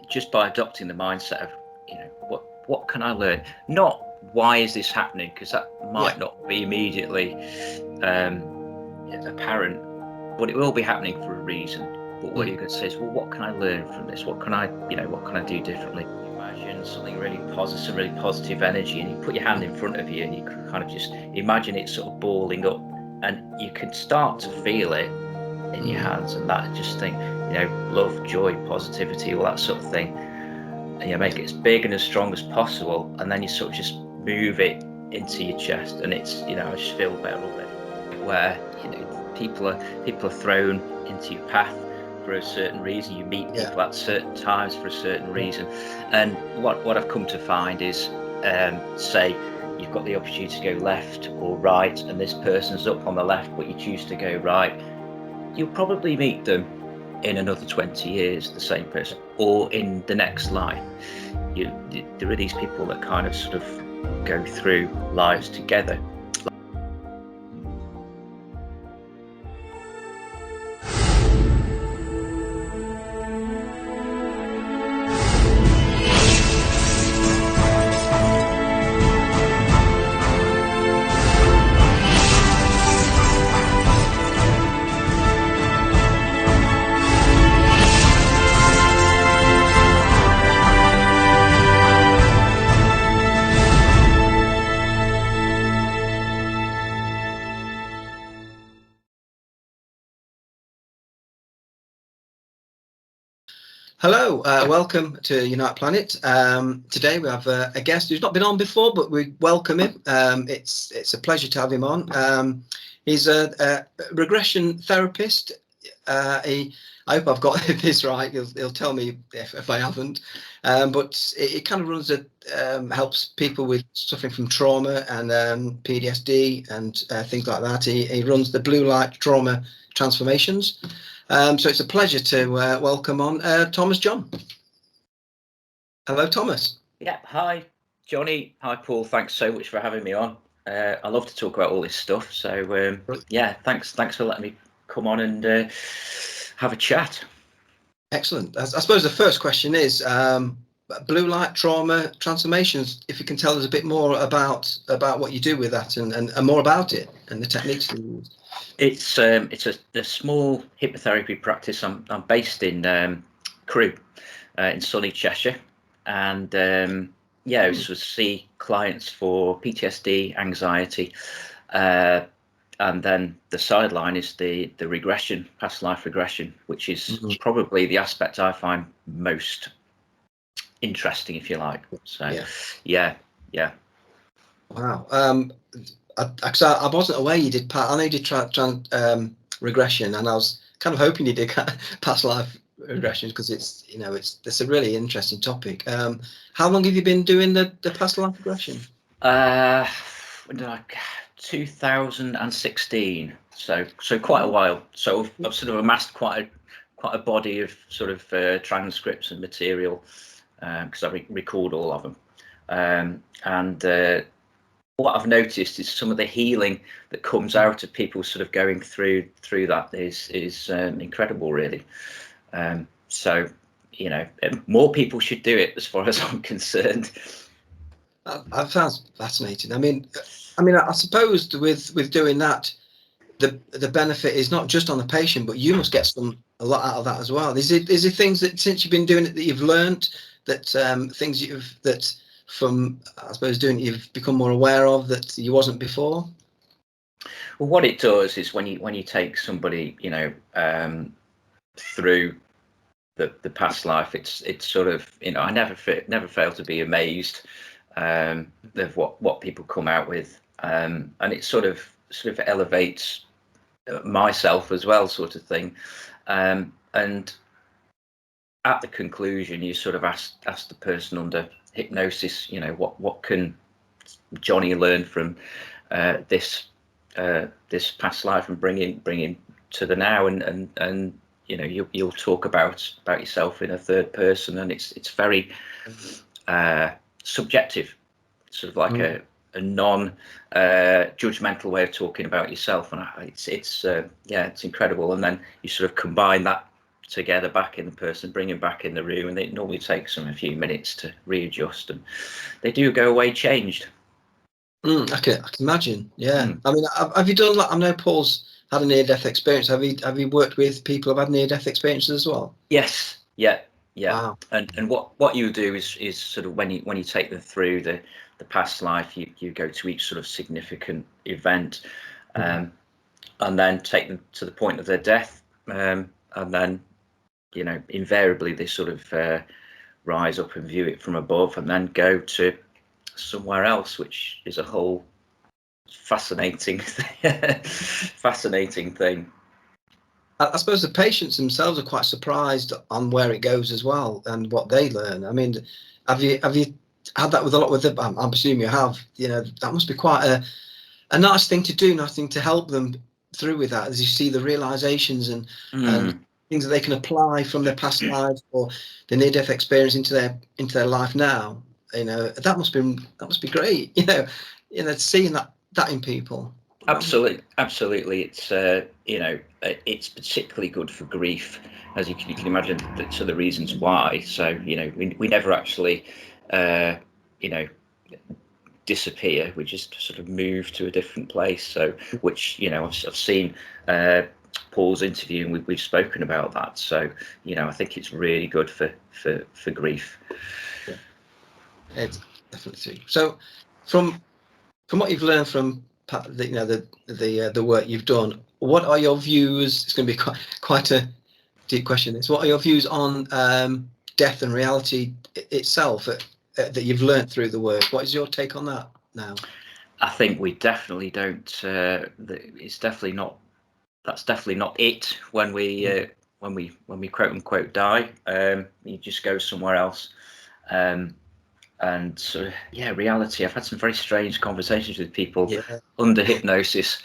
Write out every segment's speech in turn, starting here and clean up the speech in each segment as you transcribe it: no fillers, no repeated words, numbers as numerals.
just by adopting the mindset of, what can I learn? Not why is this happening, because that might not be immediately apparent, but it will be happening for a reason. But what you're going to say is, well, what can I learn from this? What can I do differently? Imagine something really positive energy, and you put your hand in front of you, and you can kind of just imagine it sort of balling up, and you can start to feel it in your hands, and that just thing, love, joy, positivity, all that sort of thing, and you make it as big and as strong as possible, and then you sort of just move it into your chest, and it's, I just feel better already. Where people are thrown into your path for a certain reason. You meet people at certain times for a certain reason, and what I've come to find is, say you've got the opportunity to go left or right, and this person's up on the left, but you choose to go right, you'll probably meet them in another 20 years, the same person, or in the next life. There are these people that kind of sort of go through lives together. Hello, welcome to Unite Planet. Today we have a guest who's not been on before, but we welcome him. It's a pleasure to have him on. He's a regression therapist. I hope I've got this right. He'll tell me if I haven't. But it kind of runs helps people with suffering from trauma and PTSD and things like that. He runs the Blue Light Trauma Transformations. So it's a pleasure to welcome on Thomas John. Hello, Thomas. Yeah, hi, Johnny. Hi, Paul. Thanks so much for having me on. I love to talk about all this stuff. So thanks for letting me come on and have a chat. Excellent. I suppose the first question is Blue Light Trauma Transformations. If you can tell us a bit more about what you do with that and more about it and the techniques you use. It's a small hypnotherapy practice. I'm based in Crewe, in sunny Cheshire, and I sort of see clients for PTSD, anxiety, and then the sideline is the regression, past life regression, which is probably the aspect I find most interesting, if you like. So yeah. Wow. I wasn't aware you did I know you did regression, and I was kind of hoping you did past life regression, because it's a really interesting topic. How long have you been doing the past life regression? 2016, so quite a while. So I've sort of amassed quite a body of sort of transcripts and material, because I record all of them, and what I've noticed is some of the healing that comes out of people sort of going through that is incredible, really. So more people should do it, as far as I'm concerned. That sounds fascinating. I mean, I suppose with doing that, the benefit is not just on the patient, but you must get a lot out of that as well. Is it things that since you've been doing it that you've learned, that things that from, I suppose, doing it, you've become more aware of that you wasn't before? Well, what it does is when you take somebody through the past life, it's sort of, I never fail to be amazed of what people come out with, and it sort of elevates myself as well, sort of thing, and at the conclusion you sort of ask the person under hypnosis, what can Johnny learn from this past life and bring in to the now, and you'll talk about yourself in a third person, and it's very subjective, sort of like a non judgmental way of talking about yourself, and it's incredible. And then you sort of combine that together back in the person, bring them back in the room, and it normally takes them a few minutes to readjust, and they do go away changed. I can imagine. Yeah. I mean, have you done like, I know Paul's had a near-death experience. Have you worked with people who've had near-death experiences as well? Yes. Yeah. Wow. And what you do is sort of when you take them through the past life, you go to each sort of significant event, and then take them to the point of their death, and then invariably they sort of rise up and view it from above, and then go to somewhere else, which is a whole fascinating fascinating thing. I suppose the patients themselves are quite surprised on where it goes as well and what they learn. I mean, have you had that with a lot with the? I'm assuming you have. That must be quite a nice thing to do, nice thing to help them through with that, as you see the realizations and things that they can apply from their past lives or the near-death experience into their life now. That must be great. Seeing that in people. Absolutely. It's particularly good for grief, as you can imagine. So the reasons why. So we never actually disappear. We just sort of move to a different place. So which I've seen Paul's interview, and we've spoken about that. So I think it's really good for grief. Yeah, it's definitely. So from what you've learned from the work you've done, what are your views? It's going to be quite a deep question. What are your views on death and reality itself that you've learned through the work? What is your take on that now? I think we definitely don't. It's definitely not. That's definitely not it. When we quote unquote die, you just go somewhere else. And so, reality. I've had some very strange conversations with people under hypnosis.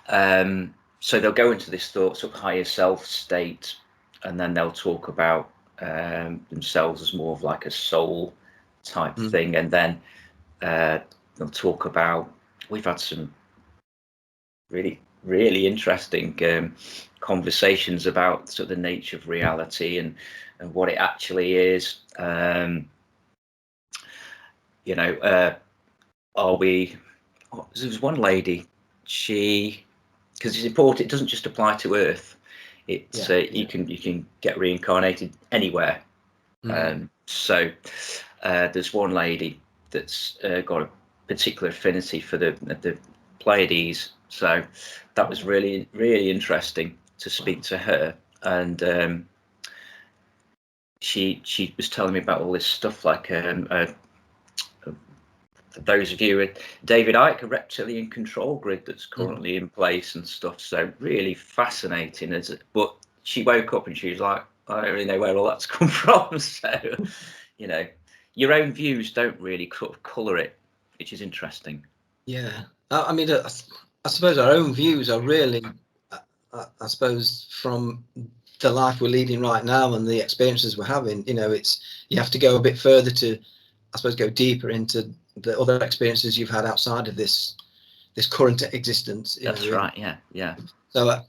So they'll go into this sort of higher self state, and then they'll talk about themselves as more of like a soul type thing, and then they'll talk about. We've had some really, really interesting conversations about sort of the nature of reality and what it actually is. Are we? There was one lady. Because it's important. It doesn't just apply to Earth. It's you can get reincarnated anywhere. So there's one lady that's got a particular affinity for the Pleiades. So that was really, really interesting to speak to her, and she was telling me about all this stuff, like for those of you with David Icke, a reptilian control grid that's currently in place and stuff. So really fascinating. But she woke up and she was like, I don't really know where all that's come from. So, your own views don't really sort of colour it, which is interesting. Yeah. I mean, I suppose our own views are really, I suppose, from the life we're leading right now and the experiences we're having, you have to go a bit further to, I suppose, go deeper into the other experiences you've had outside of this current existence. That's right. Yeah. So I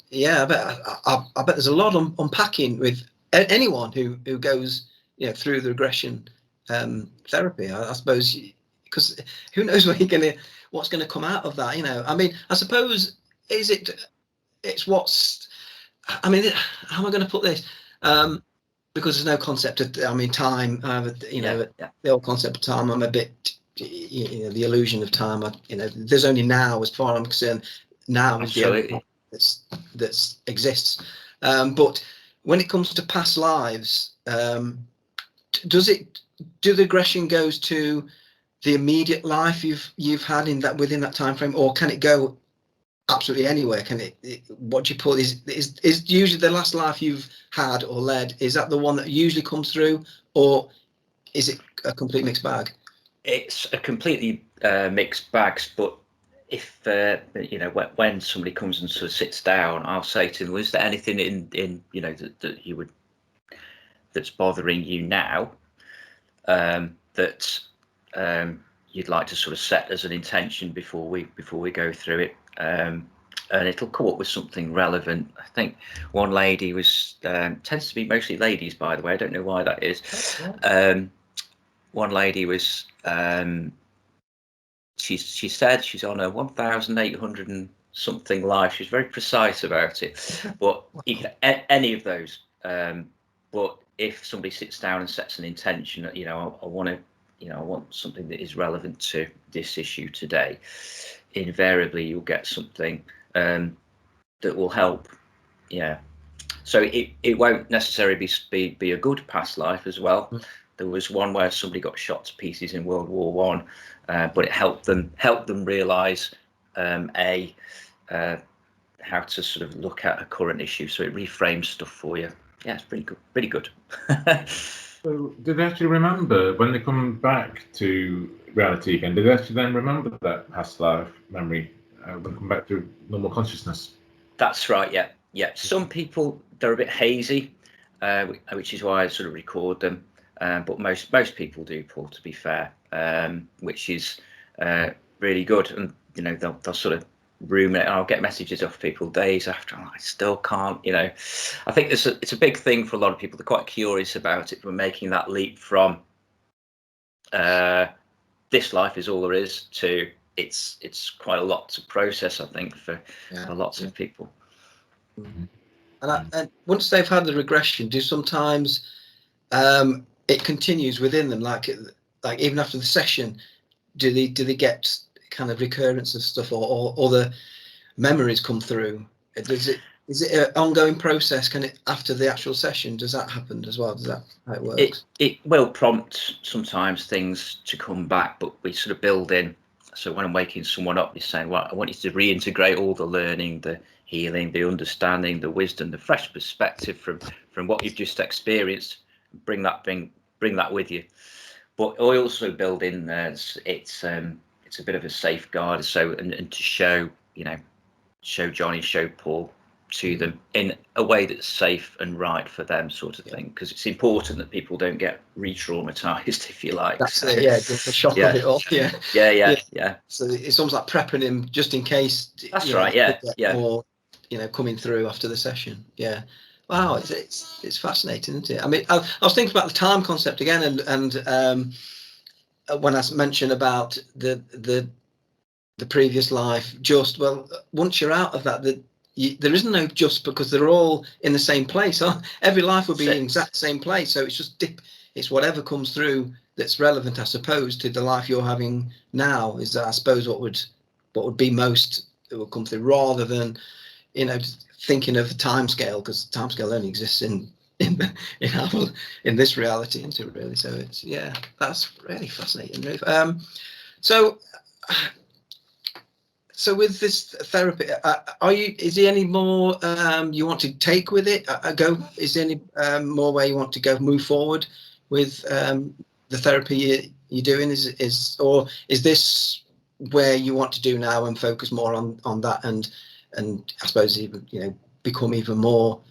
bet there's a lot of unpacking with anyone who goes through the regression therapy. I suppose, because who knows what's gonna come out of that. I mean, I suppose how am I going to put this? Because there's no concept of, time. The old concept of time. I'm a bit, the illusion of time. There's only now, as far as I'm concerned. Now is the only that exists. But when it comes to past lives, do the regression goes to the immediate life you've had within that time frame, or can it go absolutely anywhere? Can what do you put is usually the last life you've had or led, is that the one that usually comes through, or is it a complete mixed bag? It's a completely mixed bag, but if when somebody comes and sort of sits down, I'll say to them, is there anything in that you would, that's bothering you now, that you'd like to sort of set as an intention before we go through it? and it'll come up with something relevant. I think one lady was tends to be mostly ladies, by the way. I don't know why that is. One lady was she said she's on a 1,800 and something life. She's very precise about it, but any of those. But if somebody sits down and sets an intention, I want to, I want something that is relevant to this issue today, invariably you'll get something that will help. Yeah. So it won't necessarily be a good past life as well. There was one where somebody got shot to pieces in World War One, but it helped them realise how to sort of look at a current issue. So it reframes stuff for you. Yeah, it's pretty good. Pretty good. So do they actually remember when they come back to reality again? Do they actually then remember that past life memory when they come back to normal consciousness? That's right. Yeah, yeah. Some people, they're a bit hazy, which is why I sort of record them. But most people do, Paul, to be fair, which is really good. And they'll sort of ruminate. And I'll get messages off people days after. I still can't. I think it's a big thing for a lot of people. They're quite curious about it. We're making that leap from this life is all there is to it's quite a lot to process, I think, for lots of people. And once they've had the regression, do sometimes it continues within them, like even after the session, do they get kind of recurrence of stuff, or the memories come through? Is it an ongoing process? Can it, after the actual session, does that happen as well? Does that how it works? It will prompt sometimes things to come back, but we sort of build in. So when I'm waking someone up, you're saying, well, I want you to reintegrate all the learning, the healing, the understanding, the wisdom, the fresh perspective from what you've just experienced. Bring that with you. But I also build in it's a bit of a safeguard. So and to show Johnny, show Paul to them in a way that's safe and right for them, sort of thing, because it's important that people don't get re-traumatized, if you like. That's it, yeah, just the shock of it all. Yeah. So it's almost like prepping him just in case. That's right. Yeah. More, coming through after the session. Yeah. Wow, it's fascinating, isn't it? I mean, I was thinking about the time concept again, and when I mentioned about the previous life, once you're out of that, there isn't no just, because they're all in the same place. Every life would be in the exact same place. So it's just it's whatever comes through that's relevant, I suppose, to the life you're having now. Is that, I suppose, what would be most that will come through, rather than thinking of the time scale, because time scale only exists in this reality, isn't it, really? So it's, that's really fascinating, really. So with this therapy, is there any more you want to take with it? Is there any more way you want to move forward with the therapy you're doing? Or is this where you want to do now and focus more on that, and I suppose even become even more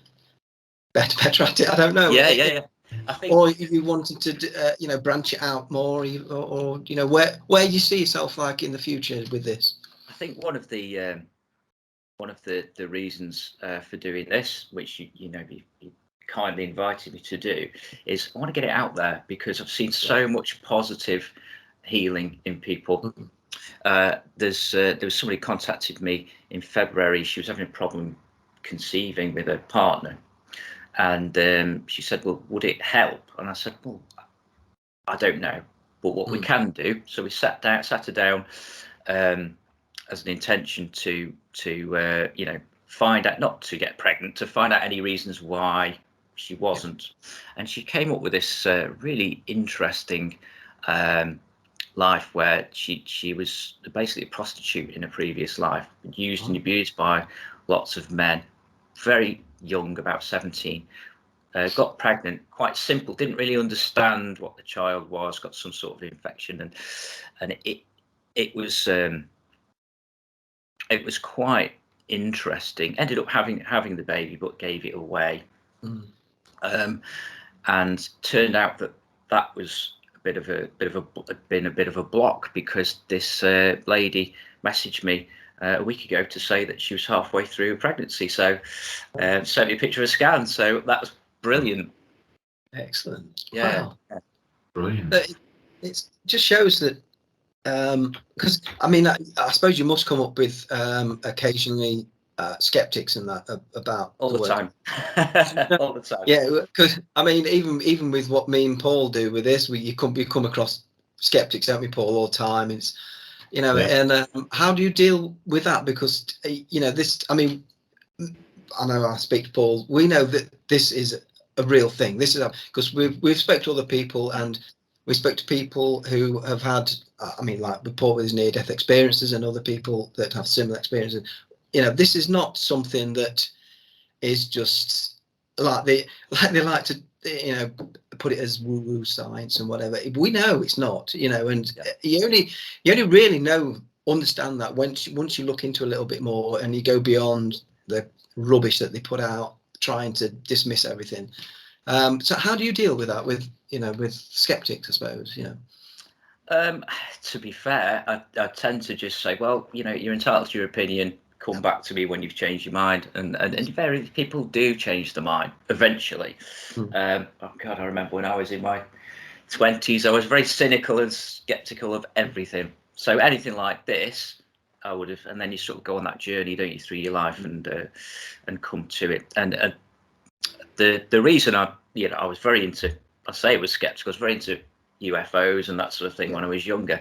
better at it? I don't know. Yeah. I think, or if you wanted to branch it out more, or where you see yourself like in the future with this. I think one of the reasons for doing this, which you kindly invited me to do, is I want to get it out there, because I've seen so much positive healing in people. There was somebody contacted me in February. She was having a problem conceiving with her partner, and she said, well, would it help? And I said, well, I don't know, but what we can do. So we sat her down as an intention to find out, not to get pregnant, to find out any reasons why she wasn't. And she came up with this really interesting life where she was basically a prostitute in a previous life, used and abused by lots of men, very young, about 17. Got pregnant, quite simple, didn't really understand what the child was, got some sort of infection, and it was quite interesting. Ended up having the baby, but gave it away. And turned out that was a bit of a block, because this lady messaged me a week ago to say that she was halfway through a pregnancy. So sent me a picture of a scan. So that was brilliant. Excellent. Yeah. Wow. Brilliant. It just shows that, because I mean, I suppose you must come up with occasionally skeptics and that about All the work. time. All the time. Yeah, because I mean, even with what me and Paul do with this, you come across skeptics, don't we, Paul, all the time? It's, you know, and how do you deal with that? Because you know, this, I mean, I know I speak to Paul. We know that this is a real thing. This is because we've spoke to other people, and we spoke to people who have had, I mean, like with Paul with his near-death experiences, and other people that have similar experiences. You know, this is not something that is just like they like to, you know, put it as woo-woo science and whatever. We know it's not, you know, and you only really understand that once you look into a little bit more and you go beyond the rubbish that they put out trying to dismiss everything. So how do you deal with that with skeptics, I suppose, you know? To be fair, I tend to just say, well, you know, you're entitled to your opinion. Come back to me when you've changed your mind, and very people do change their mind eventually. Oh God, I remember when I was in my 20s, I was very cynical and skeptical of everything. So anything like this, I would have, and then you sort of go on that journey, don't you, through your life and come to it. And the reason I was very into, I say it was skeptical, I was very into UFOs and that sort of thing when I was younger.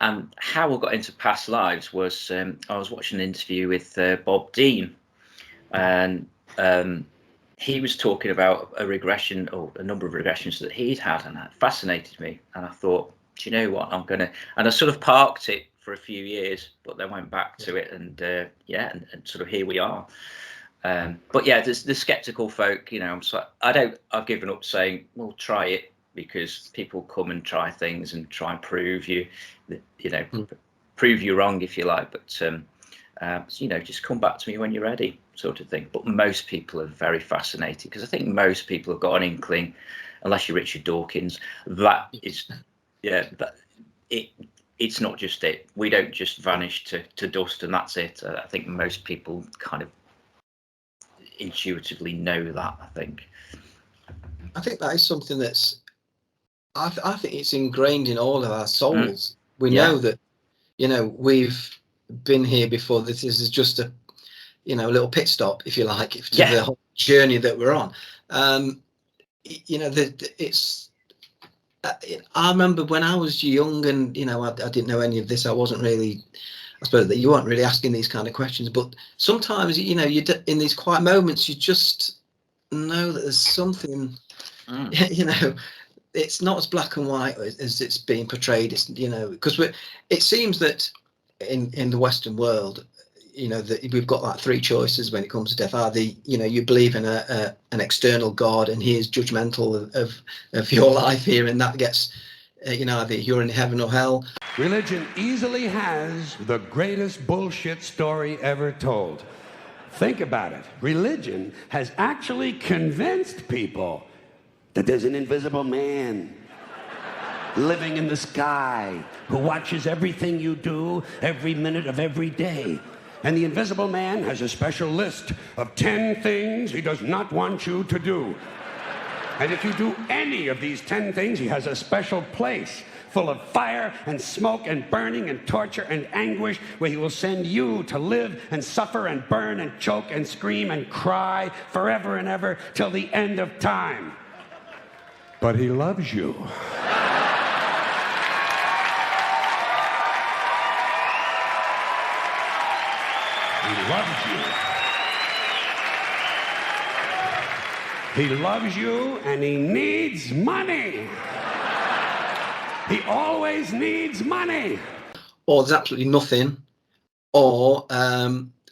And how I got into past lives was I was watching an interview with Bob Dean, and he was talking about a regression, or a number of regressions that he'd had, and that fascinated me. And I thought, do you know what, and I sort of parked it for a few years, but then went back to it, and and sort of here we are. But yeah, the skeptical folk, you know, I've given up saying, well, try it, because people come and try things and try and prove you wrong, if you like. But you know, just come back to me when you're ready, sort of thing. But most people are very fascinated, because I think most people have got an inkling, unless you're Richard Dawkins, that is, it's not just it. We don't just vanish to dust and that's it. I think most people kind of intuitively know that. I think that is something that's, I think it's ingrained in all of our souls. We know that, you know, we've been here before. This is just a, you know, a little pit stop, if you like, to the whole journey that we're on. You know, it's. I remember when I was young, and you know, I didn't know any of this. I wasn't really. I suppose that you weren't really asking these kind of questions, but sometimes, you know, in these quiet moments, you just know that there's something. You know. It's not as black and white as it's being portrayed. It's, you know, because it seems that in the Western world, you know, that we've got like three choices when it comes to death. Either, you know, you believe in an external God, and he is judgmental of your life here, and that gets, you know, either you're in heaven or hell. Religion easily has the greatest bullshit story ever told. Think about it. Religion has actually convinced people that there's an invisible man living in the sky who watches everything you do every minute of every day. And the invisible man has a special list of 10 things he does not want you to do. And if you do any of these 10 things, he has a special place full of fire and smoke and burning and torture and anguish, where he will send you to live and suffer and burn and choke and scream and cry forever and ever till the end of time. But he loves you. He loves you. He loves you, and he needs money. He always needs money. Or there's absolutely nothing. Or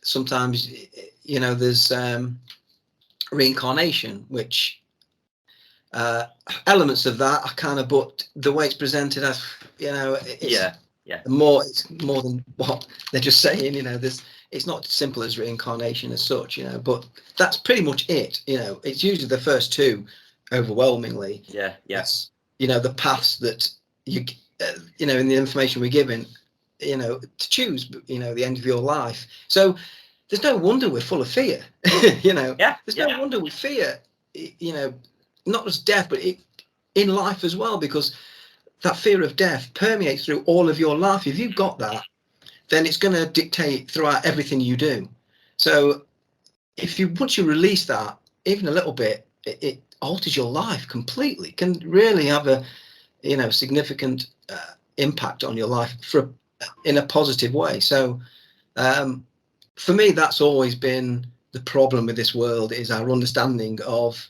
sometimes, you know, there's reincarnation, which elements of that are kind of, but the way it's presented as, you know, it's more than what they're just saying, you know. It's not as simple as reincarnation as such, you know, but that's pretty much it. You know, it's usually the first two overwhelmingly. Yes. You know, the paths that you know, in the information we're given, to choose, the end of your life. So there's no wonder we're full of fear. There's no wonder we fear, not just death, but in life as well, because that fear of death permeates through all of your life. If you've got that, then it's going to dictate throughout everything you do. So once you release that, even a little bit, it alters your life completely. Can really have a significant impact on your life in a positive way. So for me, that's always been the problem with this world, is our understanding of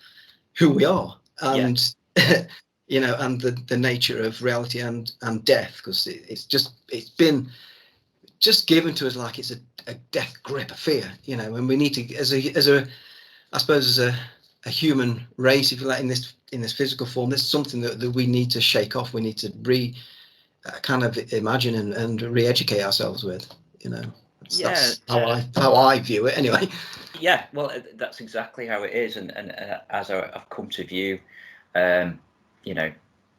who we are, and and the nature of reality and death, because it's been just given to us like it's a death grip, a fear, and we need to, as a human race, if you like, in this physical form, this is something that we need to shake off. We need to kind of imagine and re-educate ourselves with. That's how I view it anyway. Yeah, well, that's exactly how it is, and as I've come to view,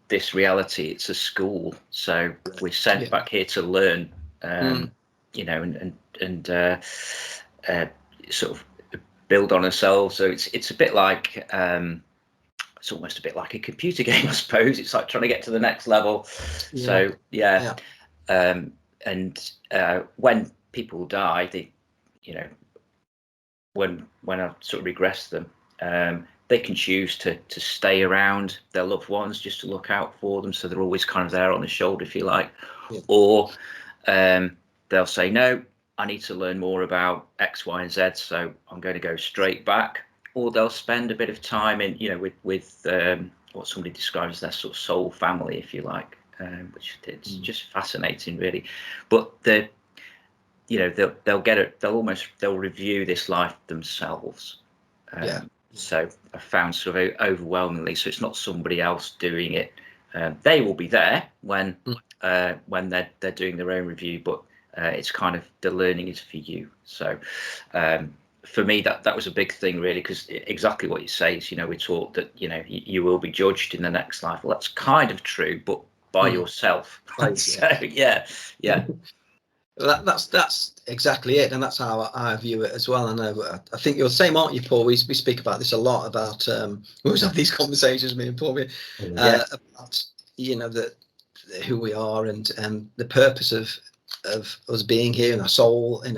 this reality, it's a school. So we're sent back here to learn, and sort of build on ourselves. So it's a bit like it's almost a bit like a computer game, I suppose. It's like trying to get to the next level. So when people die, they, when I sort of regress them, they can choose to stay around their loved ones just to look out for them, so they're always kind of there on the shoulder, if you like, or they'll say, no, I need to learn more about X, Y, and Z, so I'm going to go straight back. Or they'll spend a bit of time in, with what somebody describes as their sort of soul family, if you like, which it's just fascinating, really. But they'll review this life themselves. So I found sort of overwhelmingly, so it's not somebody else doing it. They will be there when they're doing their own review, but it's kind of, the learning is for you. So for me, that was a big thing, really, because exactly what you say is, we're taught that, you will be judged in the next life. Well, that's kind of true, but by yourself. So, yeah. Well, that's exactly it, and that's how I view it as well. And I think you're the same, aren't you, Paul? We speak about this a lot, about we always have these conversations, me and Paul, about who we are and the purpose of us being here, and our soul, and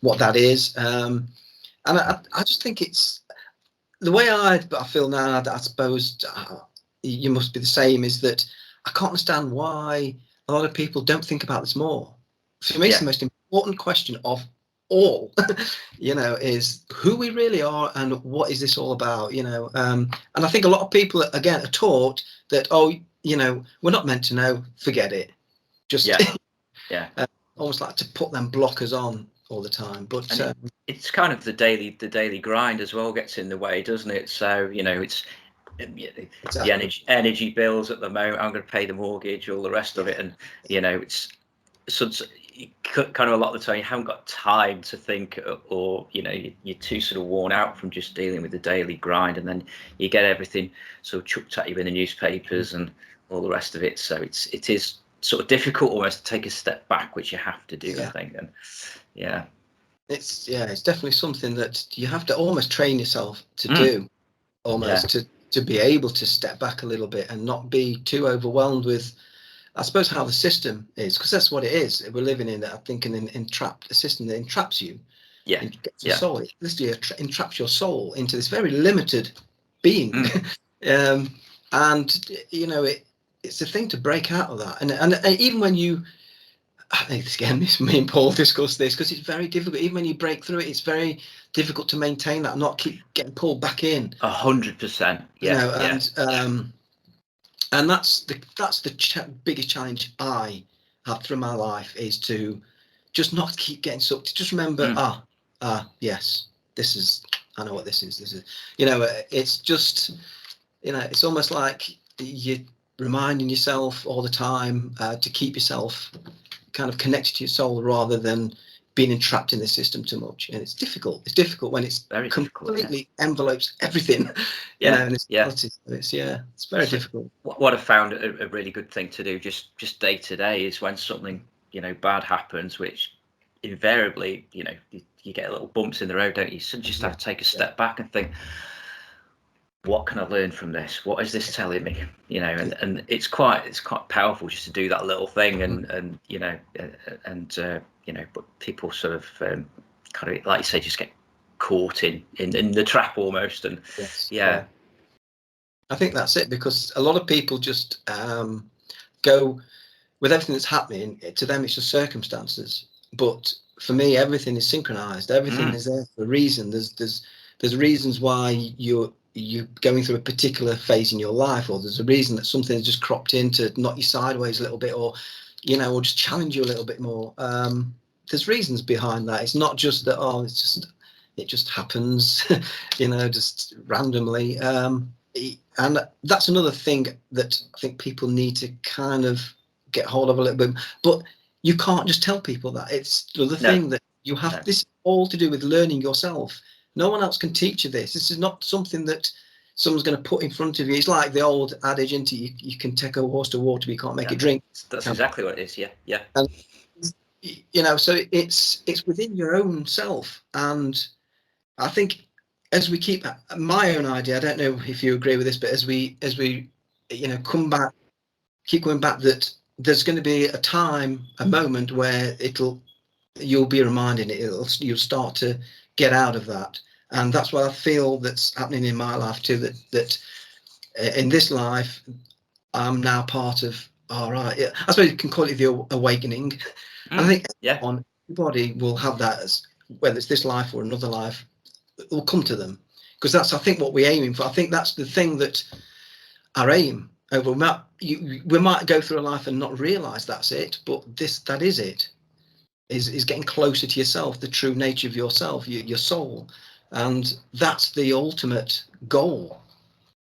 what that is. And I just think it's the way I feel now. I suppose you must be the same. Is that I can't understand why a lot of people don't think about this more. For me, it's the most important question of all, is who we really are and what is this all about, and I think a lot of people, again, are taught that, we're not meant to know, forget it. Just almost like to put them blockers on all the time. But it's kind of the daily grind as well gets in the way, doesn't it? So it's the energy bills at the moment. I'm going to pay the mortgage, all the rest of it, and it's kind of a lot of the time you haven't got time to think, or you're too sort of worn out from just dealing with the daily grind, and then you get everything sort of chucked at you in the newspapers and all the rest of it. So it is sort of difficult almost to take a step back, which you have to do, I think. And it's definitely something that you have to almost train yourself to do, almost to be able to step back a little bit and not be too overwhelmed with, I suppose, how the system is, because that's what it is. We're living in, I think, a system that entraps you. Your soul. It literally entraps your soul into this very limited being. And it's a thing to break out of that. And even when you, I think again, me and Paul discussed this, because it's very difficult. Even when you break through it, it's very difficult to maintain that and not keep getting pulled back in. 100%. And that's the biggest challenge I have through my life, is to just not keep getting sucked. Just remember, yes, this is, I know what this is. This is, it's just, it's almost like you're reminding yourself all the time to keep yourself kind of connected to your soul, rather than being entrapped in the system too much. And it's difficult. It's difficult when it's very completely envelopes everything. And it's very difficult. What I found a really good thing to do just day to day is, when something bad happens, which invariably, you get little bumps in the road, don't you? So you just have to take a step back and think, what can I learn from this? What is this telling me? And it's quite powerful just to do that little thing, but people sort of kind of, like you say, just get caught in the trap almost. And I think that's it, because a lot of people just go with everything that's happening. To them, it's just circumstances. But for me, everything is synchronized. Everything is there for a reason. There's reasons why you're going through a particular phase in your life, or there's a reason that something has just cropped in to knock you sideways a little bit, or or just challenge you a little bit more. There's reasons behind that. It's not just that it just happens, just randomly. And that's another thing that I think people need to kind of get hold of a little bit. But you can't just tell people that. It's the other thing that you have. This is all to do with learning yourself. No one else can teach you this. This is not something that someone's going to put in front of you. It's like the old adage, isn't it? You can take a horse to water, but you can't make it drink. That's exactly what it is. Yeah. And so it's within your own self. And I think as we keep my own idea, I don't know if you agree with this, but as we keep going back, that there's going to be a moment where you'll be reminded, you'll start to get out of that. And that's what I feel that's happening in my life too, that in this life I'm now part of, all right, I suppose you can call it the awakening. And I think everybody will have that, as whether it's this life or another life, it will come to them, because that's, I think, what we're aiming for. I think that's the thing that our aim over. We might go through a life and not realize that's it, but that is it. Is getting closer to yourself, the true nature of yourself, your soul. And that's the ultimate goal,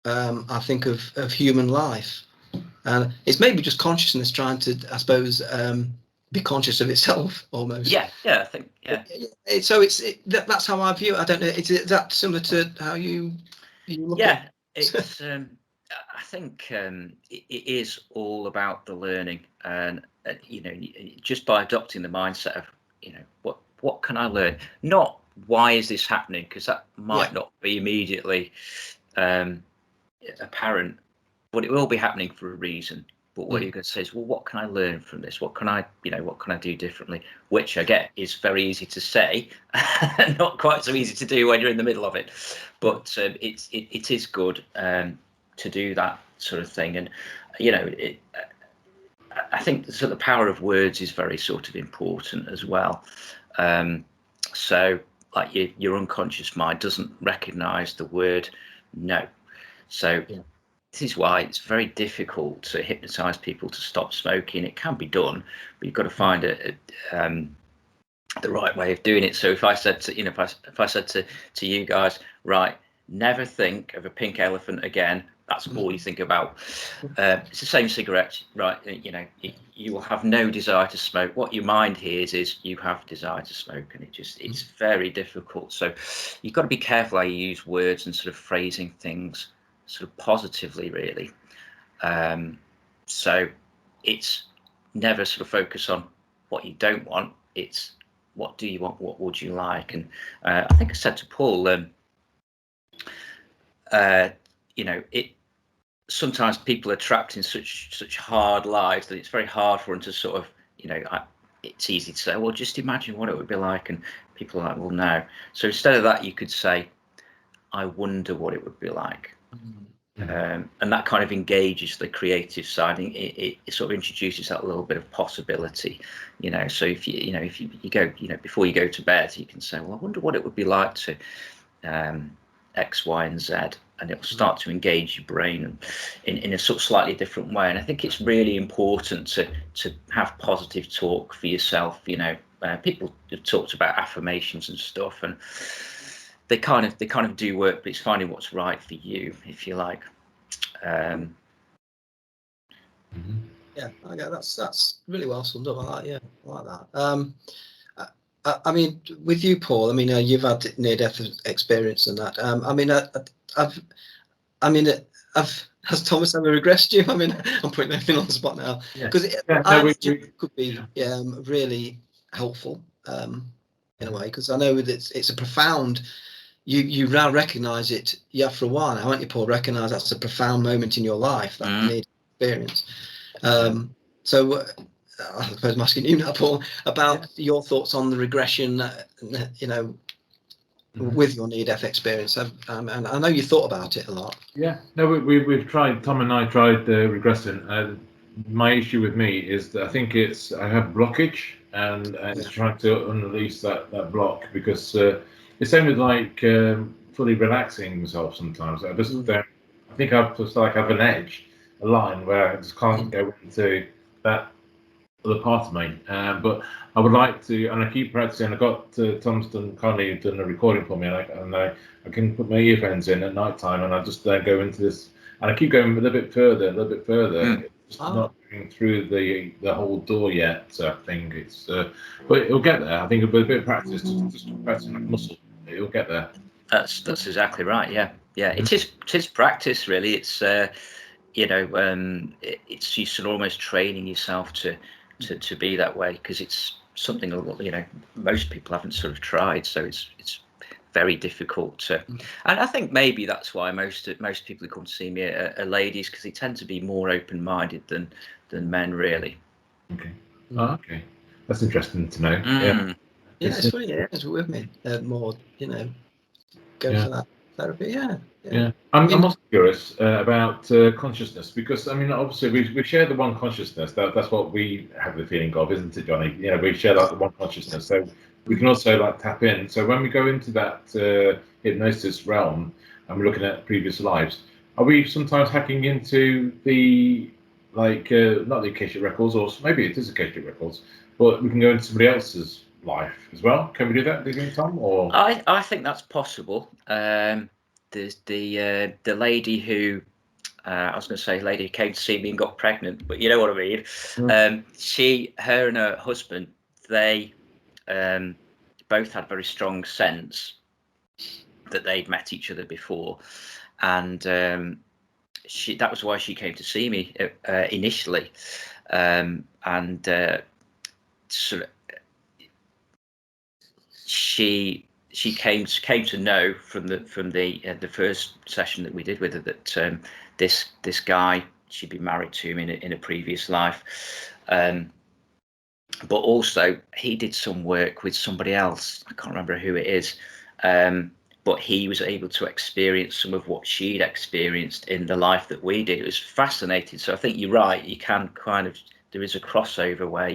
I think, of human life. And it's maybe just consciousness trying to, I suppose, be conscious of itself almost. Yeah, I think, So that's how I view it. I don't know, is that similar to how you look at it? It's I think it is all about the learning, and just by adopting the mindset of what can I learn, not why is this happening, because that might not be immediately apparent, but it will be happening for a reason. But what you're going to say is, well, what can I learn from this? What can I do differently? Which I get is very easy to say, not quite so easy to do when you're in the middle of it. But it is good to do that sort of thing. And I think the power of words is very sort of important as well. So like your unconscious mind doesn't recognize the word no. So this is why it's very difficult to hypnotize people to stop smoking. It can be done, but you've got to find the right way of doing it. So if I said to if I said to you guys, right, never think of a pink elephant again, that's all you think about. It's the same cigarette, right? You will have no desire to smoke. What your mind hears is you have desire to smoke, and it's very difficult. So you've got to be careful how you use words and sort of phrasing things sort of positively, really. So it's never sort of focus on what you don't want. It's what do you want? What would you like? And I think I said to Paul, sometimes people are trapped in such hard lives that it's very hard for them to sort of, it's easy to say, well, just imagine what it would be like. And people are like, well, no. So instead of that, you could say, I wonder what it would be like. And that kind of engages the creative side. It sort of introduces that little bit of possibility, So if you go, before you go to bed, you can say, well, I wonder what it would be like to X, Y, and Z, and it will start to engage your brain in a sort of slightly different way. And I think it's really important to have positive talk for yourself. People have talked about affirmations and stuff, and they kind of do work, but it's finding what's right for you, if you like. Yeah, okay, that's really well summed up. I like that. I mean, with you, Paul, I mean, you've had near-death experience and that. has Thomas ever regressed you? I mean, I'm putting everything on the spot now because it could be really helpful in a way, because I know that it's a profound. You now recognise it. Yeah, for a while now, haven't you, Paul? Recognise that's a profound moment in your life that you need to experience. So I suppose I'm asking you now, Paul, about your thoughts on the regression. With your near-death experience, and I know you thought about it a lot. Yeah, no, we've tried. Tom and I tried regressing. My issue with me is that I think I have blockage, and trying to unrelease that block, because it's only like fully relaxing myself sometimes. I just don't. I think I just like have an edge, a line where I just can't go into that other part of me, but I would like to, and I keep practicing. I got Tom's kindly done a recording for me, and I can put my earphones in at night time, and I just go into this, and I keep going a little bit further. It's just not going through the whole door yet. So I think it's, but it'll get there. I think with a bit of practice, just practicing like muscle, it'll get there. That's exactly right. Yeah. It is practice, really. It's it's you sort of almost training yourself to be that way, because it's something most people haven't sort of tried, so it's very difficult to. And I think maybe that's why most people who come to see me are ladies, because they tend to be more open-minded than men, really. Okay. Okay, that's interesting to know. Yeah, it's funny. Yeah, it's with me. More, go for that therapy. Yeah. I'm also curious about consciousness, because I mean, obviously we share the one consciousness. That's what we have the feeling of, isn't it, Johnny? We share the one consciousness, so we can also tap in. So when we go into that hypnosis realm and we're looking at previous lives, are we sometimes hacking into the not the Akashic records, or maybe it is Akashic records, but we can go into somebody else's life as well? Can we do that, do you think, Tom? Or I think that's possible. There's the lady who I was going to say lady who came to see me and got pregnant, but you know what I mean. Her and her husband, they both had very strong sense that they'd met each other before, and that was why she came to see me initially, and sort of she came to know from the first session that we did with her that this guy, she'd been married to him in a previous life, but also he did some work with somebody else. I can't remember who it is, but he was able to experience some of what she'd experienced in the life that we did. It was fascinating. So I think you're right. You can kind of, there is a crossover where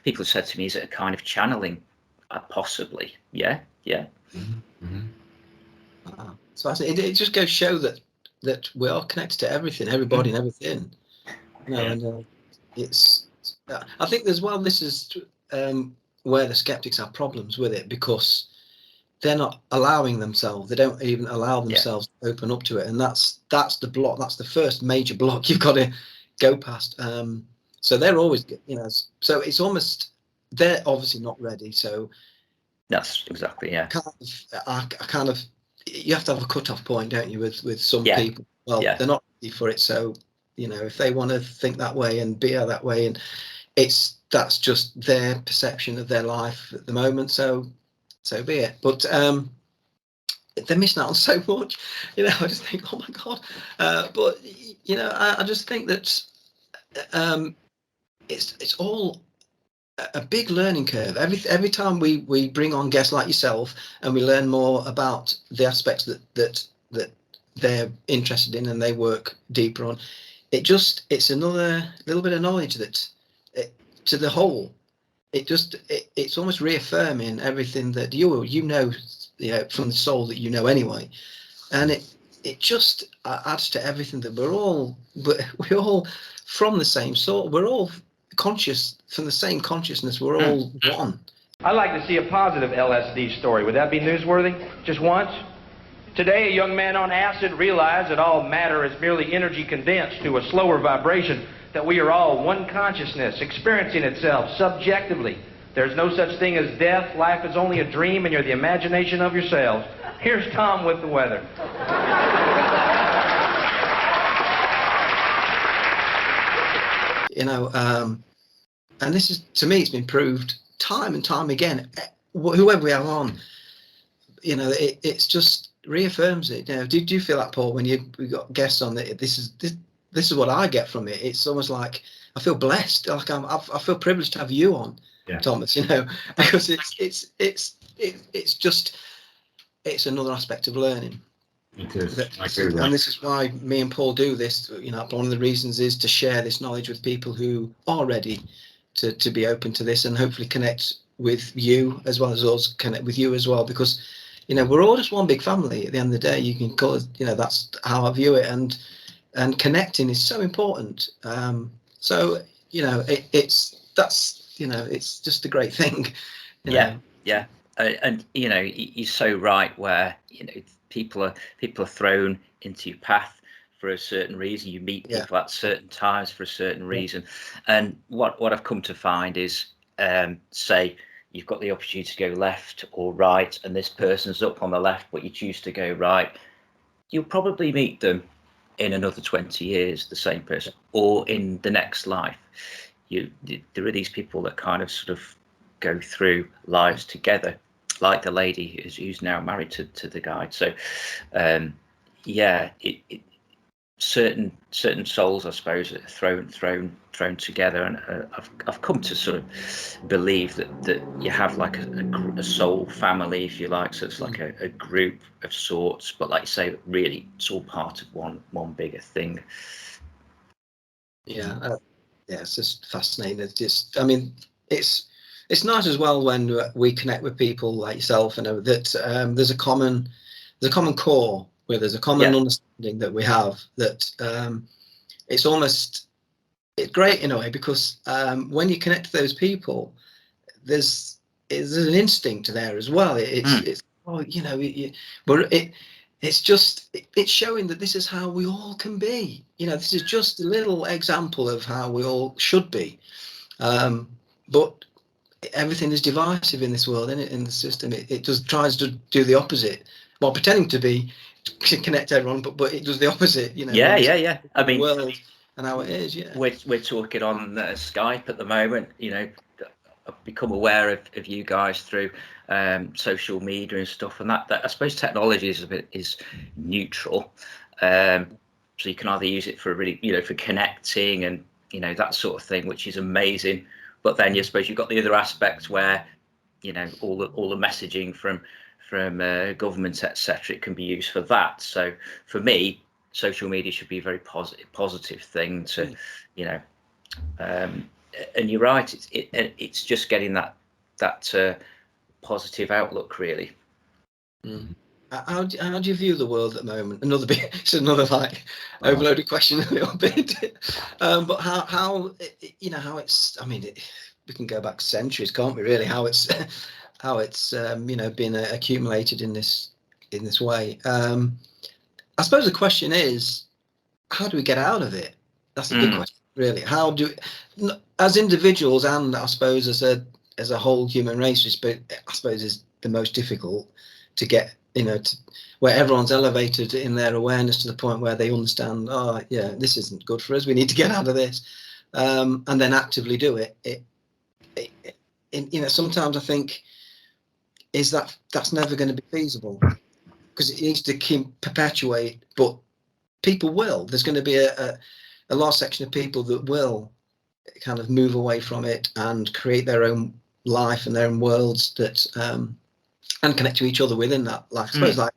people have said to me, is it a kind of channeling? Possibly, yeah. So it just goes to show that we are connected to everything, everybody, and everything. And it's. I think as well, this is where the skeptics have problems with it, because they're not allowing themselves. They don't even allow themselves to open up to it, and that's the block. That's the first major block you've got to go past. So they're always, So it's almost. They're obviously not ready, so that's exactly kind of you have to have a cut-off point, don't you, with some people. Well, they're not ready for it, so if they want to think that way and be that way, and that's just their perception of their life at the moment, so be it. But they're missing out on so much. I just think, oh my God. But I just think that it's all a big learning curve. Every time we bring on guests like yourself and we learn more about the aspects that they're interested in and they work deeper on, it's another little bit of knowledge that to the whole, it's almost reaffirming everything that you know from the soul that anyway, and it just adds to everything that we're all from the same soul. We're all conscious from the same consciousness. We're all one. I'd like to see a positive LSD story. Would that be newsworthy? Just once? Today, a young man on acid realized that all matter is merely energy condensed to a slower vibration, that we are all one consciousness experiencing itself subjectively. There's no such thing as death. Life is only a dream, and you're the imagination of yourselves. Here's Tom with the weather. you know, and this is, to me, it's been proved time and time again. Whoever we have on, you know, it's just reaffirms it. You know, do you feel that, Paul, when we got guests on, that this is what I get from it? It's almost like I feel blessed, like I feel privileged to have you on, Thomas. You know, because it's just another aspect of learning. It is. I agree with that. And this is why me and Paul do this. You know, one of the reasons is to share this knowledge with people who are ready to be open to this, and hopefully connect with you as well as us connect with you as well, because, you know, we're all just one big family at the end of the day. You can call it, you know, that's how I view it, and connecting is so important. So, you know, it's just a great thing. You know? And you know, you're so right, where, you know, people are thrown into your path for a certain reason. You meet people at certain times for a certain reason. And what I've come to find is, say you've got the opportunity to go left or right, and this person's up on the left, but you choose to go right, you'll probably meet them in another 20 years, the same person, or in the next life. There are these people that kind of sort of go through lives together, like the lady who's now married to the guy. So certain souls, I suppose, are thrown together, and I've come to sort of believe that you have like a soul family, if you like. So it's like a group of sorts, but like you say, really it's all part of one bigger thing. It's just fascinating. It's just, I mean, it's nice as well when we connect with people like yourself, and that there's a common core, where there's a common understanding that we have, that it's great in a way, because when you connect to those people, there's an instinct there as well. It's it's showing that this is how we all can be. You know, this is just a little example of how we all should be. But everything is divisive in this world, in the system. It just tries to do the opposite, while pretending to connect everyone, but it does the opposite. You know. Yeah. I mean, world and how it is. Yeah. We're talking on Skype at the moment. You know, I've become aware of you guys through social media and stuff, and that I suppose technology is neutral. So you can either use it for really, you know, for connecting and, you know, that sort of thing, which is amazing. But then you suppose you've got the other aspects where, you know, all the messaging from governments, etc., it can be used for that. So for me, social media should be a very positive thing to, you know, and you're right, it's just getting that positive outlook, really. How do you view the world at the moment? It's another like overloaded question a little bit. But how you know, how it's, I mean, we can go back centuries, can't we, really, how it's you know, been accumulated in this way. I suppose the question is, how do we get out of it? That's the big question, really. How do, as individuals, and I suppose as a whole human race, but I suppose is the most difficult to get, you know, where everyone's elevated in their awareness to the point where they understand, oh yeah, this isn't good for us, we need to get out of this, and then actively do it. You know, sometimes I think that's never going to be feasible, because it needs to perpetuate, but people will. There's going to be a large section of people that will kind of move away from it and create their own life and their own worlds that and connect to each other within that. Like, I suppose, like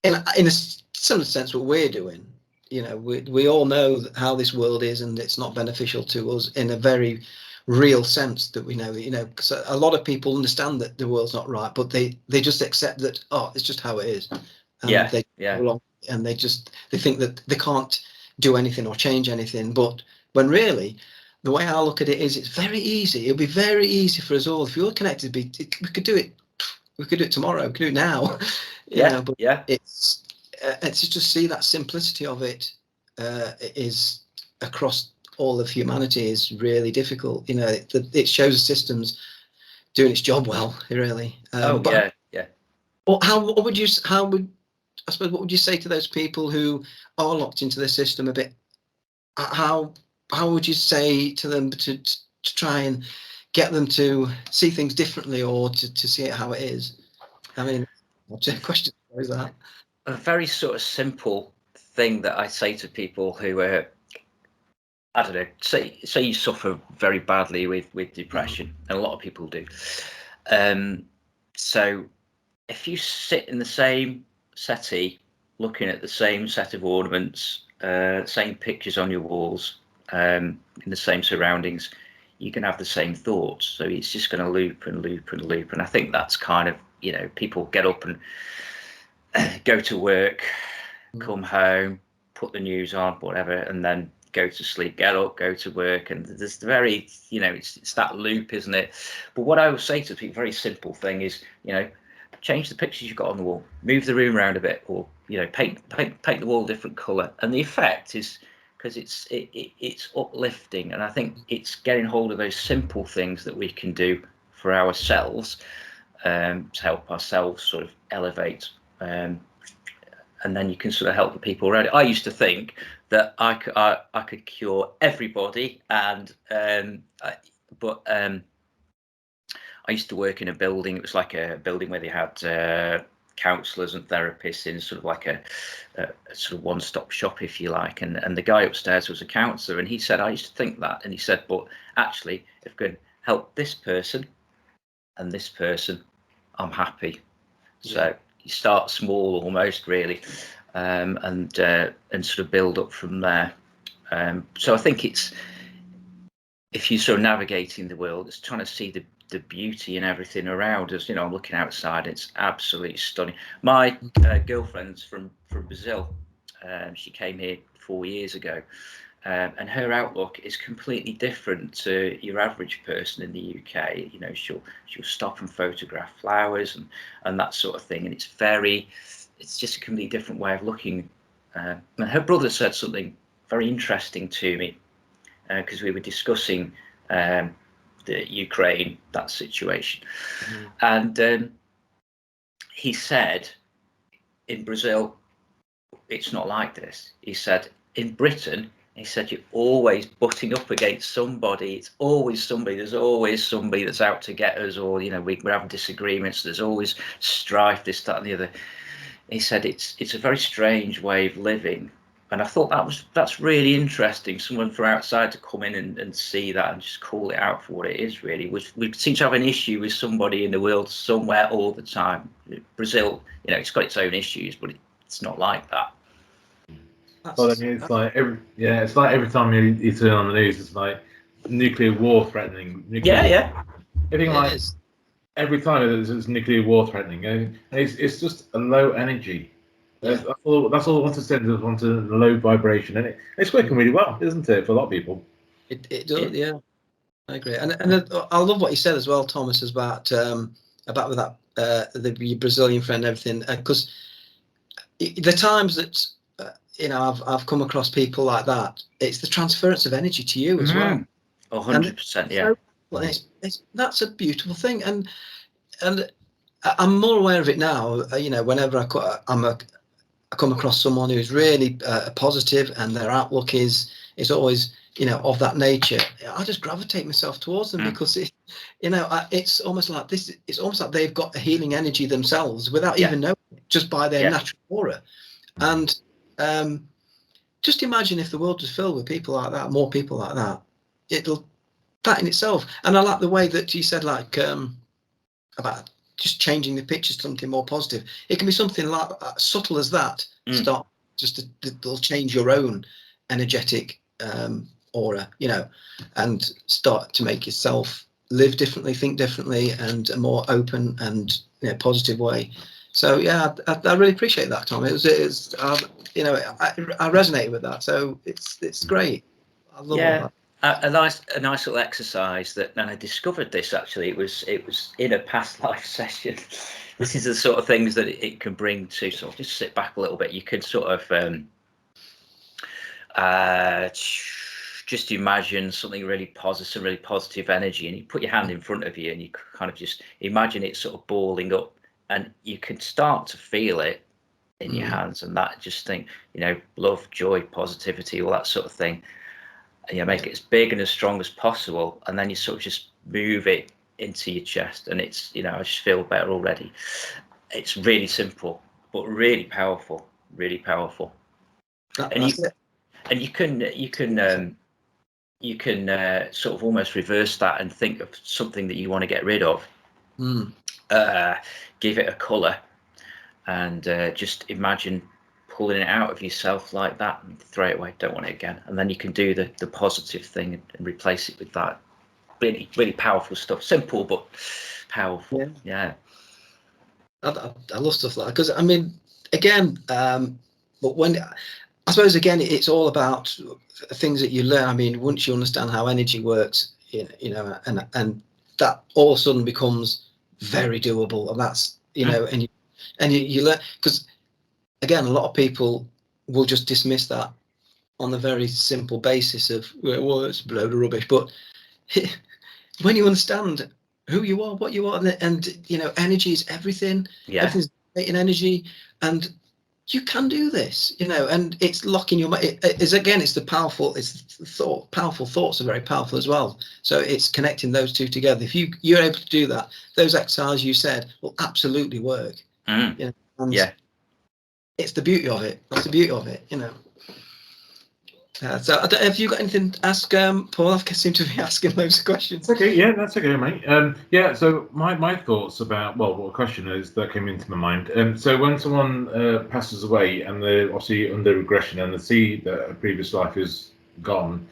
in a similar sense, what we're doing. You know, we all know how this world is, and it's not beneficial to us in a very real sense, that we know that, you know, because a lot of people understand that the world's not right, but they just accept that, oh, it's just how it is. And they go along, and they think that they can't do anything or change anything. But when really, the way I look at it is, it's very easy. It'll be very easy for us all, if you're connected. We could do it. We could do it tomorrow. We could do it now. You know, but it's just to see that simplicity of it is across all of humanity is really difficult. You know, it shows the system's doing its job well, really. But what would you say to those people who are locked into the system a bit? How how would you say to them to try and get them to see things differently, or to see it how it is? I mean, what question is that? A very sort of simple thing that I say to people who are, I don't know, say you suffer very badly with depression, and a lot of people do. So if you sit in the same settee, looking at the same set of ornaments, same pictures on your walls, in the same surroundings, you can have the same thoughts. So it's just going to loop and loop and loop. And I think that's kind of, people get up and go to work, come home, put the news on, whatever, and then go to sleep, get up, go to work. And there's very, it's that loop, isn't it? But what I will say to people, very simple thing is, change the pictures you've got on the wall, move the room around a bit, or paint the wall a different color. And the effect is, because it's uplifting, and I think it's getting hold of those simple things that we can do for ourselves, to help ourselves sort of elevate, and then you can sort of help the people around it. I used to think that I could cure everybody, and I used to work in a building. It was like a building where they had counsellors and therapists in sort of like a sort of one-stop shop, if you like. And the guy upstairs was a counsellor, and he said, I used to think that. And he said, but actually, if I can help this person and this person, I'm happy. Yeah. So you start small almost, really, and sort of build up from there. So I think it's, if you're sort of navigating the world, it's trying to see the beauty in everything around us. I'm looking outside, it's absolutely stunning. My girlfriend's from Brazil. She came here 4 years ago, and her outlook is completely different to your average person in the UK. She'll stop and photograph flowers and that sort of thing, and it's just a completely different way of looking. And her brother said something very interesting to me, because we were discussing the Ukraine, that situation. And he said, in Brazil, it's not like this. He said, in Britain, he said, you're always butting up against somebody. It's always somebody. There's always somebody that's out to get us, or, we're having disagreements. There's always strife, this, that, and the other. He said, it's a very strange way of living. And I thought that's really interesting. Someone from outside to come in and see that and just call it out for what it is, really. We seem to have an issue with somebody in the world somewhere all the time. Brazil, it's got its own issues, but it's not like that. Well, I mean, it's like every time you turn on the news, it's like nuclear war threatening. Everything like is. Every time there's nuclear war threatening, and it's just a low energy. That's all I want to send us onto the low vibration, and it's working really well, isn't it, for a lot of people? It does, yeah. I agree, and I love what you said as well, Thomas, about with that the Brazilian friend and everything, because the times that I've come across people like that, it's the transference of energy to you as well. 100%, yeah. That's a beautiful thing, and I'm more aware of it now. Whenever I come across someone who's really positive and their outlook is always of that nature, I just gravitate myself towards them, because it's almost like this. It's almost like they've got a healing energy themselves without even knowing it, just by their natural aura. And just imagine if the world was filled with people like that, more people like that. That in itself. And I like the way that you said, like, about just changing the pictures to something more positive. It can be something like subtle as that. Start they'll change your own energetic aura, and start to make yourself live differently, think differently, and a more open and positive way. So yeah, I really appreciate that, Tom. It was I resonated with that. So it's great. I love all that. A nice little exercise and I discovered this actually. It was in a past life session. This is the sort of things that it can bring to sort of just sit back a little bit. You could sort of just imagine something really positive, some really positive energy, and you put your hand in front of you and you kind of just imagine it sort of balling up, and you can start to feel it in your hands, and that just think, love, joy, positivity, all that sort of thing. make it as big and as strong as possible, and then you sort of just move it into your chest, and it's, I just feel better already. It's really simple, but really powerful, really powerful. And you can sort of almost reverse that and think of something that you want to get rid of. Give it a color, and just imagine pulling it out of yourself like that and throw it away. Don't want it again. And then you can do the positive thing and replace it with that. Really, really powerful stuff. Simple but powerful. Yeah. I love stuff like that, because I mean, again, but when I suppose again, it's all about things that you learn. I mean, once you understand how energy works, and that all of a sudden becomes very doable, and that's and you learn, because again, a lot of people will just dismiss that on a very simple basis of, well, it's a load of rubbish. But when you understand who you are, what you are, and energy is everything. Everything's in energy, and you can do this, and it's locking your mind. It's the powerful thoughts are very powerful as well. So it's connecting those two together. If you're able to do that, those exercises you said will absolutely work. It's the beauty of it. That's the beauty of it, so I don't, have you got anything to ask, Paul? I seem to be asking loads of questions. Okay, yeah, that's okay, mate. So my thoughts about, well, what question is that came into my mind. So when someone passes away and they're obviously under regression and they see that a previous life is gone,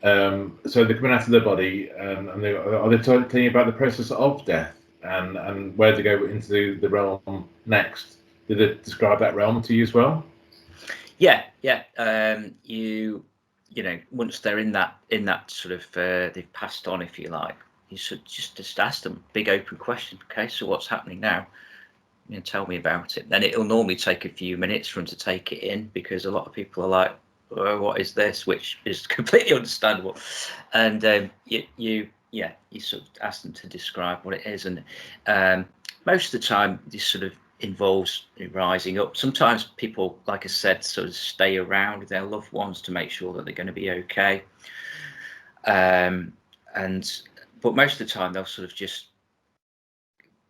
so they're coming out of their body, and are they telling you about the process of death and where to go into the realm next? Did it describe that realm to you as well? Yeah. Once they're in that sort of they've passed on, if you like, you should just ask them big open question. Okay, so what's happening now? Tell me about it. Then it'll normally take a few minutes for them to take it in, because a lot of people are like, oh, what is this? Which is completely understandable. And you sort of ask them to describe what it is, and most of the time this sort of involves rising up. Sometimes people, like I said, sort of stay around with their loved ones to make sure that they're going to be okay. But most of the time they'll sort of just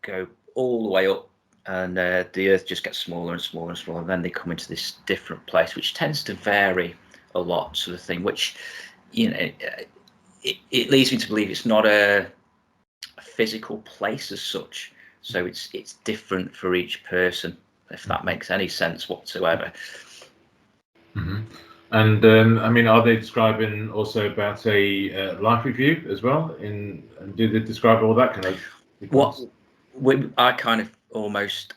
go all the way up, and the earth just gets smaller and smaller and smaller, and then they come into this different place, which tends to vary a lot, sort of thing, which it leads me to believe it's not a physical place as such. So it's different for each person, if that makes any sense whatsoever. Mm-hmm. And I mean, are they describing also about a life review as well? And do they describe all that kind of? I kind of almost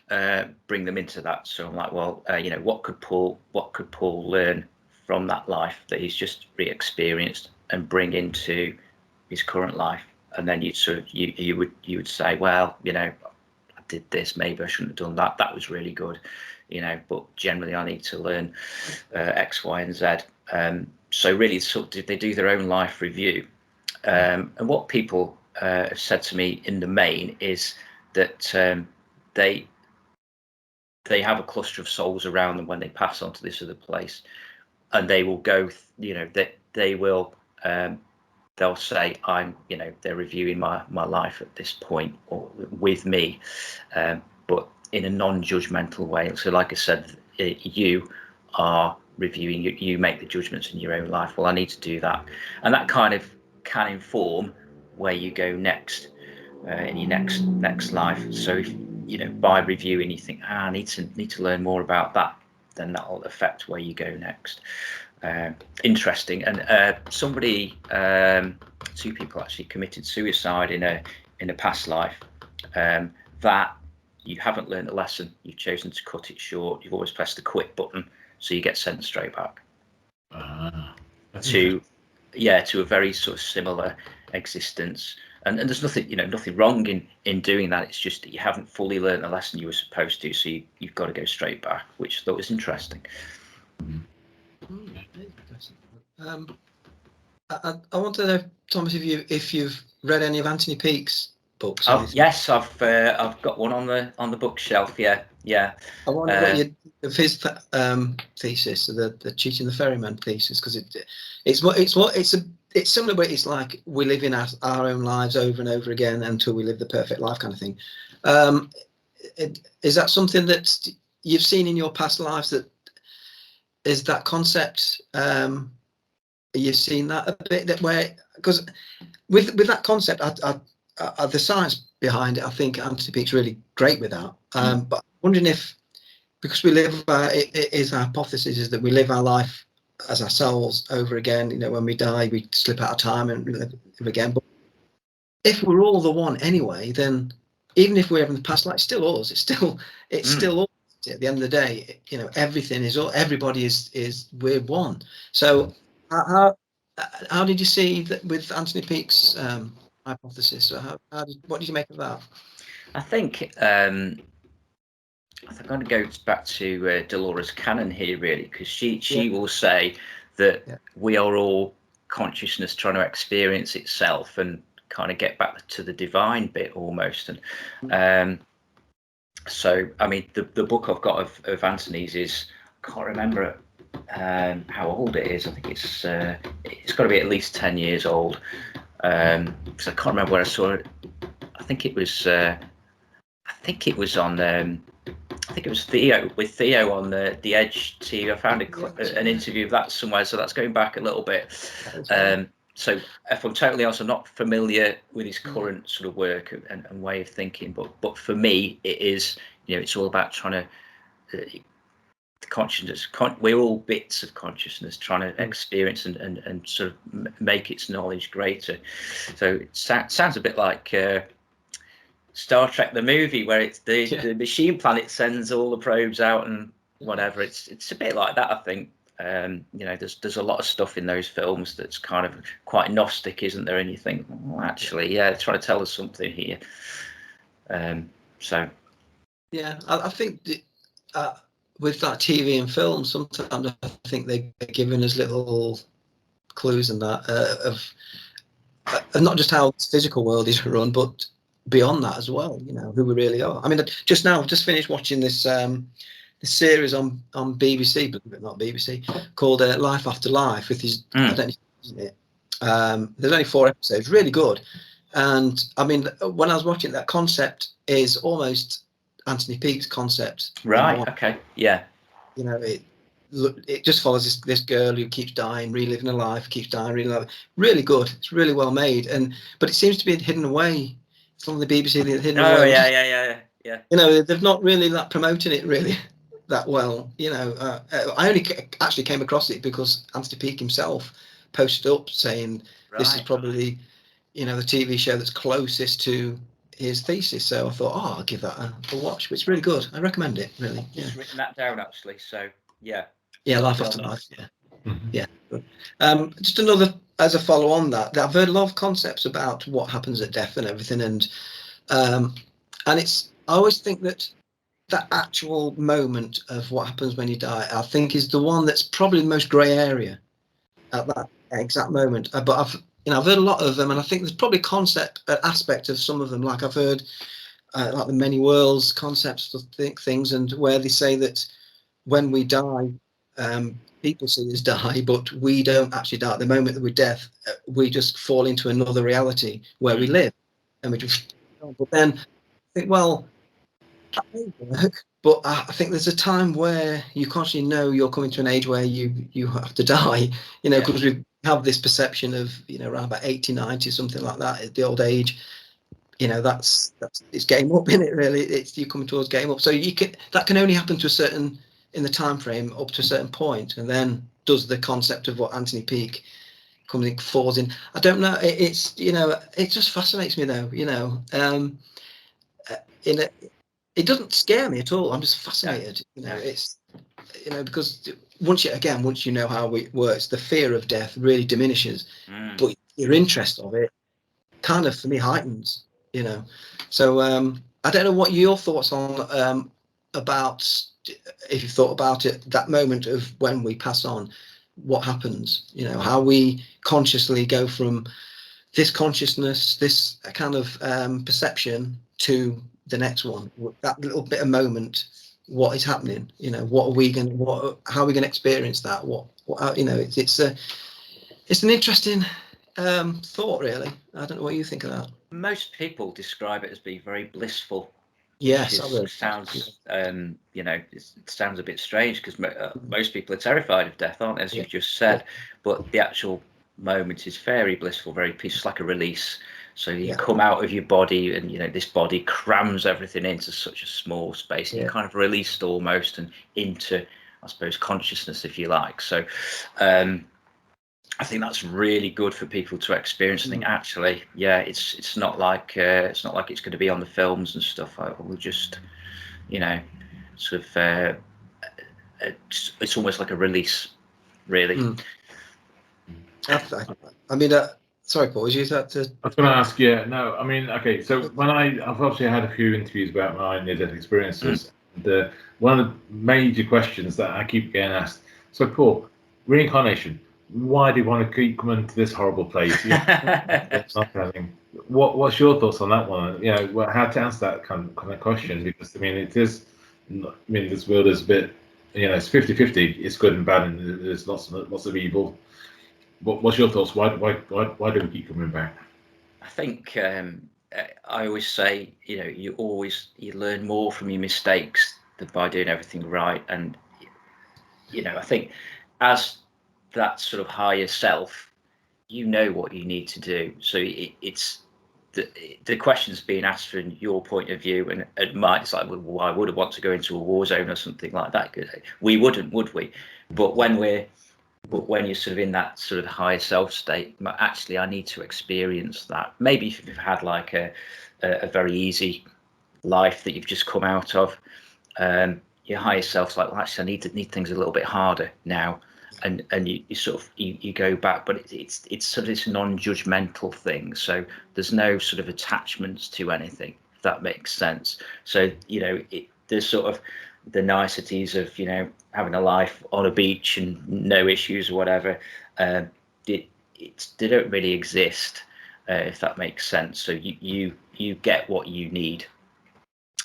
bring them into that. So I'm like, well, what could Paul learn from that life that he's just re-experienced and bring into his current life? And then you would say, well, I did this, maybe I shouldn't have done that. That was really good, but generally I need to learn X, Y, and Z. So really, sort of, they do their own life review. And what people have said to me in the main is that they have a cluster of souls around them when they pass on to this other place, and they will go, they will. They'll say, they're reviewing my life at this point, or with me, but in a non-judgmental way. So like I said, you are reviewing, you make the judgments in your own life. Well, I need to do that. And that kind of can inform where you go next in your next life. So if, by reviewing, you think, I need to learn more about that, then that will affect where you go next. Interesting. And somebody, two people actually committed suicide in a past life. That you haven't learned a lesson, you've chosen to cut it short, you've always pressed the quit button, so you get sent straight back to a very sort of similar existence. And there's nothing wrong in doing that. It's just that you haven't fully learned the lesson you were supposed to, so you've got to go straight back, which I thought was interesting. I want to know, Thomas, if you've read any of Anthony Peake's books? Yes, I've got one on the bookshelf. Yeah. I wonder what you of his thesis, the cheating the ferryman thesis, because it's similar, but it's like we live in our own lives over and over again until we live the perfect life kind of thing. Is that something that you've seen in your past lives? That is that concept? You've seen that a bit, that where, because with that concept, the science behind it, I think Anthony Peake's really great with that. But I'm wondering if, because we live, it is our hypothesis is that we live our life as ourselves over again. You know, when we die, we slip out of time and live again. But if we're all the one anyway, then even if we're in the past life, it's still us. It's still us. At the end of the day, you know, everything is all. Everybody is we're one. So how did you see that with Anthony Peake's hypothesis? So what did you make of that? I think I'm going to go back to Dolores Cannon here, really, because she will say that we are all consciousness trying to experience itself and kind of get back to the divine bit almost. And so, I mean, the book I've got of Anthony's is, I can't remember how old it is. I think it's got to be at least 10 years old. Because I can't remember where I saw it. I think it was on I think it was Theo on the Edge TV. I found an interview of that somewhere, so that's going back a little bit. So if I'm totally honest, I'm not familiar with his current sort of work and way of thinking, but for me, it is, you know, it's all about trying to consciousness. We're all bits of consciousness trying to experience and sort of make its knowledge greater. So it sounds a bit like Star Trek the movie, where it's the machine planet sends all the probes out and whatever. It's a bit like that, I think. You know, there's a lot of stuff in those films that's kind of quite Gnostic, isn't there? And you think, well, actually, trying to tell us something here. So yeah, I think with that TV and film, sometimes I think they're giving us little clues and that of not just how the physical world is run, but beyond that as well. You know, who we really are. I mean, I've just finished watching this series on BBC, but not BBC, called Life After Life with his. I don't know if you've seen it. There's only 4 episodes, really good. And I mean, when I was watching, that concept is almost Anthony Peake's concept. Right. Okay. Yeah. You know, it just follows this girl who keeps dying, reliving her life, keeps dying, reliving. Really good. It's really well made, but it seems to be hidden away from the BBC. Hidden away. Yeah. You know, they've not really promoted it really that well. You know, I only actually came across it because Anthony Peake himself posted up saying this is probably, you know, the TV show that's closest to his thesis. So I thought, I'll give that a watch. It's really good. I recommend it, really. Yeah. Just written that down, actually. So yeah. Life After Life. Yeah. Just another, as a follow on that, I've heard a lot of concepts about what happens at death and everything, and it's, I always think that actual moment of what happens when you die, I think, is the one that's probably the most grey area at that exact moment. But I've heard a lot of them, and I think there's probably aspect of some of them. Like I've heard like the many worlds concepts of things, and where they say that when we die, people see us die, but we don't actually die. At the moment that we're death, we just fall into another reality where we live, and we just. But then I think, well, that may work, but I think there's a time where you constantly know you're coming to an age where you have to die. You know, because we have this perception of, you know, around about 80, 90, something like that at the old age. You know, that's it's game up, isn't it? Really, it's you coming towards game up. So that can only happen to a certain, in the time frame, up to a certain point, and then does the concept of what Anthony Peake falls in. I don't know. It's, you know, it just fascinates me though. You know, it doesn't scare me at all. I'm just fascinated. You know, it's, you know, because once you know how it works, the fear of death really diminishes, but your interest of it kind of, for me, heightens. You know, so I don't know what your thoughts on about, if you've thought about it, that moment of when we pass on, what happens, you know, how we consciously go from this consciousness, this kind of perception to the next one, that little bit of moment, what is happening, you know, what are we going to, how are we going to experience that? What you know, it's an interesting thought, really. I don't know what you think of that. Most people describe it as being very blissful. Yes, Sounds, you know, it sounds a bit strange because most people are terrified of death, aren't they, as you've just said? But the actual moment is very blissful, very peaceful, like a release. So you come out of your body, and you know, this body crams everything into such a small space, and you're kind of released almost and into, I suppose, consciousness, if you like. So I think that's really good for people to experience. I think actually, yeah, it's not like it's going to be on the films and stuff. We'll just, you know, sort of it's almost like a release, really. I mean, sorry, Paul, was you that to? I was going to ask, no, I mean, okay, so when I've obviously had a few interviews about my near-death experiences, and one of the major questions that I keep getting asked, so Paul, reincarnation, why do you want to keep coming to this horrible place? What's your thoughts on that one? You know, how to answer that kind of question, because I mean, it is, I mean, this world is a bit, you know, it's 50-50. It's good and bad, and there's lots of evil. What's your thoughts? Why do we keep coming back? I think I always say, you know, you learn more from your mistakes than by doing everything right. And you know, I think as that sort of higher self, you know what you need to do. So it's the questions being asked from your point of view, and mine. It's like, well, why would I want to go into a war zone or something like that? We wouldn't, would we? But when you're sort of in that sort of higher self state, actually, I need to experience that. Maybe if you've had like a very easy life that you've just come out of, your higher self's like, well, actually, I need things a little bit harder now. And you sort of you go back, but it's sort of this non-judgmental thing. So there's no sort of attachments to anything, if that makes sense. So you know, there's sort of the niceties of, you know, having a life on a beach and no issues or whatever. They don't really exist, if that makes sense. So you get what you need,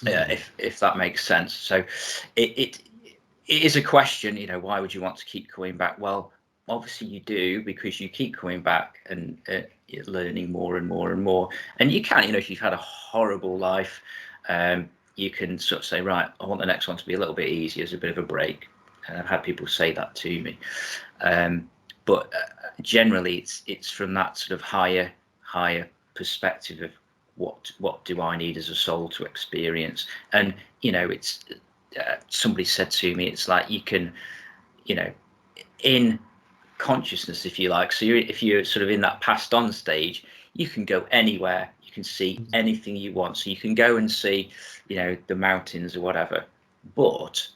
if that makes sense. So it is a question, you know, why would you want to keep coming back? Well, obviously you do, because you keep coming back and you're learning more and more and more. And you can, you know, if you've had a horrible life, you can sort of say, right, I want the next one to be a little bit easier, as a bit of a break. And I've had people say that to me. But generally, it's from that sort of higher perspective of what do I need as a soul to experience. And you know, it's somebody said to me, it's like you can, you know, in consciousness, if you like. So if you're sort of in that passed on stage, you can go anywhere. You can see anything you want. So you can go and see, you know, the mountains or whatever. But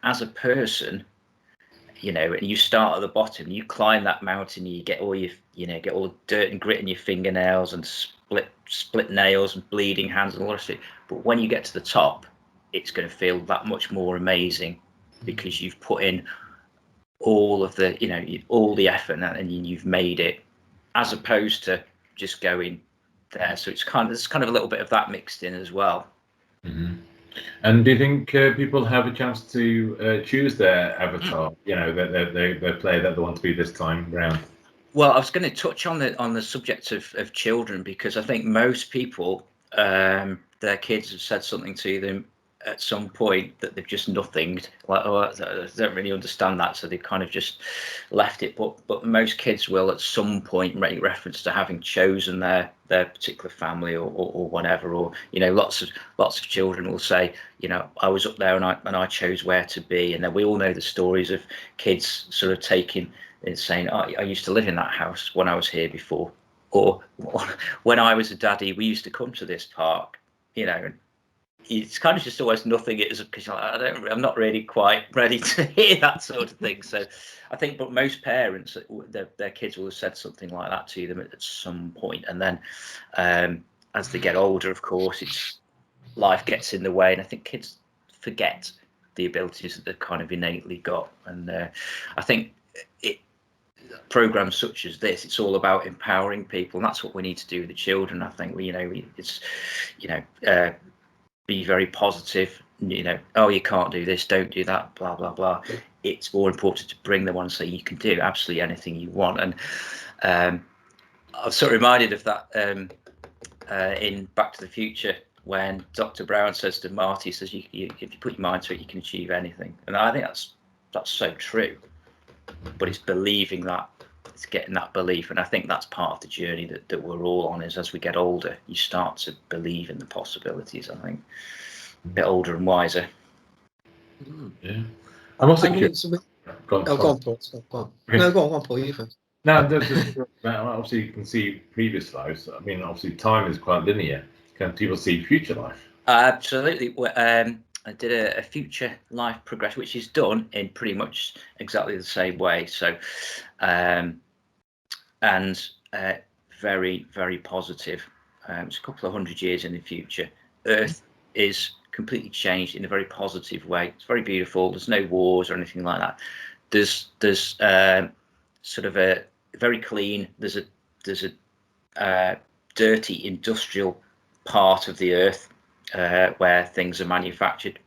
as a person, you know, and you start at the bottom, you climb that mountain, you get all your, you know, get all the dirt and grit in your fingernails and split nails and bleeding hands and all that shit. But when you get to the top, it's going to feel that much more amazing, because you've put in all of the, you know, all the effort and you've made it, as opposed to just going there. So it's kind of a little bit of that mixed in as well. Mm-hmm. And do you think people have a chance to choose their avatar? You know, their player that they want to be this time round. Well, I was going to touch on the subject of children, because I think most people, their kids have said something to them at some point that they've just nothinged, like, oh, I don't really understand that, so they've kind of just left it. But most kids will at some point make reference to having chosen their particular family or whatever. Or, you know, lots of children will say, you know, I was up there and I chose where to be. And then we all know the stories of kids sort of taking and saying, oh, I used to live in that house when I was here before, or when I was a daddy, we used to come to this park, you know. And it's kind of just always nothing. It is because I'm not really quite ready to hear that sort of thing. So I think, but most parents, their kids will have said something like that to them at some point. And then as they get older, of course, life gets in the way. And I think kids forget the abilities that they've kind of innately got. And I think programs such as this, it's all about empowering people, and that's what we need to do with the children. I think it's be very positive. Oh, you can't do this, don't do that, blah blah blah. It's more important to bring them on and say you can do absolutely anything you want. And I'm sort of reminded of that in Back to the Future, when Dr. Brown says to Marty, says, if you put your mind to it, you can achieve anything. And I think that's so true. But it's believing that, it's getting that belief. And I think that's part of the journey that we're all on, is as we get older, you start to believe in the possibilities, I think. A bit older and wiser. Yeah. I'm also curious. Go on, Paul. Okay. No, go on, Paul, you first. No, obviously you can see previous lives. I mean, obviously time is quite linear. Can people see future life? Absolutely. I did a future life progression, which is done in pretty much exactly the same way. So, and very, very positive. It's a couple of 100 years in the future. Earth is completely changed in a very positive way. It's very beautiful. There's no wars or anything like that. There's sort of a very clean. There's a dirty industrial part of the earth where things are manufactured.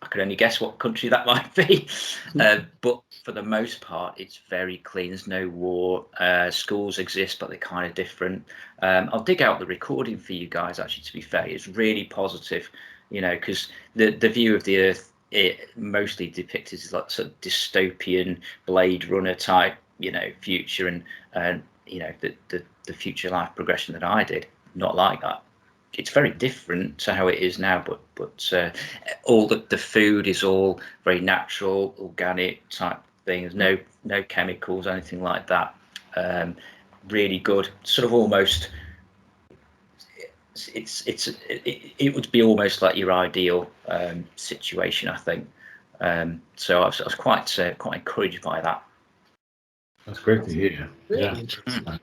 I could only guess what country that might be, but for the most part, it's very clean. There's no war. Schools exist, but they're kind of different. I'll dig out the recording for you guys. Actually, to be fair, it's really positive. Because the view of the earth, it mostly depicted as like sort of dystopian Blade Runner type, future, and the future life progression that I did, not like that. It's very different to how it is now, but all the food is all very natural, organic type things. No chemicals, anything like that. Really good. Sort of almost. It would be almost like your ideal situation, I think. So I was quite encouraged by that. That's great to hear. Really Yeah. interesting.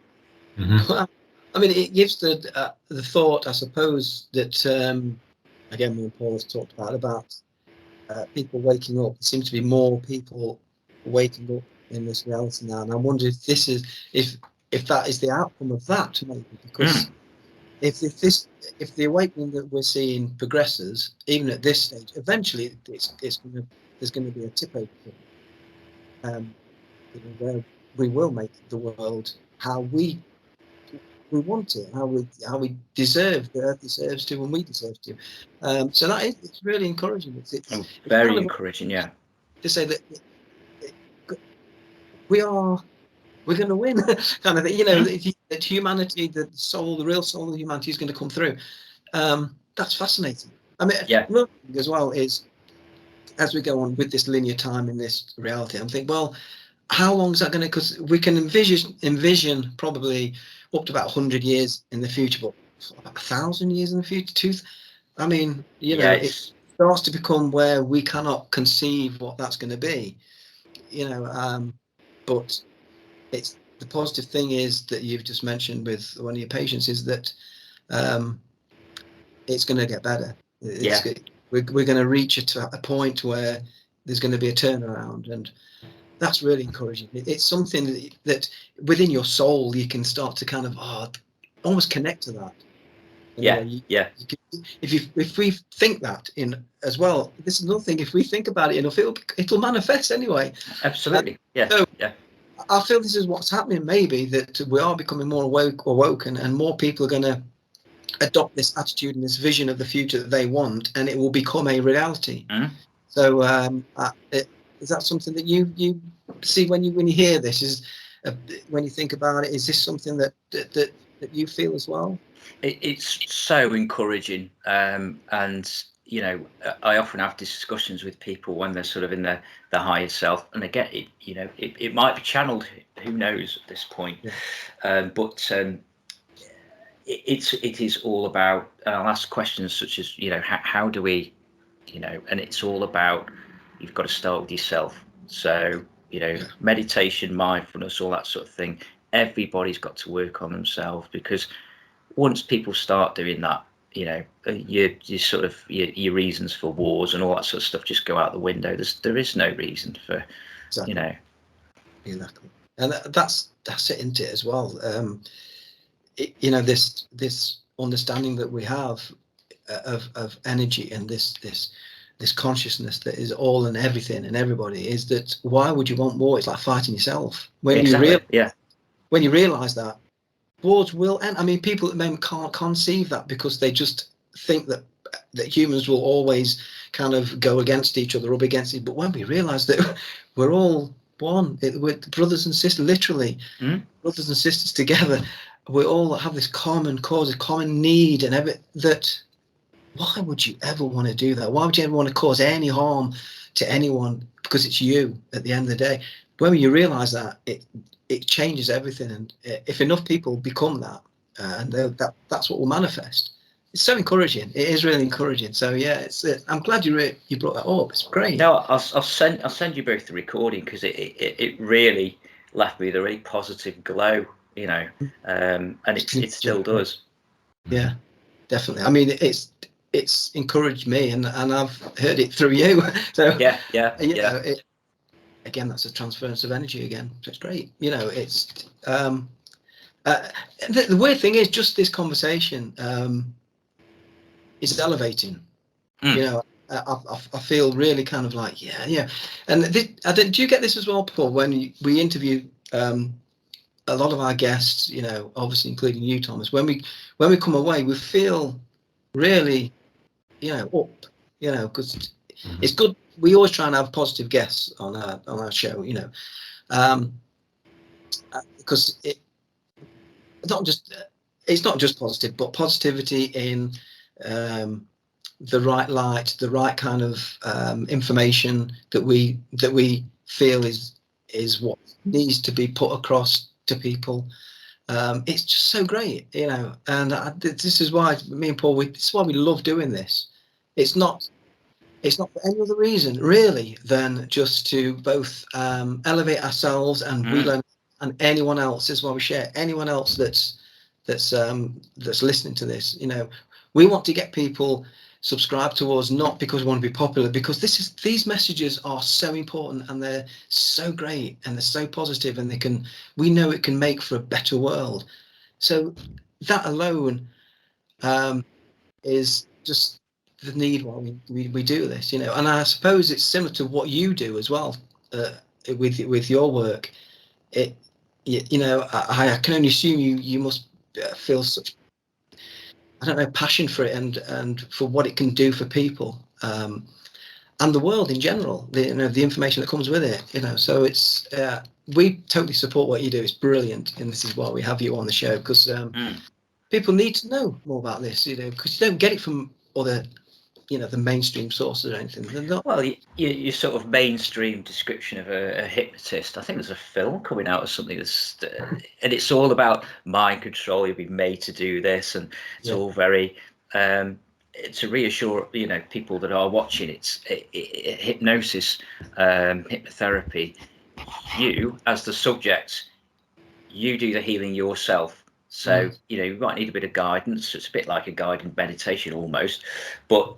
Mm-hmm. I mean, it gives the thought, I suppose, that again, me and Paul has talked about people waking up. There seems to be more people waking up in this reality now, and I wonder if this is if that is the outcome of that, maybe, because if the awakening that we're seeing progresses, even at this stage, eventually there's going to be a tip over where we will make the world how we want it, how we deserve, the earth deserves to, and we deserve to. So it's really encouraging. It's very kind of encouraging, yeah. To say that we're going to win, kind of thing. That humanity, the real soul of humanity is going to come through. That's fascinating. I mean, another thing as well is, as we go on with this linear time in this reality, I'm thinking, well, how long is that going to? Because we can envision probably up to about 100 years in the future, but 1,000 years in the future. I mean, it starts to become where we cannot conceive what that's going to be. But it's the positive thing is that you've just mentioned with one of your patients is that it's going to get better. We're going to reach a point where there's going to be a turnaround, and that's really encouraging. It's something that within your soul you can start to kind of almost connect to that. If we think that in as well, this is another thing. If we think about it enough, it'll manifest anyway. Absolutely. I feel this is what's happening. Maybe that we are becoming more awoken, and more people are going to adopt this attitude and this vision of the future that they want, and it will become a reality. So, is that something that you see when you hear this? When you think about it, is this something that you feel as well? It's so encouraging, and I often have discussions with people when they're sort of in the higher self, and again, it might be channeled. Who knows at this point? But it is all about. I'll ask questions such as how do we, and it's all about. You've got to start with yourself. So meditation, mindfulness, all that sort of thing. Everybody's got to work on themselves, because once people start doing that, you sort of your reasons for wars and all that sort of stuff just go out the window. There is no reason for, Exactly. Exactly. And that's it, isn't it, as well? You know, this understanding that we have of energy and this consciousness that is all and everything and everybody, is that why would you want war? It's like fighting yourself. When when you realize that, wars will end. I mean, people at the moment can't conceive that, because they just think that humans will always kind of go against each other, up against it. But when we realize that we're all one, we're brothers and sisters, literally brothers and sisters together, we all have this common cause, a common need, and that, why would you ever want to do that? Why would you ever want to cause any harm to anyone? Because it's you at the end of the day. When you realize that, it changes everything. And if enough people become that, and that's what will manifest. It's so encouraging. It is really encouraging. So yeah, I'm glad you brought that up. It's great. No, I'll send you both the recording, because it really left me with a really positive glow, you know, and it still does. Yeah, definitely. I mean, it's encouraged me, and I've heard it through you. So yeah. You know, again, that's a transference of energy again. So it's great. You know, it's the weird thing is, just this conversation is elevating. You know, I feel really kind of like, yeah. And do you get this as well, Paul? When we interview a lot of our guests, you know, obviously including you, Thomas, when we come away, we feel really, you know, up, you know, because it's good. We always try and have positive guests on our show, you know, because it's not just positive, but positivity in the right light, the right kind of information that we feel is what needs to be put across to people. It's just so great, you know, and this is why me and Paul, this is why we love doing this. It's not for any other reason really than just to both elevate ourselves and we learn, and anyone else. This is why we share. Anyone else that's listening to this, you know, we want to get people subscribe to us, not because we want to be popular, because these messages are so important, and they're so great, and they're so positive, and we know it can make for a better world. So that alone is just the need why we do this, you know. And I suppose it's similar to what you do as well with your work. You know, I can only assume you must feel such, I don't know, passion for it, and for what it can do for people, and the world in general. The information that comes with it, you know. So it's we totally support what you do. It's brilliant, and this is why we have you on the show, because people need to know more about this, you know, because you don't get it from other, you know, the mainstream sources or anything. They're not. Well, your sort of mainstream description of a hypnotist, I think there's a film coming out or something that's, and it's all about mind control. You'll be made to do this, and it's all very to reassure, you know, people that are watching. It's hypnosis, hypnotherapy. You as the subject, you do the healing yourself. So, you know, you might need a bit of guidance. It's a bit like a guided meditation almost, but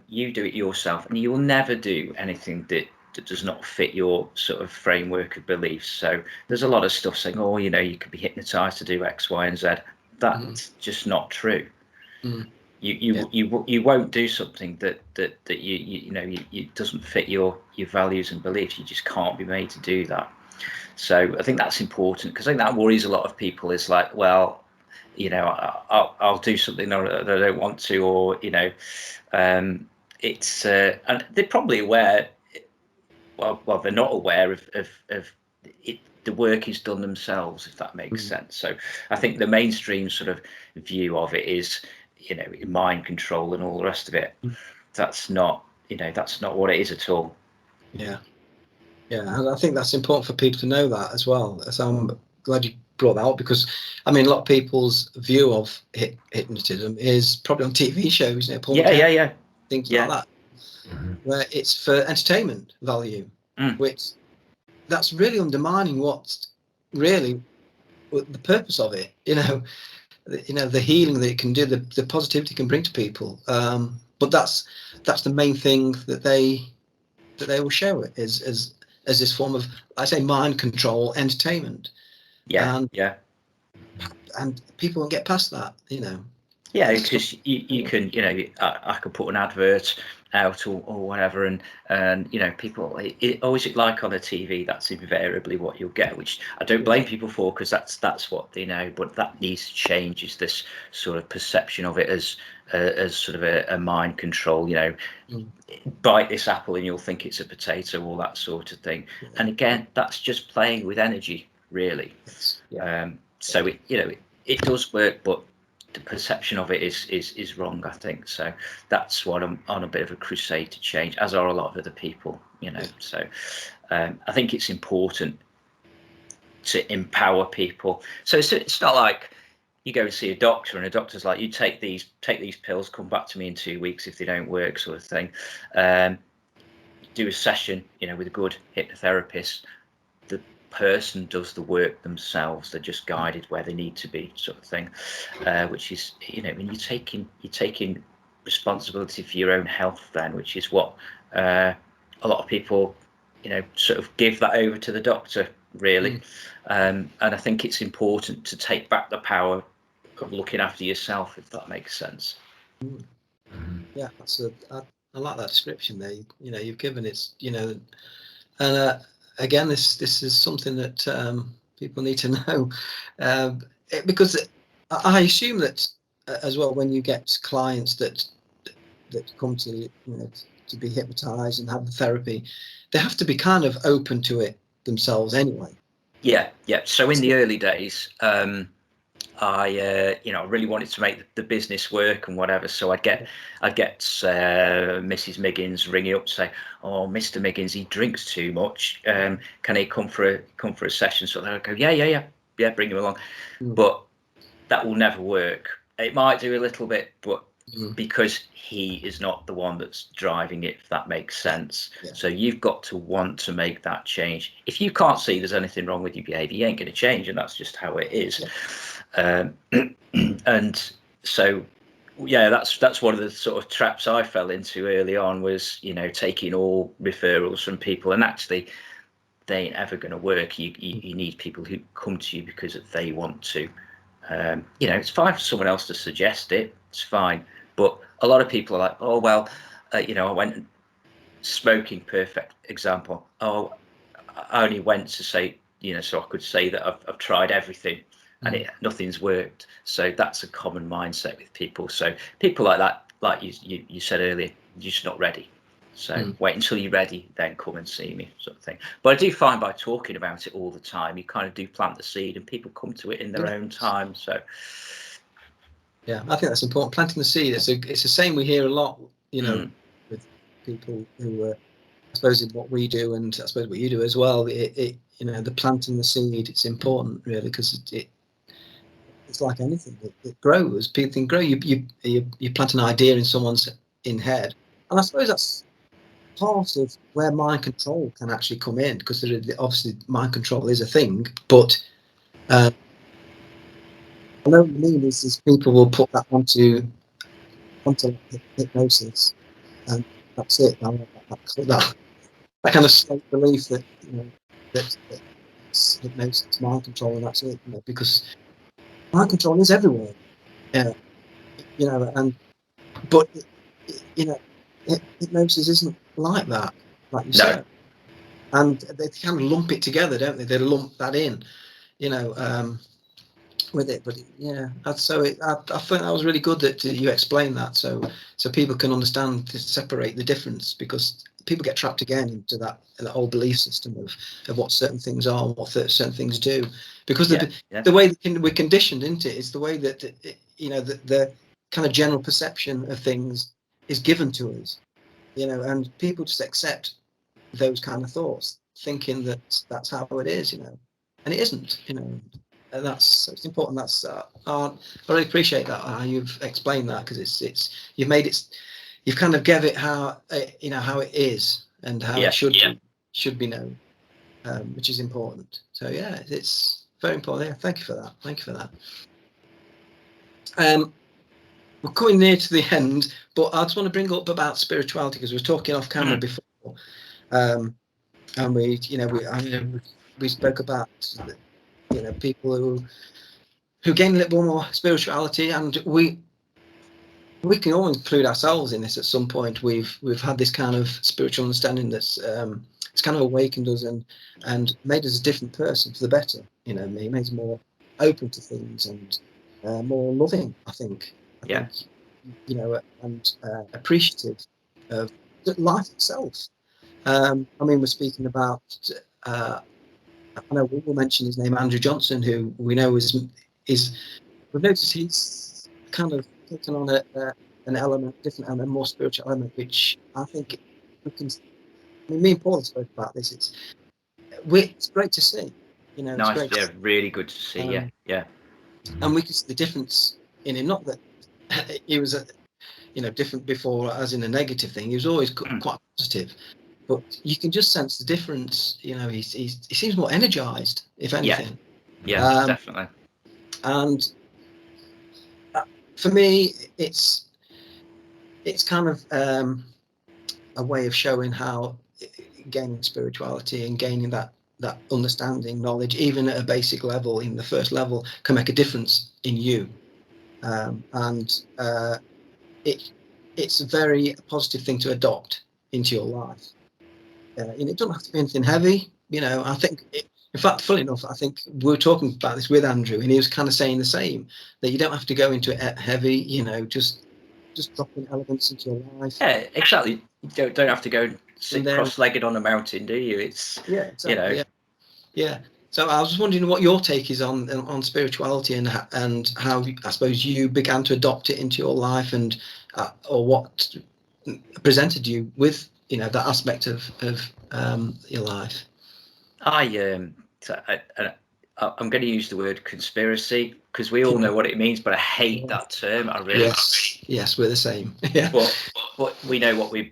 you do it yourself, and you will never do anything that does not fit your sort of framework of beliefs. So there's a lot of stuff saying, oh, you know, you could be hypnotized to do X, Y, and Z. That's just not true. You won't do something that you know doesn't fit your values and beliefs. You just can't be made to do that. So I think that's important, because I think that worries a lot of people. Is like, well, you know, I'll do something that I don't want to, or you know, it's and they're probably aware. Well, they're not aware of it. The work is done themselves, if that makes sense. So I think the mainstream sort of view of it is, you know, mind control and all the rest of it. That's not, you know, that's not what it is at all. Yeah. Yeah, and I think that's important for people to know that as well. So I'm glad you brought that up, because I mean, a lot of people's view of hypnotism is probably on TV shows, you know, Paul McCartney, things like that, where it's for entertainment value, which that's really undermining what's really the purpose of it. You know, the healing that it can do, the positivity it can bring to people. But that's the main thing that they will show it is as this form of, I say, mind control entertainment. Yeah, And, yeah. and people won't get past that, you know. Yeah, because you can, you know, I could put an advert out or whatever, and you know, people, it always like on the TV, that's invariably what you'll get, which I don't blame people for, because that's what they know. But that needs to change, is this sort of perception of it as sort of a mind control, you know. Bite this apple and you'll think it's a potato, all that sort of thing. And again, that's just playing with energy, really. So it, you know, it does work, but the perception of it is wrong, I think. So that's what I'm on a bit of a crusade to change, as are a lot of other people, you know. So I think it's important to empower people. So it's not like you go and see a doctor and a doctor's like, you take these pills, come back to me in 2 weeks if they don't work, sort of thing. Do a session, you know, with a good hypnotherapist. The person does the work themselves. They're just guided where they need to be, sort of thing. Which is, you know, when you're taking responsibility for your own health, then, which is what a lot of people, you know, sort of give that over to the doctor, really. And I think it's important to take back the power of looking after yourself, if that makes sense. Yeah, I like that description there. You know, you've given it, you know, and again, this is something that people need to know, because I assume that as well, when you get clients that come to, you know, to be hypnotized and have the therapy, they have to be kind of open to it themselves anyway. Yeah. So in the early days, I you know, I really wanted to make the business work and whatever. So I'd get Mrs. Miggins ringing up to say, "Oh, Mr. Miggins, he drinks too much. Can he come for a session?" So I'd go, "Yeah, bring him along." But that will never work. It might do a little bit, but because he is not the one that's driving it, if that makes sense. So you've got to want to make that change. If you can't see there's anything wrong with your behavior, you ain't going to change, and that's just how it is. And so, yeah, that's one of the sort of traps I fell into early on, was, you know, taking all referrals from people, and actually they ain't ever going to work. You need people who come to you because they want to. You know, it's fine for someone else to suggest it, it's fine, but a lot of people are like, "Oh, well, you know, I went smoking," perfect example. "Oh, I only went to say, you know, so I could say that I've tried everything and nothing's worked." So that's a common mindset with people. So people like that, like you said earlier, you're just not ready. So wait until you're ready, then come and see me, sort of thing. But I do find by talking about it all the time, you kind of do plant the seed, and people come to it in their own time. So yeah, I think that's important. Planting the seed. It's the same we hear a lot, you know, with people who I suppose in what we do, and I suppose what you do as well. You know, the planting the seed. It's important, really, because it's like anything. It grows. People can grow. You plant an idea in someone's head, and I suppose that's part of where mind control can actually come in, because obviously mind control is a thing, but I know what you mean is people will put that onto hypnosis, and that's it. That kind of slight belief that, you know, that it's hypnosis, mind control, and that's it, you know, because mind control is everywhere. You know, but you know, hypnosis isn't like that, like you said. And they kind of lump it together, don't they? They lump that in, you know, with it. But yeah, I think that was really good that you explained that, so people can understand, to separate the difference, because people get trapped again into that whole belief system of what certain things are and what certain things do, because the way we're conditioned into it is the way that you know, the kind of general perception of things is given to us, you know, and people just accept those kind of thoughts, thinking that that's how it is, you know, and it isn't, you know. And it's important. I really appreciate that, how you've explained that, because you've kind of gave it how, you know, how it is and how it should be known, which is important. So yeah, it's very important. Yeah, thank you for that. We're coming near to the end, but I just want to bring up about spirituality, because we were talking off camera before. And we spoke about, people who gain a little more spirituality, and we can all include ourselves in this at some point. We've had this kind of spiritual understanding that's it's kind of awakened us and made us a different person for the better. Made us more open to things and more loving, I think. I think, and appreciative of life itself. We're speaking about, I know we will mention his name, Andrew Johnson, who we know is we've noticed he's kind of taken on an element, different element, more spiritual element, which I think we can. Me and Paul spoke about this. It's great to see. It's Nice, great. yeah, really good to see. Yeah. And we can see the difference in him. Not that he was different before, as in a negative thing. He was always quite positive, but you can just sense the difference. He seems more energized, if anything. Yeah, definitely. And for me, it's kind of a way of showing how gaining spirituality and gaining that understanding, knowledge, even at a basic level, in the first level, can make a difference in you. It's a very positive thing to adopt into your life. It doesn't have to be anything heavy. I think, in fact, funnily enough, I think we were talking about this with Andrew, and he was kind of saying the same, that you don't have to go into it heavy, just dropping elements into your life. Yeah, exactly. You don't have to go sit cross-legged on a mountain, do you? It's exactly, yeah. So I was just wondering what your take is on spirituality and how I suppose you began to adopt it into your life, and or what presented you with that aspect of your life. I'm going to use the word conspiracy because we all know what it means, but I hate that term. I really. Yes, we're the same. Yeah. But we know what we're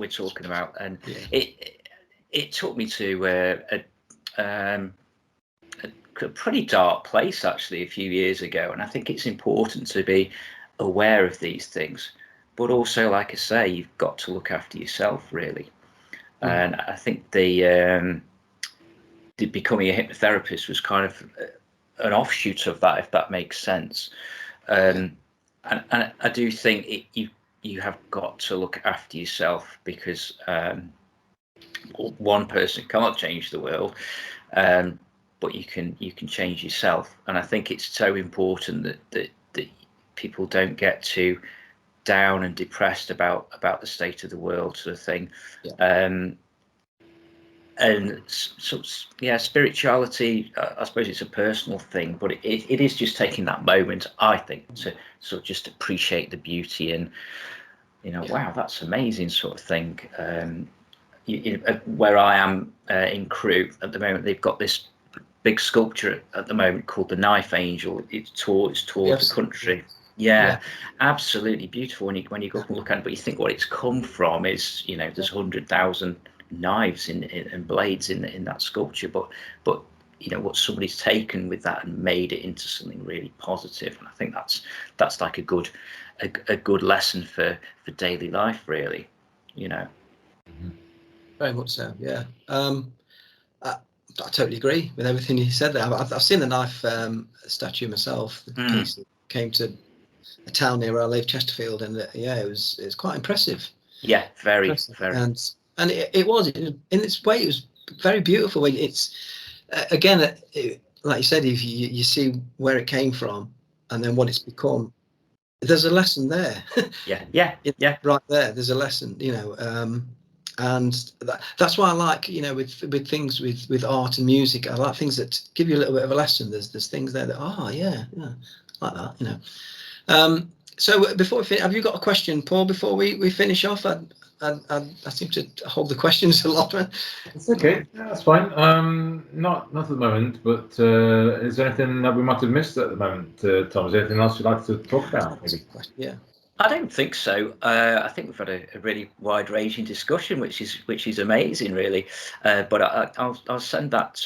talking about, and it took me to a pretty dark place actually a few years ago, and I think it's important to be aware of these things, but also, like I say, you've got to look after yourself really. And I think the becoming a hypnotherapist was kind of an offshoot of that, if that makes sense. And I do think you have got to look after yourself, because one person cannot change the world, but you can change yourself. And I think it's so important that people don't get too down and depressed about the state of the world, sort of thing. And so, spirituality, I suppose it's a personal thing, but it is just taking that moment, I think, to sort of just appreciate the beauty and, wow, that's amazing, sort of thing. Where I am in Crewe at the moment, they've got this big sculpture at the moment called the Knife Angel. It's toured the country. Yeah, absolutely beautiful when you go up and look at it. But you think what it's come from is, there's 100,000 knives and blades in that sculpture, but what somebody's taken with that and made it into something really positive. And I think that's like a good lesson for daily life, really. Very much so. Yeah. I totally agree with everything you said there. I've seen the knife statue myself. The piece that came to a town near where I live, Chesterfield, and it was quite impressive. Yeah, very, very. And it was, in its way, it was very beautiful. It's again, like you said, if you see where it came from and then what it's become, there's a lesson there. Yeah. Right there, there's a lesson, and that's why I like, with things with art and music, I like things that give you a little bit of a lesson. There's things there that like that, So before we finish, have you got a question, Paul? Before we finish off, I seem to hold the questions a lot. It's okay. Yeah, that's fine. Not at the moment, but is there anything that we might have missed at the moment, Tom? Is there anything else you'd like to talk about? Maybe. Yeah. I don't think so. I think we've had a really wide-ranging discussion, which is amazing, really. But I'll send that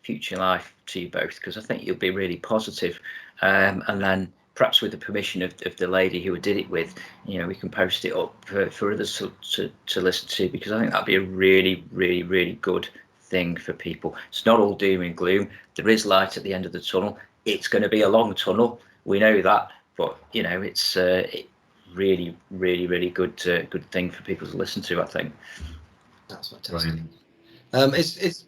Future Life to you both, because I think you'll be really positive. And then perhaps with the permission of the lady who I did it with, you know, we can post it up for others to listen to, because I think that'd be a really, really, really good thing for people. It's not all doom and gloom. There is light at the end of the tunnel. It's going to be a long tunnel. We know that, but you know, it's really, really, really good thing for people to listen to, I think. That's fantastic. Is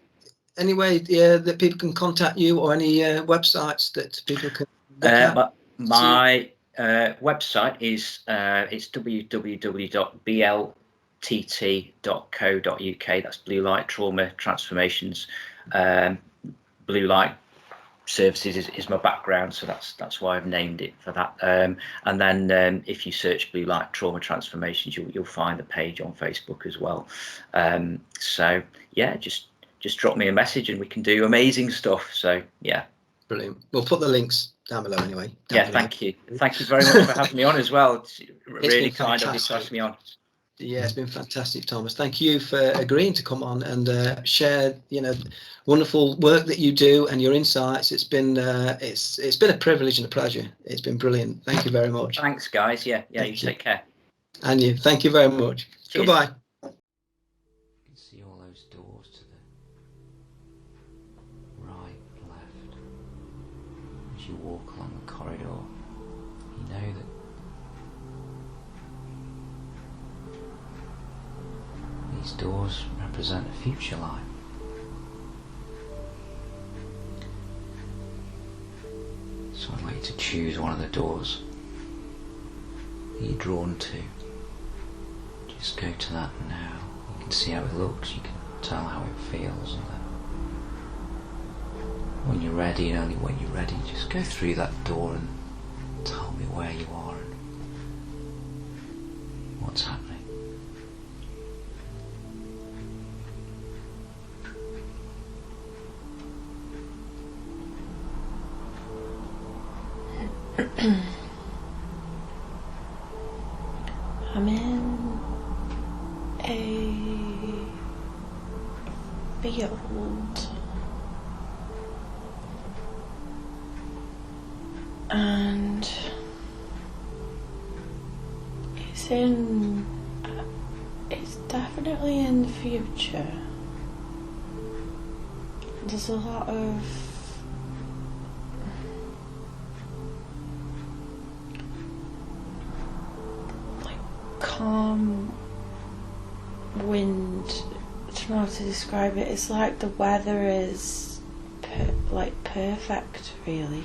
any way that people can contact you, or any websites that people can look at? My website is it's www.bltt.co.uk. That's Blue Light Trauma Transformations. Blue Light Services is my background, so that's why I've named it for that. And then if you search Blue Light Trauma Transformations, you'll find the page on Facebook as well. So yeah, just drop me a message and we can do amazing stuff. So yeah, brilliant. We'll put the links down below anyway. Thank you very much for having me on as well. It's really kind of you to have me on. Yeah, it's been fantastic, Thomas. Thank you for agreeing to come on and share, you know, wonderful work that you do and your insights. It's been it's been a privilege and a pleasure. It's been brilliant. Thank you very much. Thanks, guys. Yeah, you take care. And you. Thank you very much. Cheers. Goodbye. You can see all those doors to the right, left. As you walk along the corridor, you know that these doors represent a future life. So I'd like you to choose one of the doors that you're drawn to. Just go to that now. You can see how it looks, you can tell how it feels, and then when you're ready, and only when you're ready, just go through that door and tell me where you are and what's happening. I'm in a field, and it's definitely in the future. There's a lot of calm wind. I don't know how to describe it. It's like the weather is perfect, really.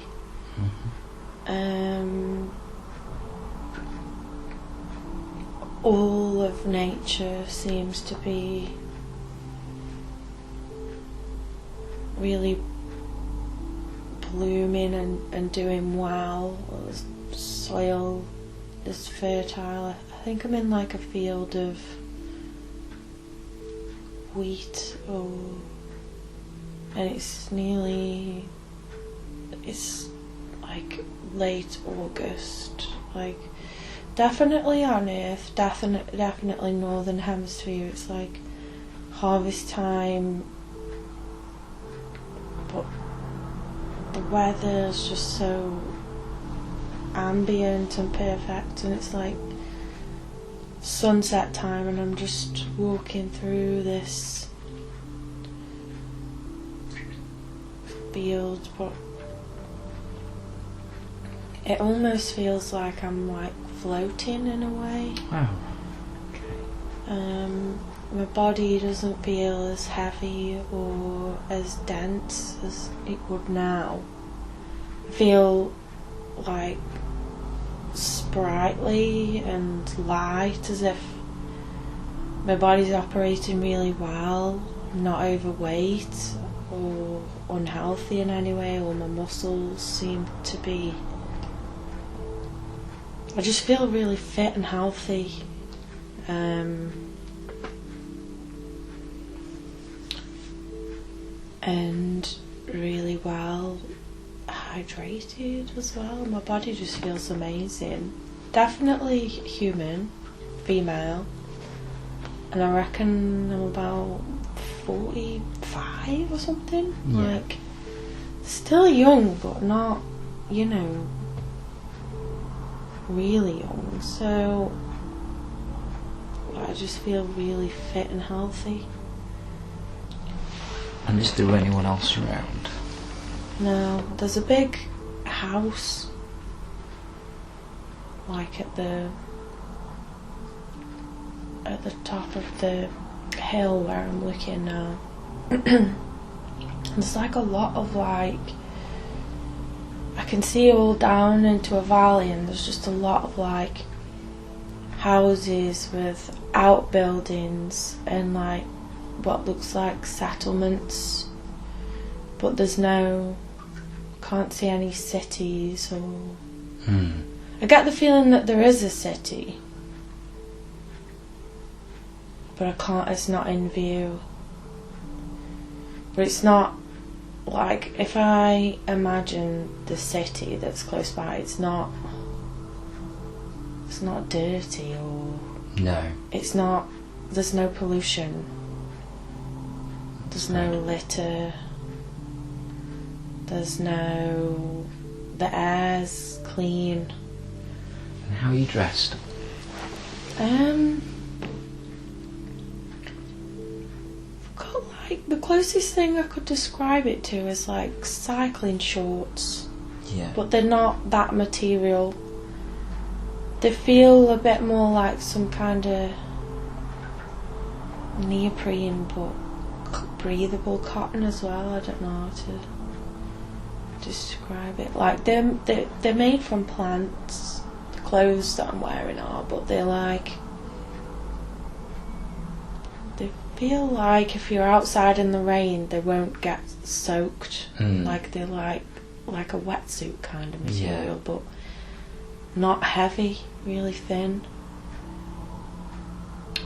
All of nature seems to be really blooming and doing well. The soil is fertile. I think I'm in like a field of wheat, and it's like late August, like definitely on Earth, definitely northern hemisphere. It's like harvest time, but the weather's just so ambient and perfect, and it's like sunset time, and I'm just walking through this field, but it almost feels like I'm like floating in a way. Wow. Okay. My body doesn't feel as heavy or as dense as it would now. I feel like sprightly and light, as if my body's operating really well. I'm not overweight or unhealthy in any way, or my muscles seem to be. I just feel really fit and healthy, and really well hydrated as well. My body just feels amazing. Definitely human, female, and I reckon I'm about 45 or something. Yeah. Like, still young, but not, really young, so I just feel really fit and healthy. And is there anyone else around? No, there's a big house, like at the top of the hill where I'm looking now. There's like a lot of like, I can see all down into a valley, and there's just a lot of like houses with outbuildings and like what looks like settlements, but there's no, can't see any cities or I get the feeling that there is a city, but I can't, it's not in view. But it's not like, if I imagine the city that's close by, it's not dirty, or No. it's not, there's no pollution, there's no litter, there's no, the air's clean. And how are you dressed? Got like, the closest thing I could describe it to is like cycling shorts, Yeah. but they're not that material. They feel a bit more like some kind of neoprene, but breathable cotton as well. I don't know how to describe it. Like they're made from plants. The clothes that I'm wearing are, but they're like, they feel like if you're outside in the rain, they won't get soaked. Like they're like a wetsuit kind of material, but not heavy, really thin.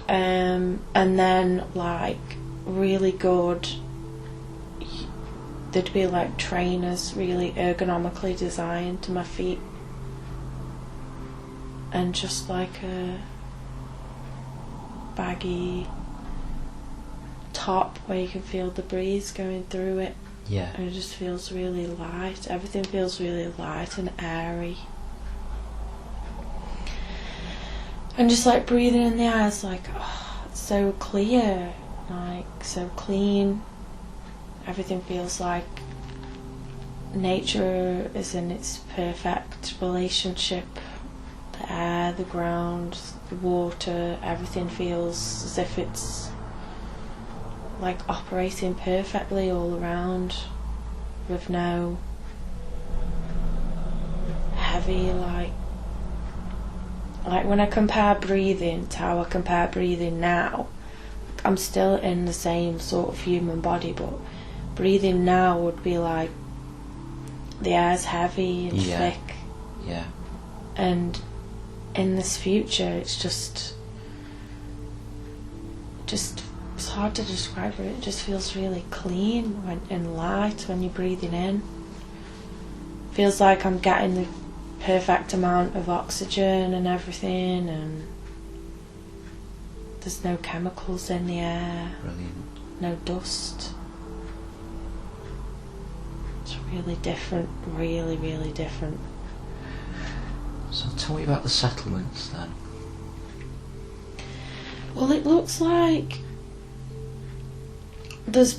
And then like really good, they'd be like trainers, really ergonomically designed to my feet, and just like a baggy top where you can feel the breeze going through it. Yeah. And it just feels really light. Everything feels really light and airy. And just like breathing in the air is like, oh, it's so clear, like so clean. Everything feels like nature is in its perfect relationship. The air, the ground, the water, everything feels as if it's like operating perfectly all around, with no heavy, like when I compare breathing to how I compare breathing now, I'm still in the same sort of human body, but breathing now would be like the air's heavy and thick. Yeah. And in this future, it's just it's hard to describe it. It just feels really clean and light when you're breathing in. Feels like I'm getting the perfect amount of oxygen and everything, and there's no chemicals in the air. Brilliant. No dust. It's really different, really, really different. So tell me about the settlements then. Well, it looks like there's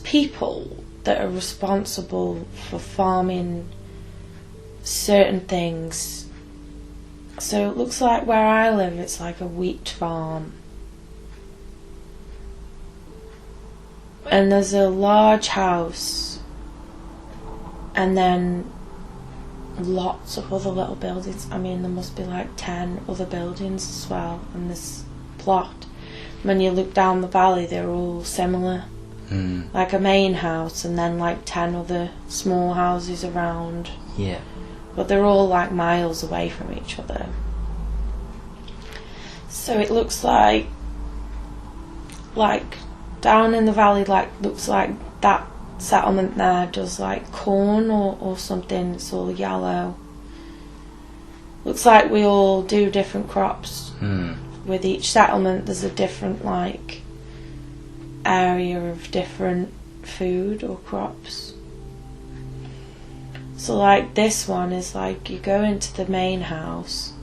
people that are responsible for farming certain things. So it looks like where I live, it's like a wheat farm. And there's a large house, and then lots of other little buildings. I mean, there must be like 10 other buildings as well in this plot. When you look down the valley, they're all similar. Like a main house and then like 10 other small houses around. Yeah. But they're all like miles away from each other. So it looks like down in the valley, like looks like that settlement there does like corn or something. It's all yellow. Looks like we all do different crops. With each settlement there's a different like area of different food or crops. So like this one is like you go into the main house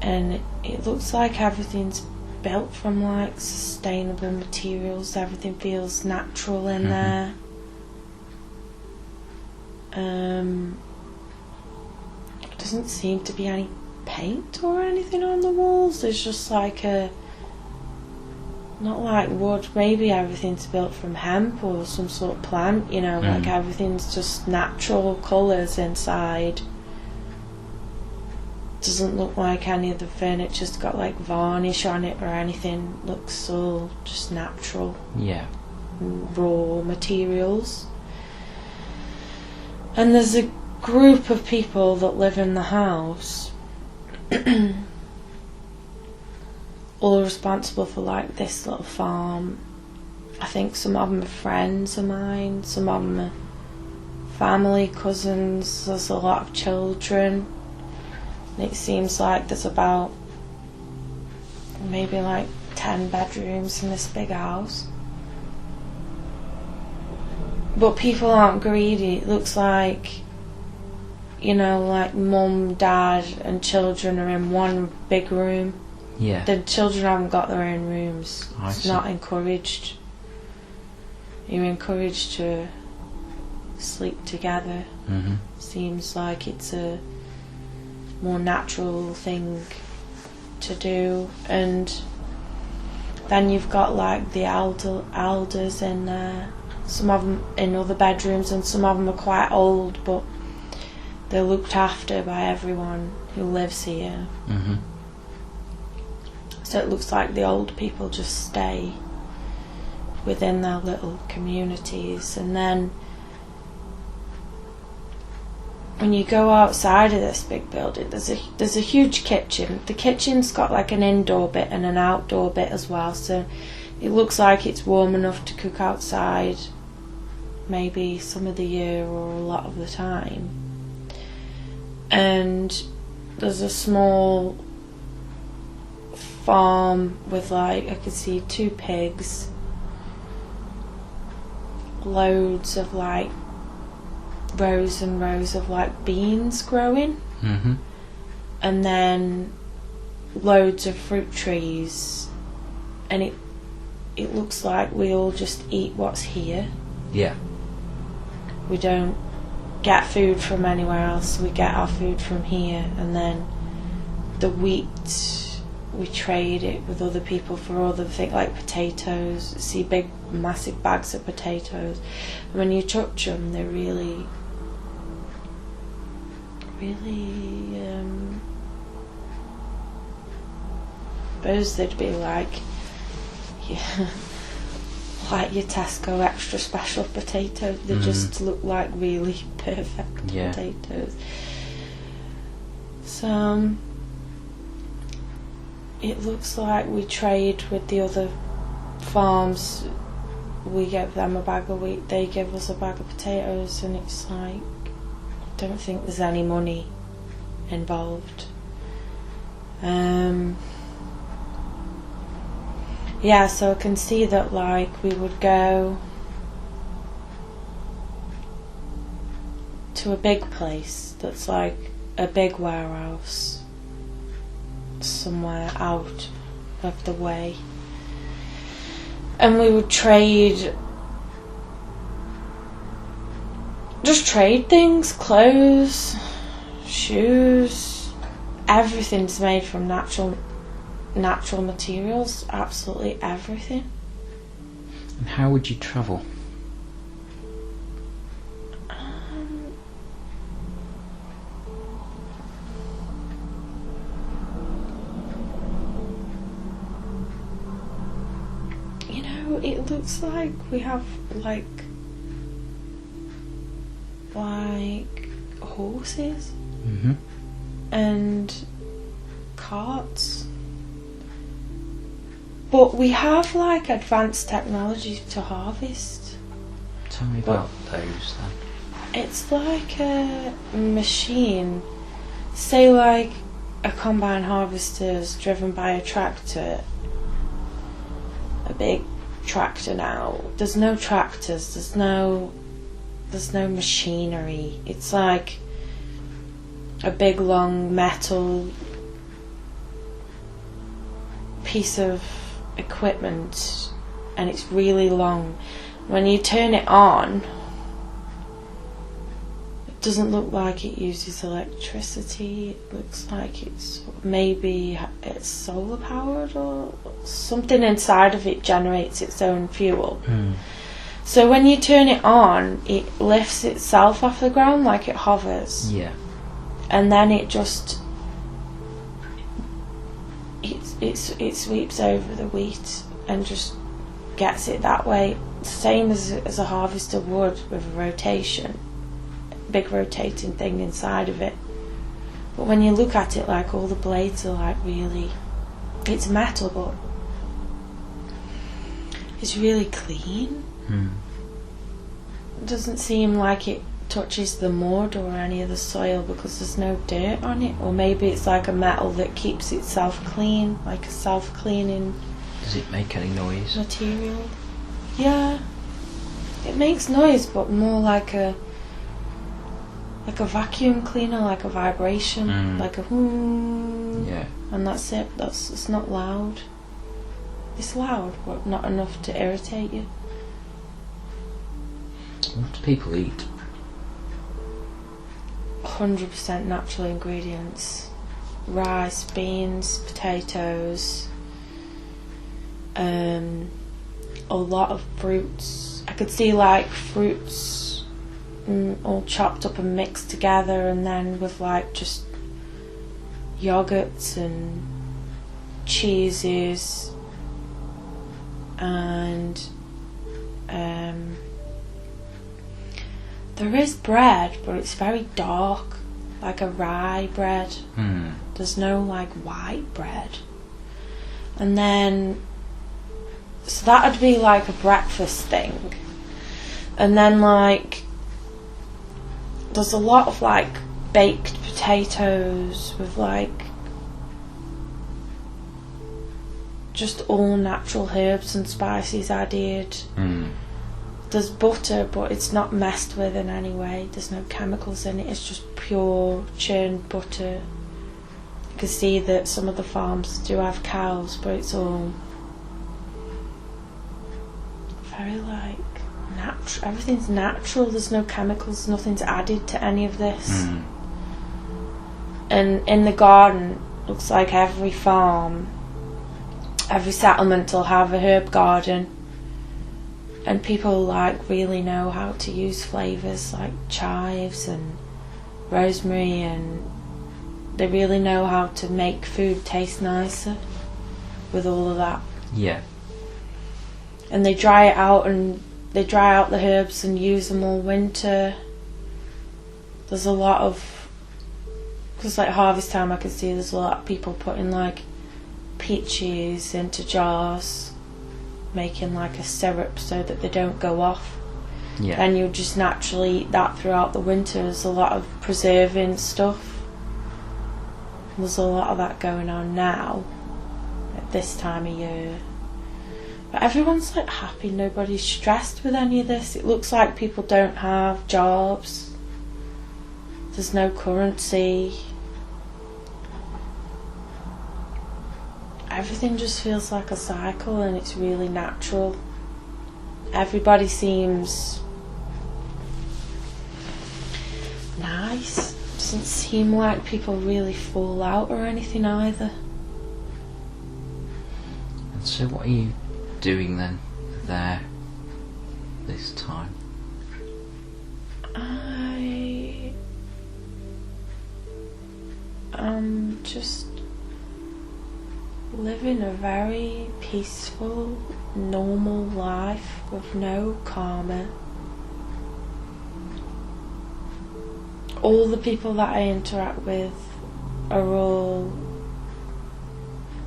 and it looks like everything's built from like sustainable materials. Everything feels natural in there. Doesn't seem to be any paint or anything on the walls. There's just like not like wood, maybe everything's built from hemp or some sort of plant, you know, like everything's just natural colours inside. Doesn't look like any of the furniture's got like varnish on it or anything. Looks all just natural. Yeah. Raw materials. And there's a group of people that live in the house. All responsible for like this little farm. I think some of them are friends of mine, some of them are family, cousins. There's a lot of children. And it seems like there's about maybe like 10 bedrooms in this big house. But people aren't greedy. It looks like, you know, like mum, dad and children are in one big room. Yeah. The children haven't got their own rooms. I It's see. not encouraged. You're encouraged to sleep together. Seems like it's a more natural thing to do. And then you've got like the elders in there. Some of them in other bedrooms, and some of them are quite old, but they're looked after by everyone who lives here. So it looks like the old people just stay within their little communities. And then when you go outside of this big building, there's a huge kitchen. The kitchen's got like an indoor bit and an outdoor bit as well, so it looks like it's warm enough to cook outside maybe some of the year or a lot of the time. And there's a small farm with like, I could see 2 pigs, loads of like rows and rows of like beans growing, and then loads of fruit trees, and it looks like we all just eat what's here. Yeah. We don't get food from anywhere else. We get our food from here, and then the wheat, we trade it with other people for other things like potatoes. See big massive bags of potatoes, and when you touch them they're really suppose they'd be like, yeah, like your Tesco extra special potatoes. They just look like really perfect potatoes. So it looks like we trade with the other farms. We give them a bag of wheat, they give us a bag of potatoes, and it's like, I don't think there's any money involved. Yeah, so I can see that like we would go to a big place that's like a big warehouse somewhere out of the way, and we would trade things, clothes, shoes, everything's made from natural materials, absolutely everything. And how would you travel? You know, it looks like we have like horses and carts. But we have like advanced technology to harvest. Tell me about those then. It's like a machine. Say like a combine harvester is driven by a tractor. A big tractor now. There's no tractors, there's no there's no machinery. It's like a big long metal piece of equipment, and it's really long. When you turn it on, it doesn't look like it uses electricity. It looks like it's solar powered, or something inside of it generates its own fuel. So when you turn it on, it lifts itself off the ground like it hovers. Yeah. And then it just it sweeps over the wheat and just gets it that way. Same as a harvester would, with a rotation, big rotating thing inside of it. But when you look at it, like, all the blades are like really, it's metal, but it's really clean. It doesn't seem like it touches the mud or any of the soil because there's no dirt on it. Or maybe it's like a metal that keeps itself clean, like a self-cleaning. Does it make any noise? Material. Yeah, it makes noise, but more like a vacuum cleaner, like a vibration, like a whoom. Yeah. And that's it. It's not loud. It's loud, but not enough to irritate you. What do people eat? 100% natural ingredients. Rice, beans, potatoes, a lot of fruits. I could see like fruits all chopped up and mixed together, and then with like just yogurts and cheeses and there is bread, but it's very dark, like a rye bread. There's no like white bread. And then, so that would be like a breakfast thing. And then like, there's a lot of like baked potatoes with like just all natural herbs and spices added. There's butter, but it's not messed with in any way. There's no chemicals in it. It's just pure churned butter. You can see that some of the farms do have cows, but it's all very like natural. Everything's natural. There's no chemicals. Nothing's added to any of this. And in the garden, looks like every farm, every settlement will have a herb garden. And people like really know how to use flavours like chives and rosemary, and they really know how to make food taste nicer with all of that. Yeah. And they dry it out, and they dry out the herbs and use them all winter. There's a lot of, because like harvest time I can see there's a lot of people putting like peaches into jars, making like a syrup so that they don't go off. Yeah. And you just naturally eat that throughout the winter. There's a lot of preserving stuff. There's a lot of that going on now at this time of year. But everyone's like happy, nobody's stressed with any of this. It looks like people don't have jobs. There's no currency. Everything just feels like a cycle, and it's really natural. Everybody seems nice. Doesn't seem like people really fall out or anything either. And so what are you doing then there this time? I am just living a very peaceful, normal life with no karma. All the people that I interact with are all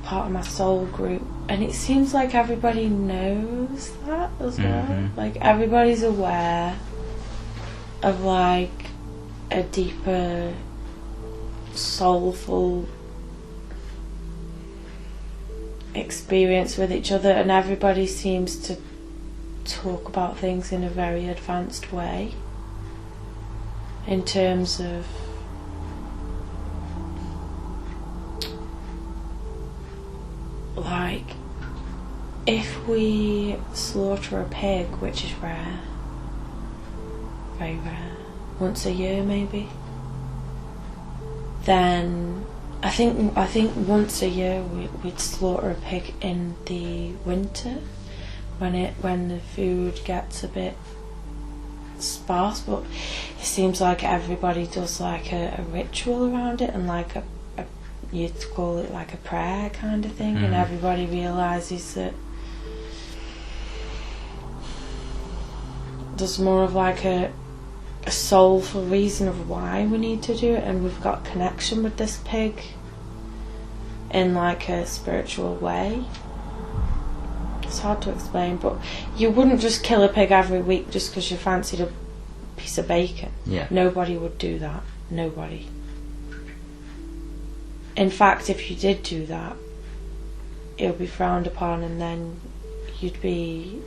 part of my soul group, and it seems like everybody knows that as well. Like everybody's aware of like a deeper, soulful experience with each other, and everybody seems to talk about things in a very advanced way. in terms of like if we slaughter a pig, which is rare, very rare, once a year maybe, then I think once a year we'd slaughter a pig in the winter when the food gets a bit sparse, but it seems like everybody does like a ritual around it, and like you'd call it like a prayer kind of thing, and everybody realises that there's more of like a soulful reason of why we need to do it, and we've got connection with this pig in like a spiritual way. It's hard to explain, but you wouldn't just kill a pig every week just because you fancied a piece of bacon. Yeah. Nobody would do that. Nobody. In fact, if you did do that, it would be frowned upon, and then you'd be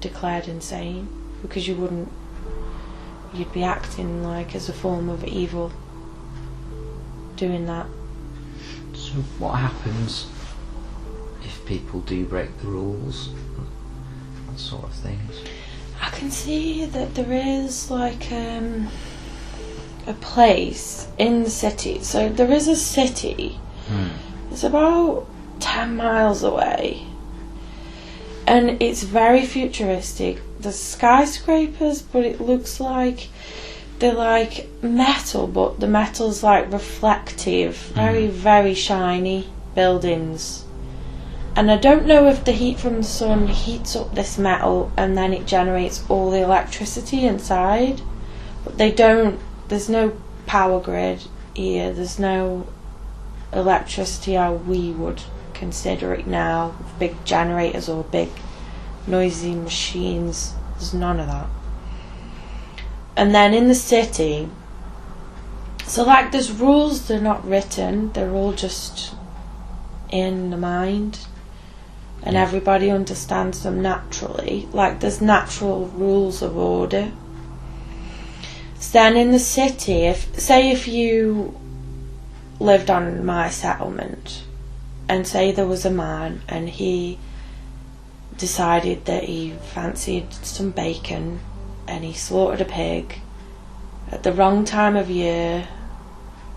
declared insane, because you'd be acting like as a form of evil doing that. So what happens if people do break the rules, that sort of things? I can see that there is like a place in the city. So there is a city. It's about 10 miles away, and it's very futuristic. There's skyscrapers, but it looks like they're like metal, but the metal's like reflective, very, very shiny buildings. And I don't know if the heat from the sun heats up this metal and then it generates all the electricity inside. But there's no power grid here, there's no electricity how we would consider it now, with big generators or big noisy machines. There's none of that. And then in the city, so like there's rules, they're not written, they're all just in the mind, and everybody understands them naturally. Like there's natural rules of order. So then in the city, if you lived on my settlement, and say there was a man and he decided that he fancied some bacon and he slaughtered a pig at the wrong time of year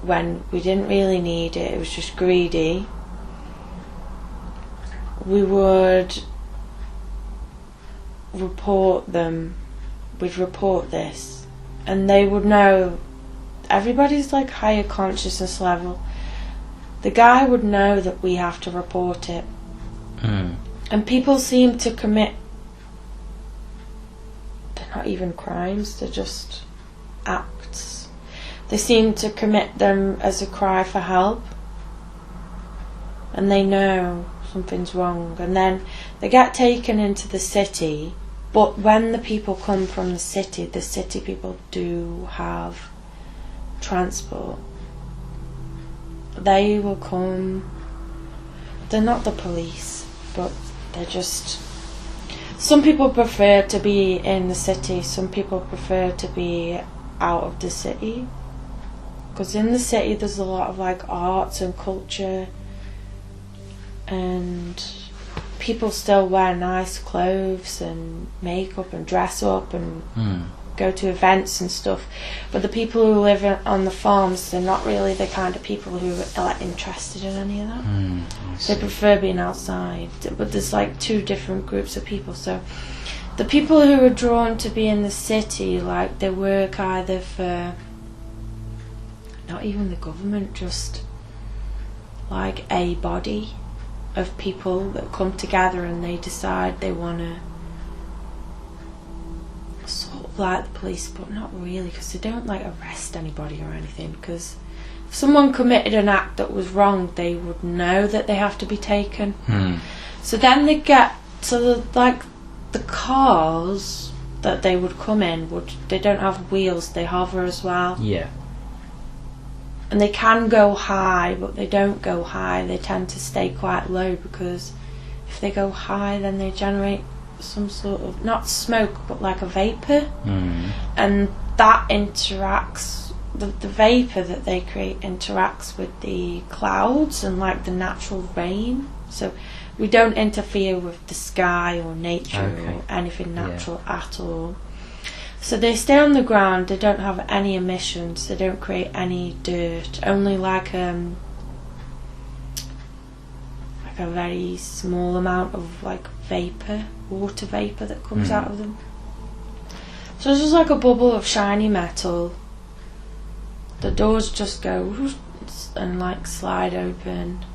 when we didn't really need it, it was just greedy, we would report them, we'd report this, and they would know. Everybody's like higher consciousness level. The guy would know that we have to report it. And people seem to commit, they're not even crimes, they're just acts. They seem to commit them as a cry for help, and they know something's wrong, and then they get taken into the city. But when the people come from the city people do have transport. They will come, they're not the police, but they're just, some people prefer to be in the city, some people prefer to be out of the city, because in the city there's a lot of like arts and culture, and people still wear nice clothes and makeup and dress up and go to events and stuff. But the people who live on the farms, they're not really the kind of people who are like interested in any of that. They prefer being outside. But there's like two different groups of people. So the people who are drawn to be in the city, like they work either for not even the government, just like a body of people that come together and they decide they want to sort of like the police, but not really, because they don't like arrest anybody or anything, because if someone committed an act that was wrong, they would know that they have to be taken. So then they get, so like the cars that they would come in, they don't have wheels, they hover as well. And they can go high, but they don't go high. They tend to stay quite low, because if they go high, then they generate some sort of, not smoke, but like a vapour. And that interacts, the vapour that they create interacts with the clouds and like the natural rain. So we don't interfere with the sky or nature or anything natural at all. So they stay on the ground, they don't have any emissions, they don't create any dirt, only like a very small amount of like vapour, water vapour that comes out of them. So it's just like a bubble of shiny metal. The doors just go and like slide open.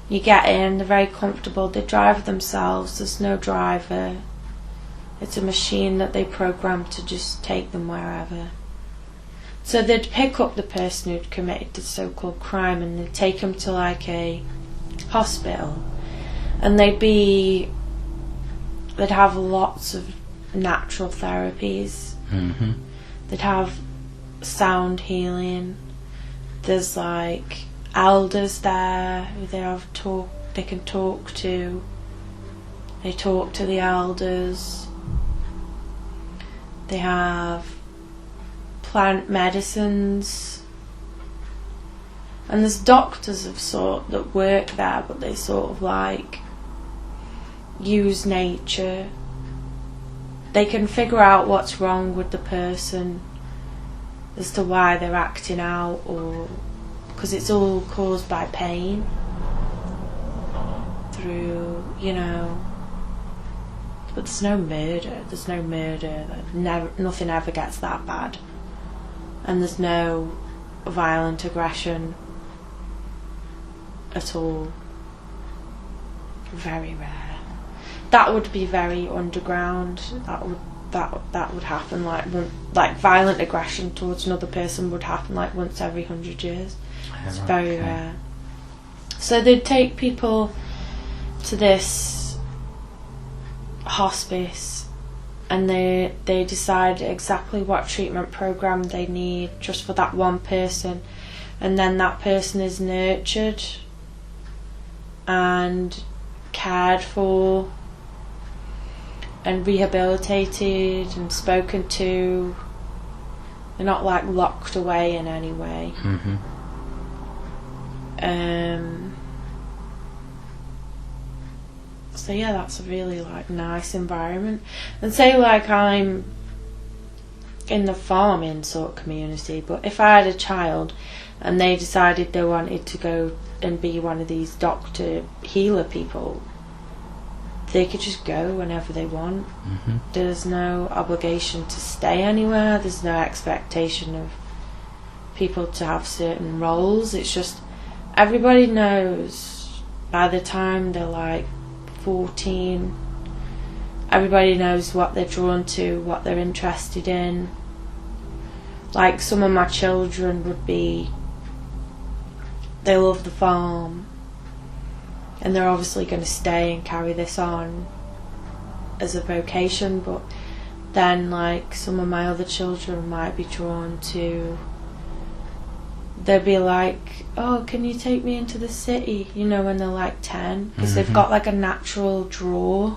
You get in, they're very comfortable, they drive themselves, there's no driver. It's a machine that they program to just take them wherever. So they'd pick up the person who'd committed the so-called crime and they'd take them to like a hospital, and they'd have lots of natural therapies. They'd have sound healing. There's like elders there who they can talk to. They talk to the elders. They have plant medicines, and there's doctors of sort that work there, but they sort of like use nature. They can figure out what's wrong with the person as to why they're acting out, or because it's all caused by pain through, but there's no murder, nothing ever gets that bad, and there's no violent aggression at all. Very rare. That would be very underground. That would happen like violent aggression towards another person would happen like once every 100 years. It's very rare. So they'd take people to this hospice, and they decide exactly what treatment program they need just for that one person, and then that person is nurtured and cared for and rehabilitated and spoken to. They're not like locked away in any way. So yeah, that's a really like nice environment. And say like I'm in the farming sort of community, but if I had a child and they decided they wanted to go and be one of these doctor healer people, they could just go whenever they want. There's no obligation to stay anywhere, there's no expectation of people to have certain roles. It's just everybody knows by the time they're like 14, everybody knows what they're drawn to, what they're interested in. Like some of my children would be, they love the farm, and they're obviously going to stay and carry this on as a vocation, but then like some of my other children might be drawn to, they'll be like, oh, can you take me into the city, when they're like 10, because they've got like a natural draw.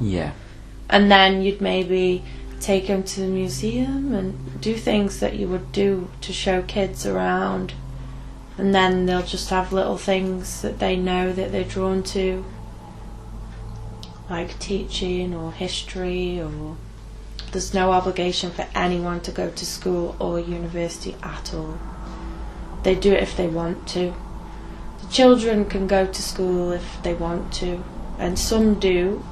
And then you'd maybe take them to the museum and do things that you would do to show kids around, and then they'll just have little things that they know that they're drawn to, like teaching or history, or there's no obligation for anyone to go to school or university at all. They do it if they want to. The children can go to school if they want to, and some do.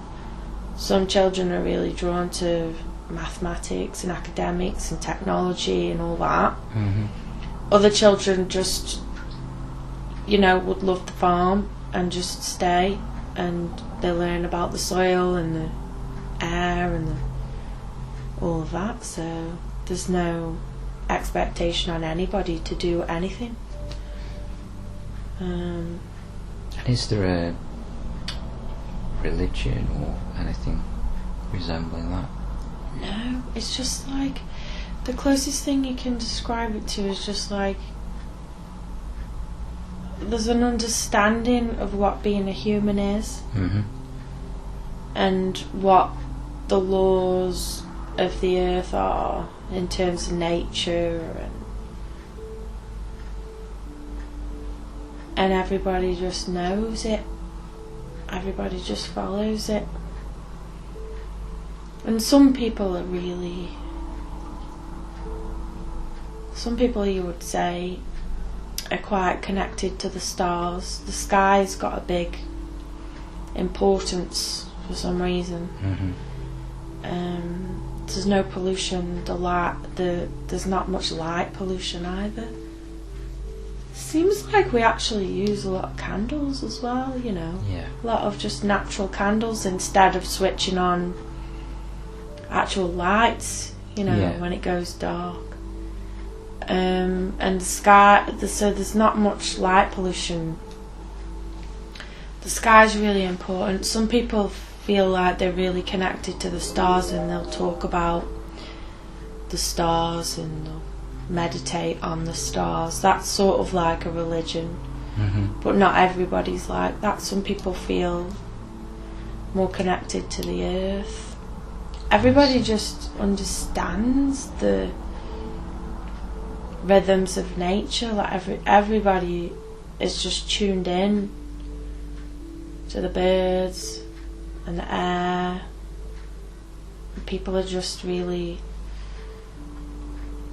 Some children are really drawn to mathematics and academics and technology and all that. Other children just, would love the farm and just stay, and they learn about the soil and the air and all of that. So there's no expectation on anybody to do anything. And is there a religion or anything resembling that? No, it's just like the closest thing you can describe it to is just like there's an understanding of what being a human is, and what the laws of the earth are in terms of nature, and everybody just knows it. Everybody just follows it. And some people you would say are quite connected to the stars. The sky's got a big importance for some reason. There's no pollution. There's not much light pollution either. Seems like we actually use a lot of candles as well, you know. Yeah. A lot of just natural candles instead of switching on actual lights, you know, when it goes dark. And the sky, so there's not much light pollution. The sky's really important. Some people feel like they're really connected to the stars, and they'll talk about the stars and they'll meditate on the stars. That's sort of like a religion. But not everybody's like that. Some people feel more connected to the earth. Everybody just understands the rhythms of nature. Like everybody is just tuned in to the birds and the air. People are just really,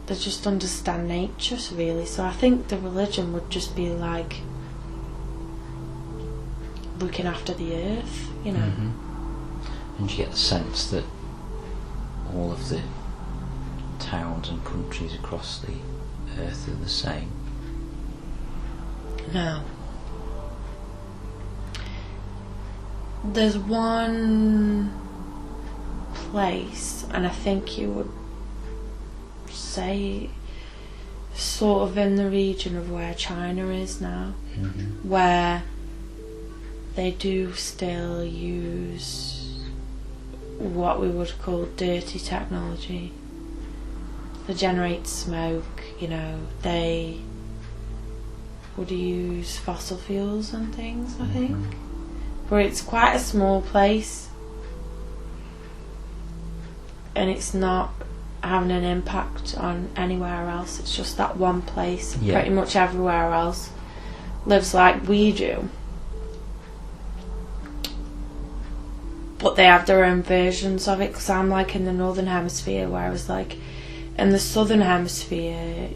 they just understand nature really. So I think the religion would just be like looking after the earth, you know. And you get the sense that all of the towns and countries across the earth are the same? No. There's one place, and I think you would say sort of in the region of where China is now, where they do still use what we would call dirty technology. They generate smoke, you know, they would use fossil fuels and things, I think. But it's quite a small place, and it's not having an impact on anywhere else. It's just that one place. Pretty much everywhere else lives like we do, but they have their own versions of it. Because I'm like in the northern hemisphere, whereas like in the southern hemisphere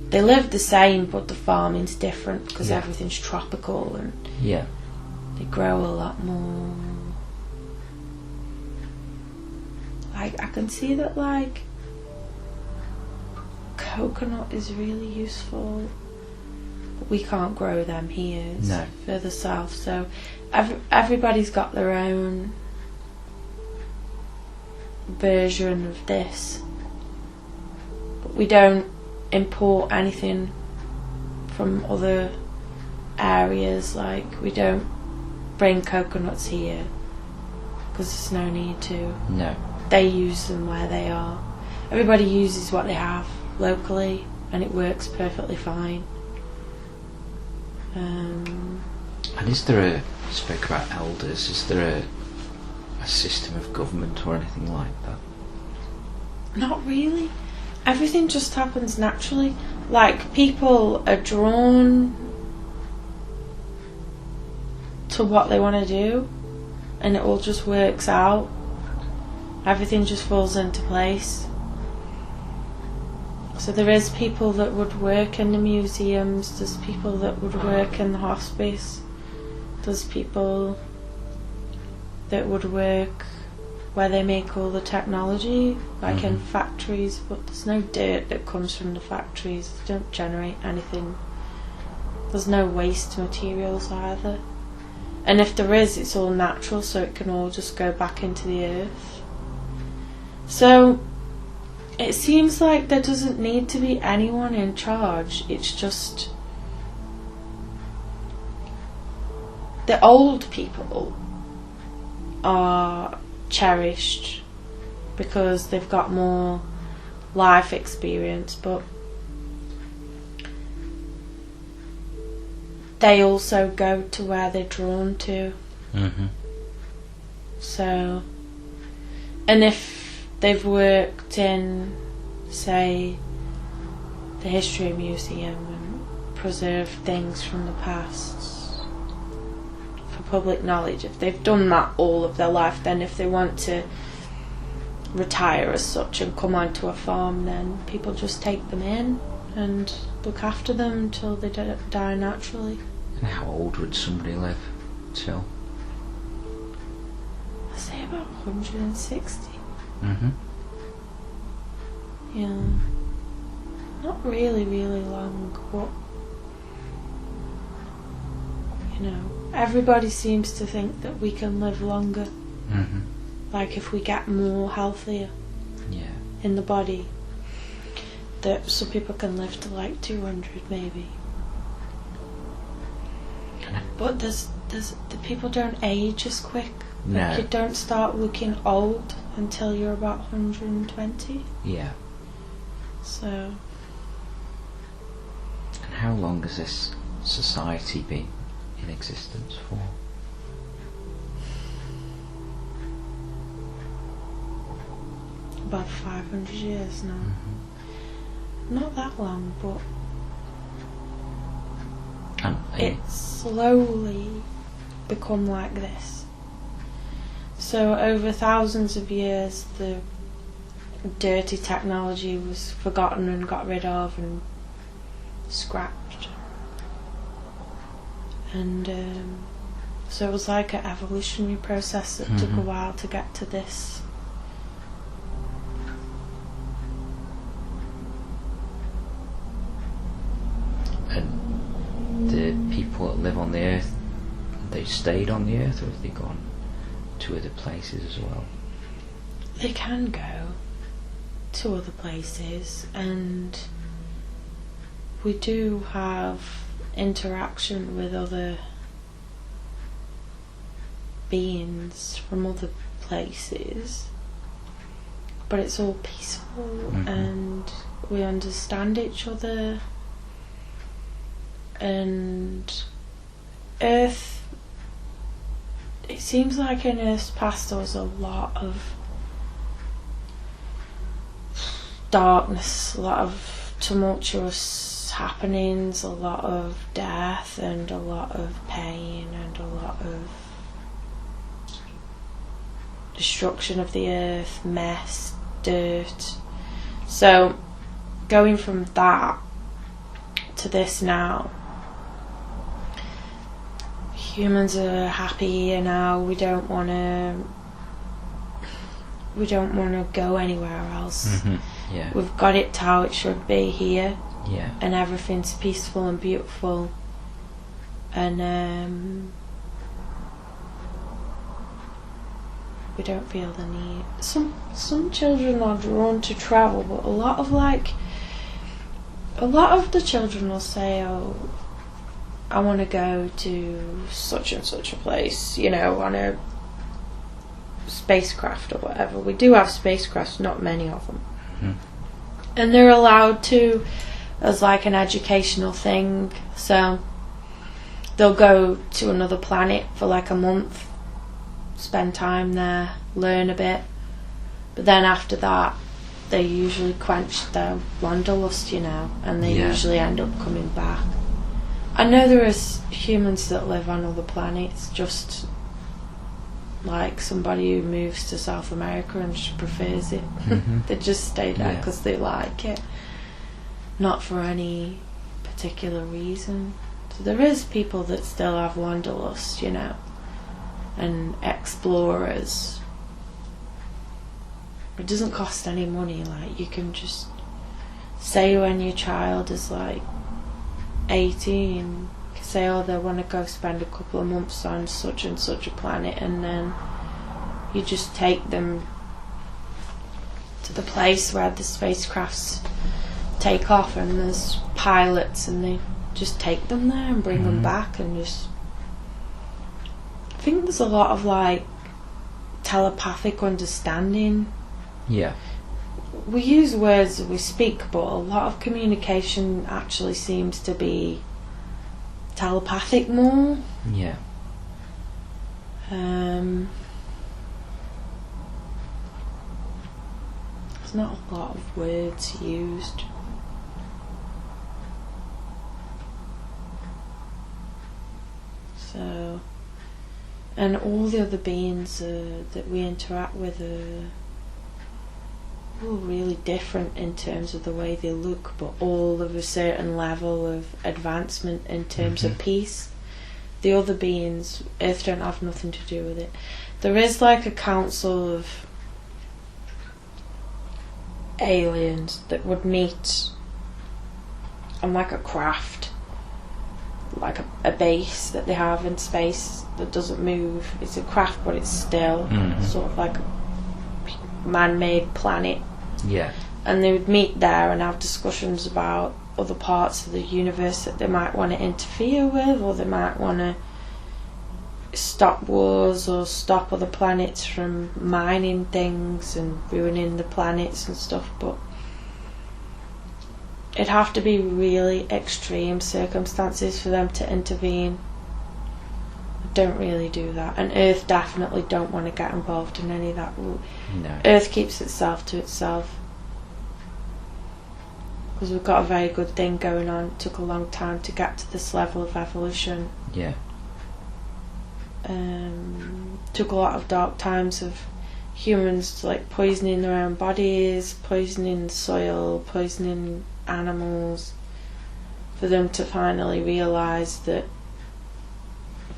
they live the same, but the farming's different because everything's tropical and they grow a lot more. Like I can see that like coconut is really useful, but we can't grow them here. It's further south, so everybody's got their own version of this, but we don't import anything from other areas. Like we don't bring coconuts here because there's no need to. They use them where they are. Everybody uses what they have locally, and it works perfectly fine. And is there you spoke about elders, is there a system of government or anything like that? Not really. Everything just happens naturally. Like people are drawn to what they want to do, and it all just works out. Everything just falls into place. So there is people that would work in the museums, there's people that would work in the hospice, there's people that would work where they make all the technology, like in factories, but there's no dirt that comes from the factories. They don't generate anything. There's no waste materials either. And if there is, it's all natural, so it can all just go back into the earth. So it seems like there doesn't need to be anyone in charge. It's just the old people are cherished because they've got more life experience, but they also go to where they're drawn to. So, and if they've worked in, say, the History Museum and preserved things from the past for public knowledge, if they've done that all of their life, then if they want to retire as such and come onto a farm, then people just take them in and look after them until they die naturally. And how old would somebody live till? I say about 160. Mm-hmm. Yeah. Not really, really long, but you know, everybody seems to think that we can live longer. Mm-hmm. Like if we get more healthier in the body, that some people can live to like 200 maybe. But the people don't age as quick. No. Like you don't start looking old until you're about 120. Yeah. So. And how long has this society been in existence for? About 500 years now. Mm-hmm. Not that long, but it's slowly become like this. So over thousands of years, the dirty technology was forgotten and got rid of and scrapped. And so it was like an evolutionary process that took a while to get to this. And the people that live on the earth, they stayed on the earth, or have they gone to other places as well? They can go to other places, and we do have interaction with other beings from other places, but it's all peaceful and we understand each other. And Earth, it seems like in Earth's past there was a lot of darkness, a lot of tumultuous happenings, a lot of death and a lot of pain and a lot of destruction of the earth, mess, dirt. So going from that to this now, humans are happy here now. We don't want to go anywhere else. Yeah. We've got it to how it should be here. Yeah. And everything's peaceful and beautiful. And we don't feel the need. Some children are drawn to travel, but a lot of the children will say, "Oh, I want to go to such and such a place, you know, on a spacecraft or whatever." We do have spacecrafts, not many of them. And they're allowed to as like an educational thing. So they'll go to another planet for like a month, spend time there, learn a bit. But then after that, they usually quench their wanderlust, you know, and they usually end up coming back. I know there is humans that live on other planets, just like somebody who moves to South America and just prefers it. They just stay there because they like it, not for any particular reason. So there is people that still have wanderlust, you know, and explorers. It doesn't cost any money. Like, you can just say when your child is like 18, you can say, "Oh, they want to go spend a couple of months on such and such a planet," and then you just take them to the place where the spacecrafts take off, and there's pilots, and they just take them there and bring them back, and just, I think there's a lot of like telepathic understanding. Yeah. We use words, we speak, but a lot of communication actually seems to be telepathic more. Yeah. there's not a lot of words used. So, and all the other beings that we interact with are all really different in terms of the way they look, but all of a certain level of advancement in terms of peace. The other beings, Earth don't have nothing to do with it. There is like a council of aliens that would meet on like a craft, like a base that they have in space that doesn't move. It's a craft, but it's still sort of like a man-made planet. Yeah. And they would meet there and have discussions about other parts of the universe that they might want to interfere with, or they might want to stop wars or stop other planets from mining things and ruining the planets and stuff. But it'd have to be really extreme circumstances for them to intervene. Don't really do that, and Earth definitely don't want to get involved in any of that. No. Earth keeps itself to itself, because we've got a very good thing going on. It took a long time to get to this level of evolution. Yeah. Took a lot of dark times of humans like poisoning their own bodies, poisoning the soil, poisoning animals, for them to finally realise that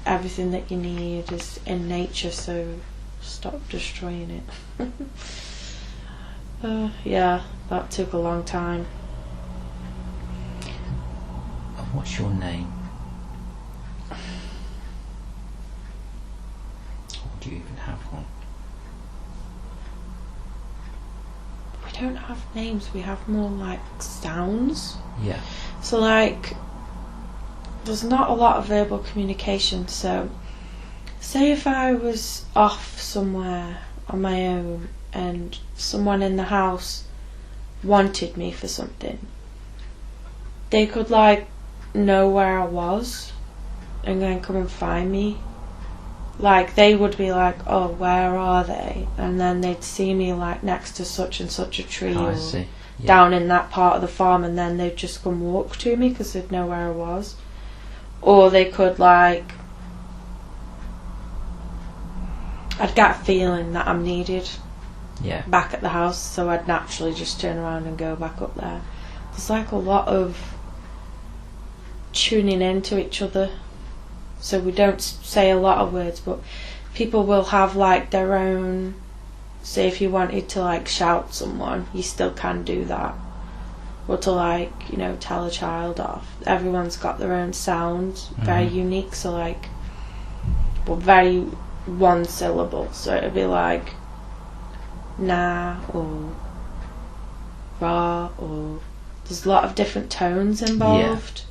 everything that you need is in nature, so stop destroying it. Yeah, that took a long time. And what's your name? Or do you even have one? We don't have names, we have more like sounds. Yeah. So like, there's not a lot of verbal communication, so say if I was off somewhere on my own and someone in the house wanted me for something, they could like know where I was and then come and find me. Like they would be like, oh, where are they? And then they'd see me like next to such and such a tree, Oh, I or see. Yeah. down in that part of the farm, and then they'd just come walk to me because they'd know where I was. Or they could like, I'd get a feeling that I'm needed Yeah. back at the house, so I'd naturally just turn around and go back up there. There's like a lot of tuning into each other, so we don't say a lot of words, but people will have like their own, say if you wanted to like shout someone, you still can do that, or to like, you know, tell a child off. Everyone's got their own sound, very unique, so like, but very one syllable, so it'd be like nah or rah, or there's a lot of different tones involved.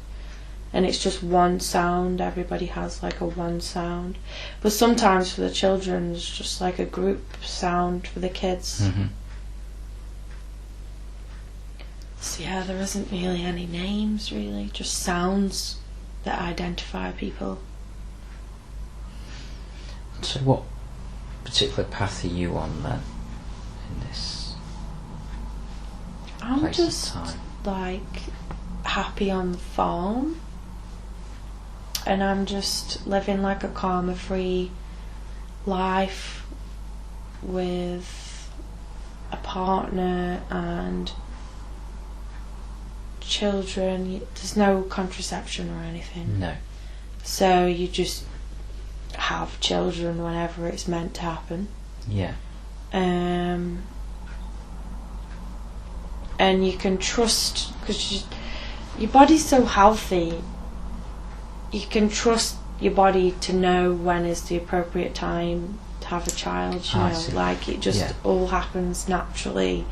And it's just one sound. Everybody has like a one sound, but sometimes for the children it's just like a group sound for the kids. So yeah, there isn't really any names, really, just sounds that identify people. So what particular path are you on then in this I'm place just of time? like happy on the farm, and I'm just living like a karma-free life with a partner and children. There's no contraception or anything. No. So you just have children whenever it's meant to happen. Yeah. And you can trust, because your body's so healthy, you can trust your body to know when is the appropriate time to have a child, you know, see. like it just all happens naturally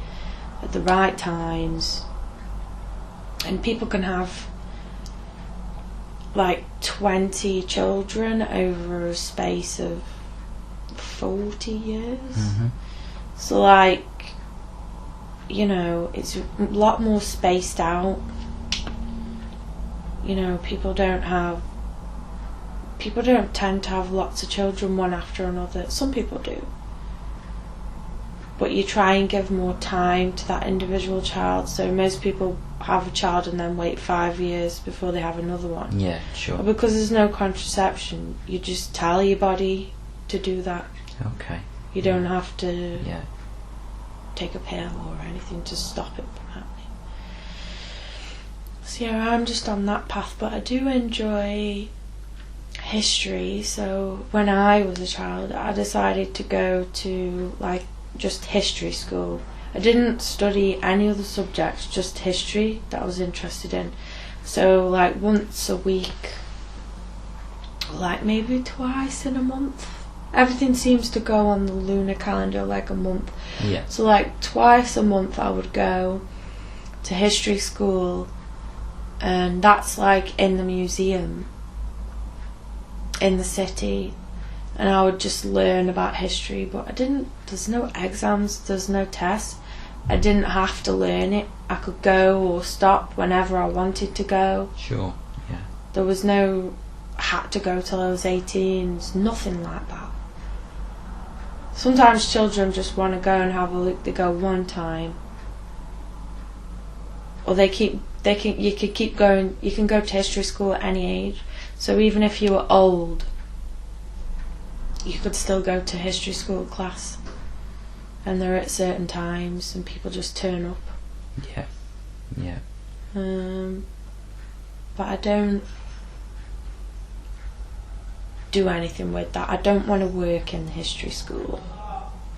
at the right times. And people can have like 20 children over a space of 40 years. So like, you know, it's a lot more spaced out. You know, people don't tend to have lots of children one after another. Some people do, but you try and give more time to that individual child. So most people have a child and then wait 5 years before they have another one. Yeah, sure. But because there's no contraception, you just tell your body to do that. Okay. You don't have to Yeah. take a pill or anything to stop it from happening. So yeah, I'm just on that path, but I do enjoy history. So when I was a child, I decided to go to like just history school. I didn't study any other subjects, just history that I was interested in. So like once a week, like maybe twice in a month. Everything seems to go on the lunar calendar like a month. Yeah. So like twice a month I would go to history school, and that's like in the museum in the city, and I would just learn about history. But there's no exams, there's no tests. I didn't have to learn it. I could go or stop whenever I wanted to go. Sure. Yeah. There was no had to go till I was 18. There's nothing like that. Sometimes children just want to go and have a look. They go one time, or you could keep going. You can go to history school at any age. So even if you were old, you could still go to history school class, and they're at certain times, and people just turn up. Yeah. Yeah. But I don't do anything with that. I don't want to work in the history school.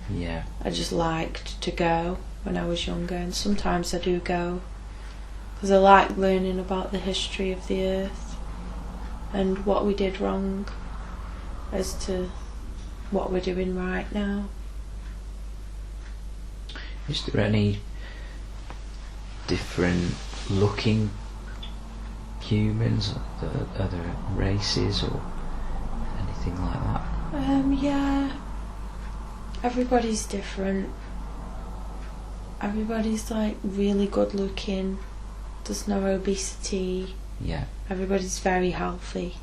Yeah. I just liked to go when I was younger, and sometimes I do go because I like learning about the history of the earth and what we did wrong as to what we're doing right now. Is there any different looking humans, other races or anything like that? Yeah. Everybody's different. Everybody's like really good looking. There's no obesity. Yeah. Everybody's very healthy.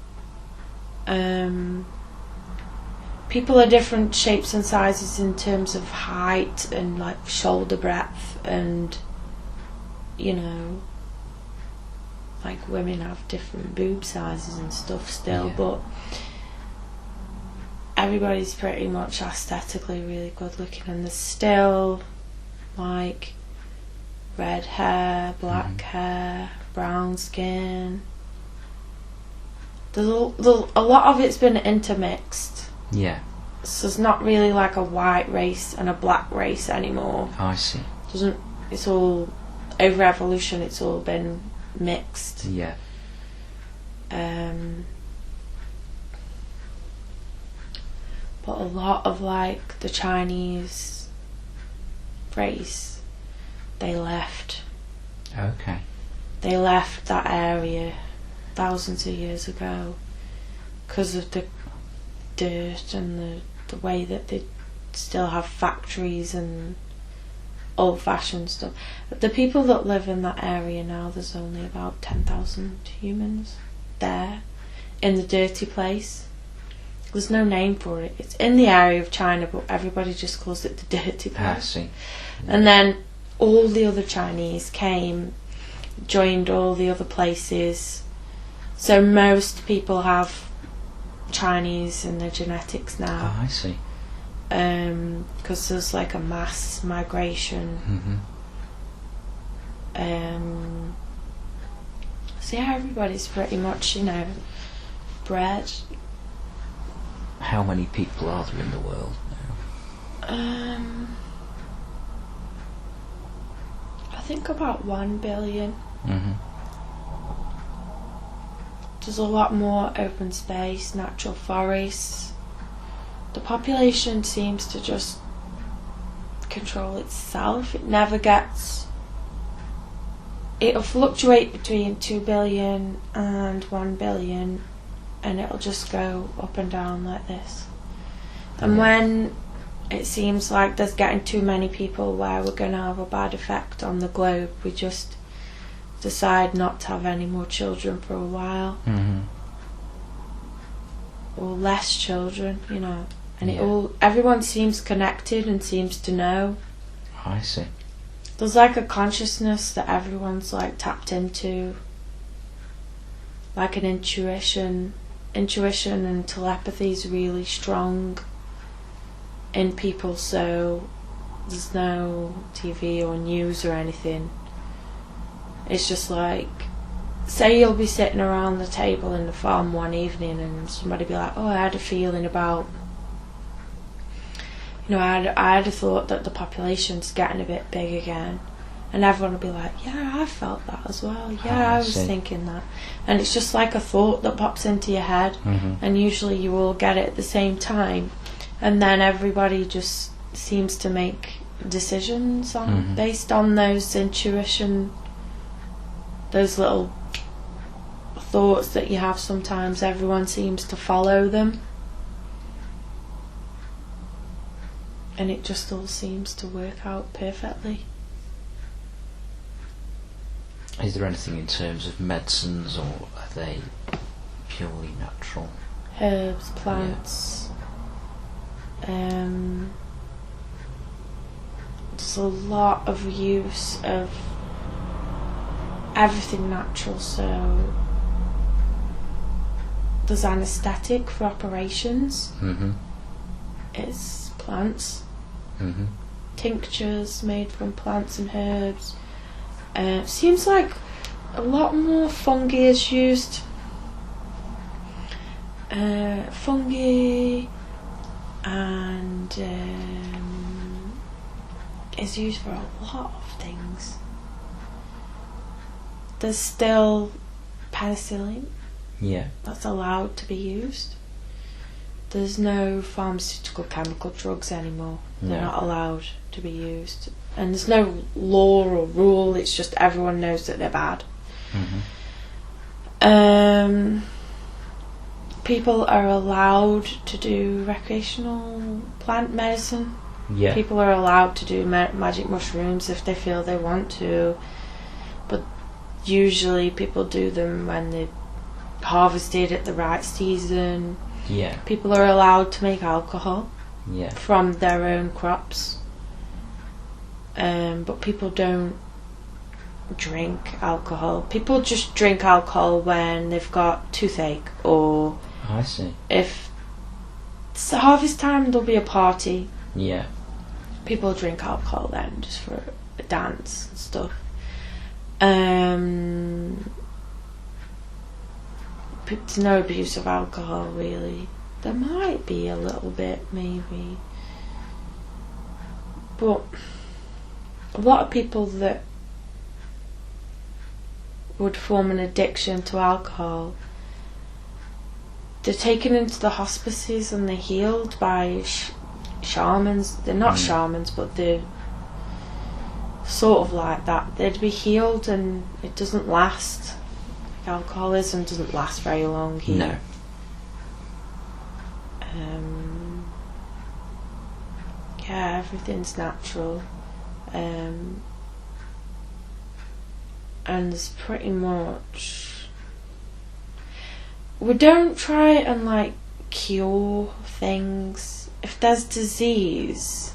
People are different shapes and sizes in terms of height and like shoulder breadth, and you know, like women have different boob sizes and stuff still, Yeah. but everybody's pretty much aesthetically really good looking, and there's still like red hair, black hair, brown skin. There's a lot of it's been intermixed. Yeah. So it's not really like a white race and a black race anymore. I see. It's all over evolution, it's all been mixed. Yeah. But a lot of like the Chinese race, they left. Okay. They left that area thousands of years ago because of the dirt and the way that they still have factories and old-fashioned stuff. The people that live in that area now, there's only about 10,000 humans there in the dirty place. There's no name for it. It's in the area of China, but everybody just calls it the dirty place. I see. Yeah. And then all the other Chinese came, joined all the other places. So most people have Chinese in their genetics now. Oh, I see. Because there's like a mass migration. So yeah, everybody's pretty much, you know, bred. How many people are there in the world now? I think about 1 billion. There's a lot more open space, natural forests. The population seems to just control itself. It never gets... It'll fluctuate between 2 billion and 1 billion, and it'll just go up and down like this. And when it seems like there's getting too many people where we're going to have a bad effect on the globe, we just decide not to have any more children for a while. Or less children, you know. And everyone seems connected and seems to know I see. There's like a consciousness that everyone's like tapped into, like an intuition and telepathy is really strong in people, so there's no TV or news or anything. It's just like, say you'll be sitting around the table in the farm one evening and somebody be like, oh, I had a feeling about, I had a thought that the population's getting a bit big again. And everyone will be like, yeah, I felt that as well. Yeah, I was thinking that. And it's just like a thought that pops into your head. And usually you all get it at the same time. And then everybody just seems to make decisions based on those intuition, those little thoughts that you have sometimes. Everyone seems to follow them. And it just all seems to work out perfectly. Is there anything in terms of medicines, or are they purely natural? Herbs, plants. Yeah. There's a lot of use of everything natural, so there's anaesthetic for operations. It's plants. Tinctures made from plants and herbs. Seems like a lot more fungi is used. Fungi and is used for a lot of things. There's still penicillin. Yeah. That's allowed to be used. There's no pharmaceutical chemical drugs anymore. They're not allowed to be used. And there's no law or rule, it's just everyone knows that they're bad. People are allowed to do recreational plant medicine. Yeah. People are allowed to do magic mushrooms if they feel they want to. But usually people do them when they're harvested at the right season. Yeah. People are allowed to make alcohol from their own crops. But people don't drink alcohol. People just drink alcohol when they've got toothache, or I see. If it's harvest time, there'll be a party. Yeah. People drink alcohol then, just for a dance and stuff. There's no abuse of alcohol, really. There might be a little bit, maybe. But a lot of people that would form an addiction to alcohol, they're taken into the hospices and they're healed by shamans. They're not shamans, but they're sort of like that. They'd be healed, and it doesn't last. Alcoholism doesn't last very long here. No. Yeah, everything's natural. And there's pretty much, we don't try and like cure things. If there's disease,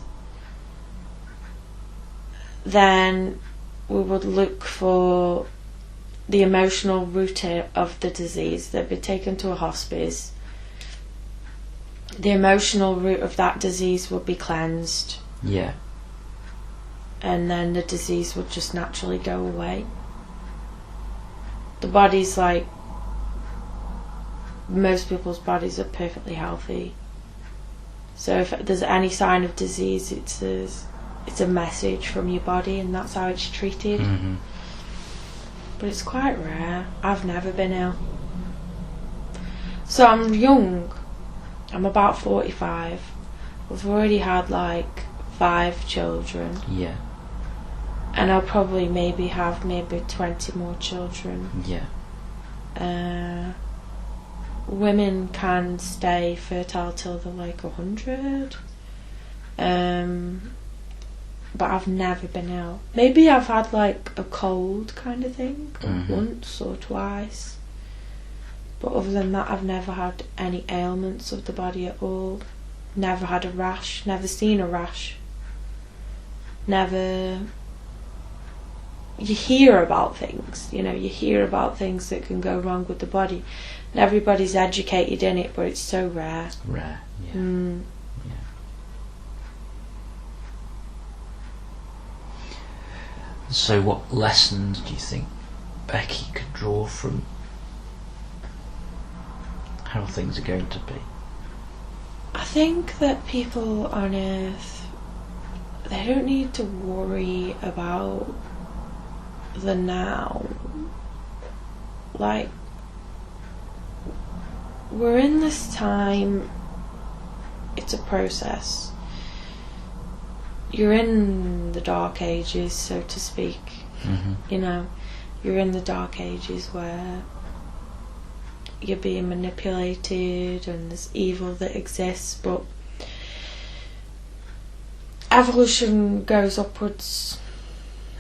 then we would look for the emotional root of the disease. They'd be taken to a hospice. The emotional root of that disease would be cleansed. Yeah. And then the disease would just naturally go away. The body's like, most people's bodies are perfectly healthy. So if there's any sign of disease, it's a message from your body, and that's how it's treated. But it's quite rare. I've never been ill. So I'm young. I'm about 45. I've already had like 5 children. Yeah. And I'll probably have 20 more children. Yeah. Women can stay fertile till they're like 100. But I've never been ill. Maybe I've had like a cold kind of thing, once or twice. But other than that, I've never had any ailments of the body at all. Never had a rash, never seen a rash. never. You hear about things, you hear about things that can go wrong with the body, and everybody's educated in it, but it's so rare. Rare, yeah. Yeah. So what lessons do you think Becky could draw from how things are going to be? I think that people on Earth, they don't need to worry about the now. Like, we're in this time, it's a process. You're in the dark ages, so to speak. Mm-hmm. You're in the dark ages where you're being manipulated and there's evil that exists, but evolution goes upwards,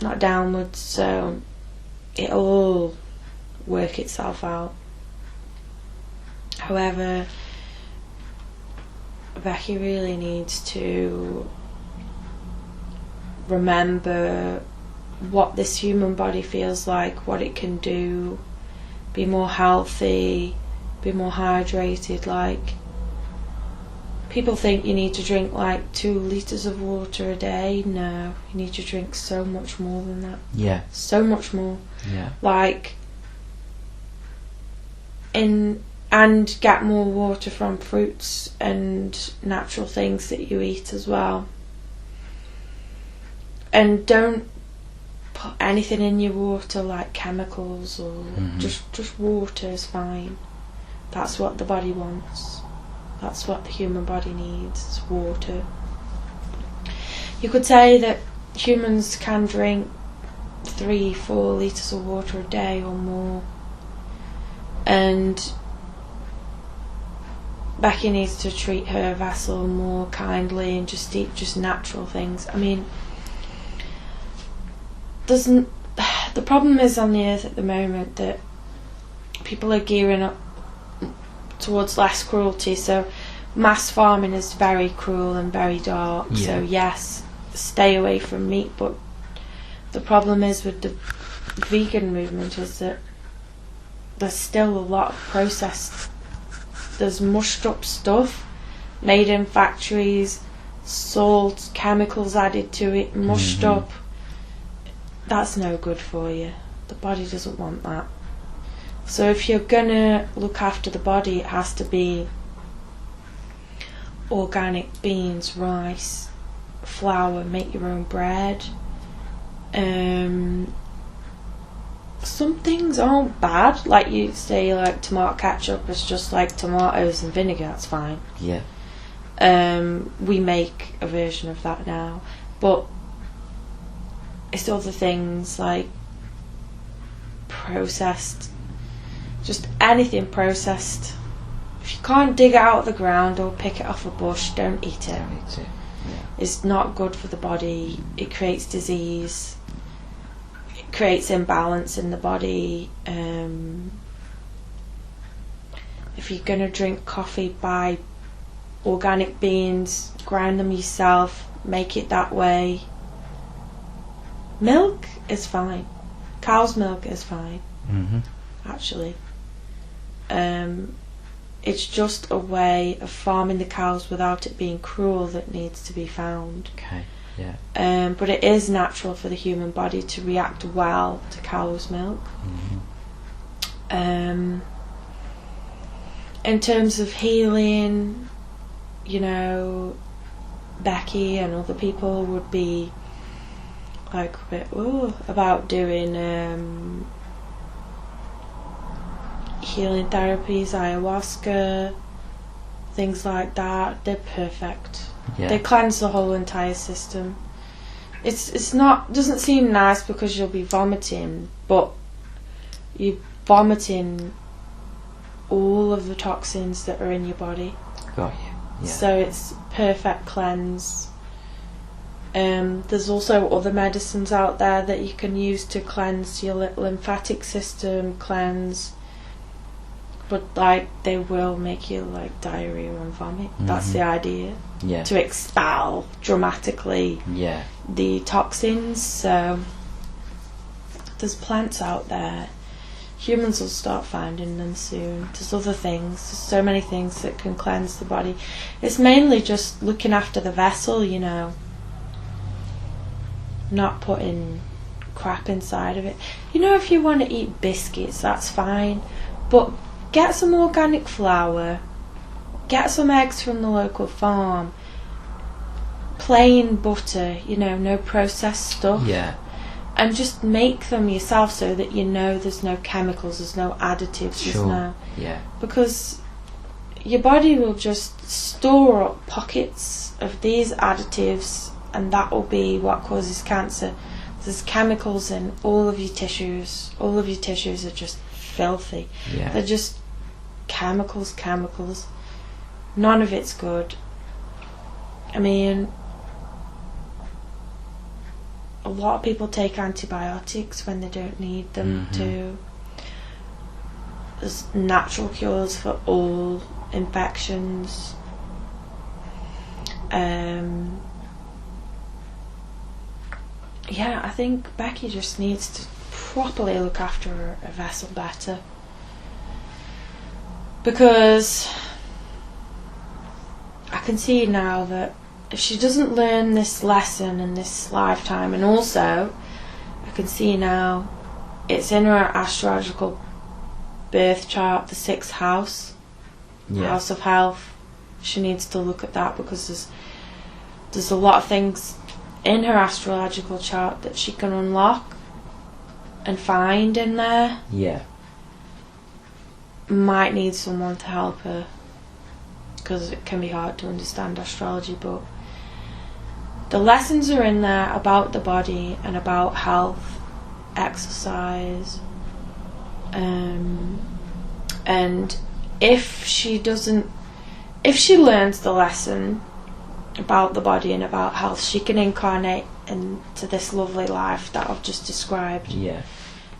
not downwards, so it'll all work itself out. However, Becky really needs to remember what this human body feels like, what it can do, be more healthy, be more hydrated. Like, people think you need to drink like 2 litres of water a day. No, you need to drink so much more than that. Yeah. So much more. Yeah. Like, and get more water from fruits and natural things that you eat as well. And don't put anything in your water like chemicals or just water is fine. That's what the body wants. That's what the human body needs, is water. You could say that humans can drink 3-4 litres of water a day or more, and Becky needs to treat her vessel more kindly and just eat just natural things. I mean, the problem is on the earth at the moment that people are gearing up towards less cruelty, so mass farming is very cruel and very dark. Yeah. So yes, stay away from meat, but the problem is with the vegan movement is that there's still a lot of processed, there's mushed up stuff made in factories, salt, chemicals added to it, mushed up. That's no good for you. The body doesn't want that. So if you're gonna look after the body, it has to be organic beans, rice, flour, make your own bread. Some things aren't bad, like you say, like tomato ketchup is just like tomatoes and vinegar, that's fine. Yeah. We make a version of that now, but it's other things like processed, just anything processed. If you can't dig it out of the ground or pick it off a bush, don't eat it. Don't eat it. Yeah. It's not good for the body. It creates disease. It creates imbalance in the body. If you're going to drink coffee, buy organic beans, grind them yourself, make it that way. Milk is fine. Cow's milk is fine, actually. It's just a way of farming the cows without it being cruel that needs to be found. Okay, yeah. But it is natural for the human body to react well to cow's milk. In terms of healing, Becky and other people would be like a bit about doing healing therapies, ayahuasca, things like that. They're perfect. Yeah. They cleanse the whole entire system. It's not, doesn't seem nice because you'll be vomiting, but you're vomiting all of the toxins that are in your body. Got you. Yeah. So it's perfect cleanse. There's also other medicines out there that you can use to cleanse your lymphatic system, but they will make you like diarrhea and vomit. That's the idea. Yeah. To expel dramatically. Yeah. the toxins. So there's plants out there. Humans will start finding them soon. There's other things. There's so many things that can cleanse the body. It's mainly just looking after the vessel, you know. Not putting crap inside of it. You know, if you want to eat biscuits, that's fine. But get some organic flour. Get some eggs from the local farm. Plain butter, you know, no processed stuff. Yeah. And just make them yourself so that you know there's no chemicals, there's no additives, Sure. there's no... Yeah. Because your body will just store up pockets of these additives, and that will be what causes cancer. There's chemicals in all of your tissues. All of your tissues are just filthy. Yeah. They're just chemicals. None of it's good. I mean, a lot of people take antibiotics when they don't need them to. There's natural cures for all infections. Yeah, I think Becky just needs to properly look after her vessel better. Because I can see now that if she doesn't learn this lesson in this lifetime, and also I can see now it's in her astrological birth chart, the 6th house, house of health. She needs to look at that, because there's a lot of things in her astrological chart that she can unlock and find in there. Yeah. Might need someone to help her, because it can be hard to understand astrology, but the lessons are in there about the body and about health, exercise, and if she learns the lesson about the body and about health, she can incarnate into this lovely life that I've just described. Yeah.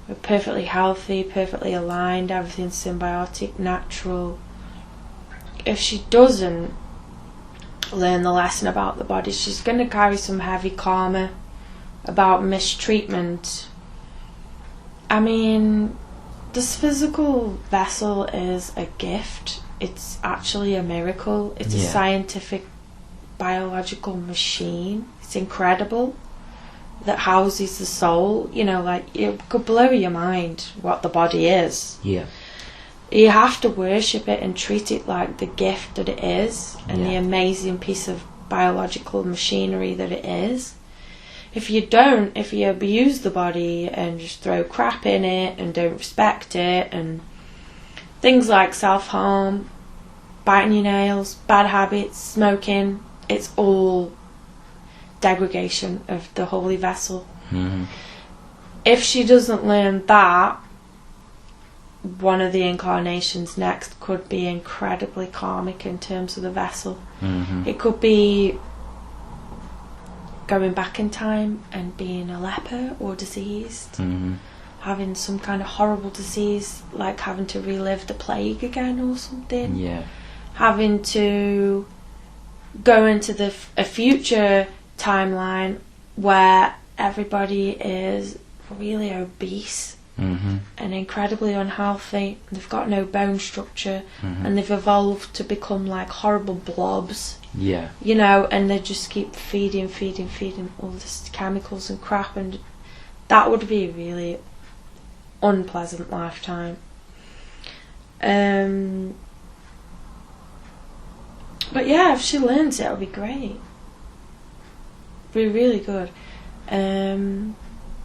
We're perfectly healthy, perfectly aligned, everything's symbiotic, natural. If she doesn't learn the lesson about the body, she's going to carry some heavy karma about mistreatment. I mean, this physical vessel is a gift. It's actually a miracle. It's a scientific, biological machine. It's incredible, that houses the soul. You know, like, it could blow your mind what the body is. Yeah. You have to worship it and treat it like the gift that it is, and the amazing piece of biological machinery that it is. If you don't, if you abuse the body and just throw crap in it and don't respect it, and things like self-harm, biting your nails, bad habits, smoking, it's all degradation of the holy vessel. If she doesn't learn that, one of the incarnations next could be incredibly karmic in terms of the vessel. It could be going back in time and being a leper or diseased, having some kind of horrible disease, like having to relive the plague again or something, having to go into a future timeline where everybody is really obese and incredibly unhealthy. They've got no bone structure, and they've evolved to become like horrible blobs. You know, and they just keep feeding all this chemicals and crap, and that would be a really unpleasant lifetime. But yeah, if she learns it, it'll be great. Be really good.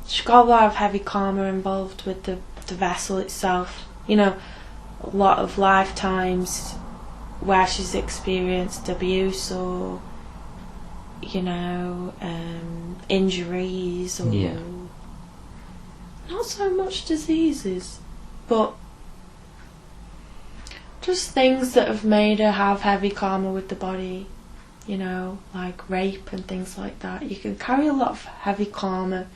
She's got a lot of heavy karma involved with the vessel itself. You know, a lot of lifetimes where she's experienced abuse or, you know, injuries, or not so much diseases, but just things that have made her have heavy karma with the body. You know, like rape and things like that. You can carry a lot of heavy karma,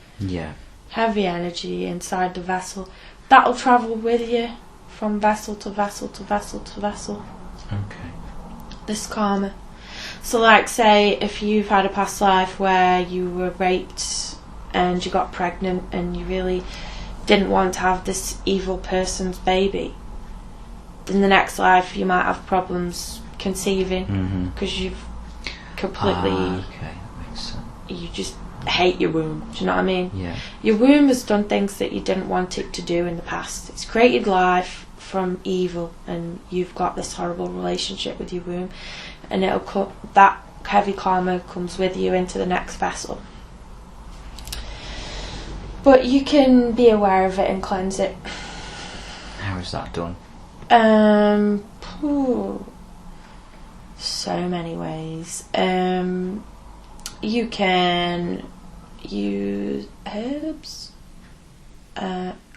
heavy energy inside the vessel. That'll travel with you from vessel to vessel to vessel to vessel. Okay. This karma. So like, say if you've had a past life where you were raped and you got pregnant and you really didn't want to have this evil person's baby, in the next life you might have problems conceiving because you've completely okay, that makes sense. You just hate your womb. Do you know what I mean? Yeah. Your womb has done things that you didn't want it to do in the past. It's created life from evil, and you've got this horrible relationship with your womb, and that heavy karma comes with you into the next vessel. But you can be aware of it and cleanse it. How is that done? So many ways. You can use herbs.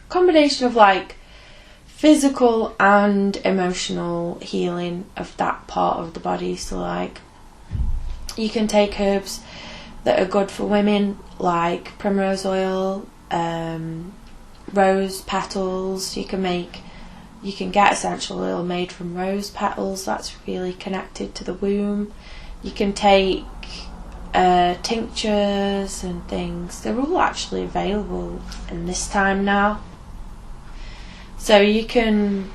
Combination of like physical and emotional healing of that part of the body. So like, you can take herbs that are good for women, like primrose oil, rose petals. You can get essential oil made from rose petals. That's really connected to the womb. You can take tinctures and things. They're all actually available in this time now. So you can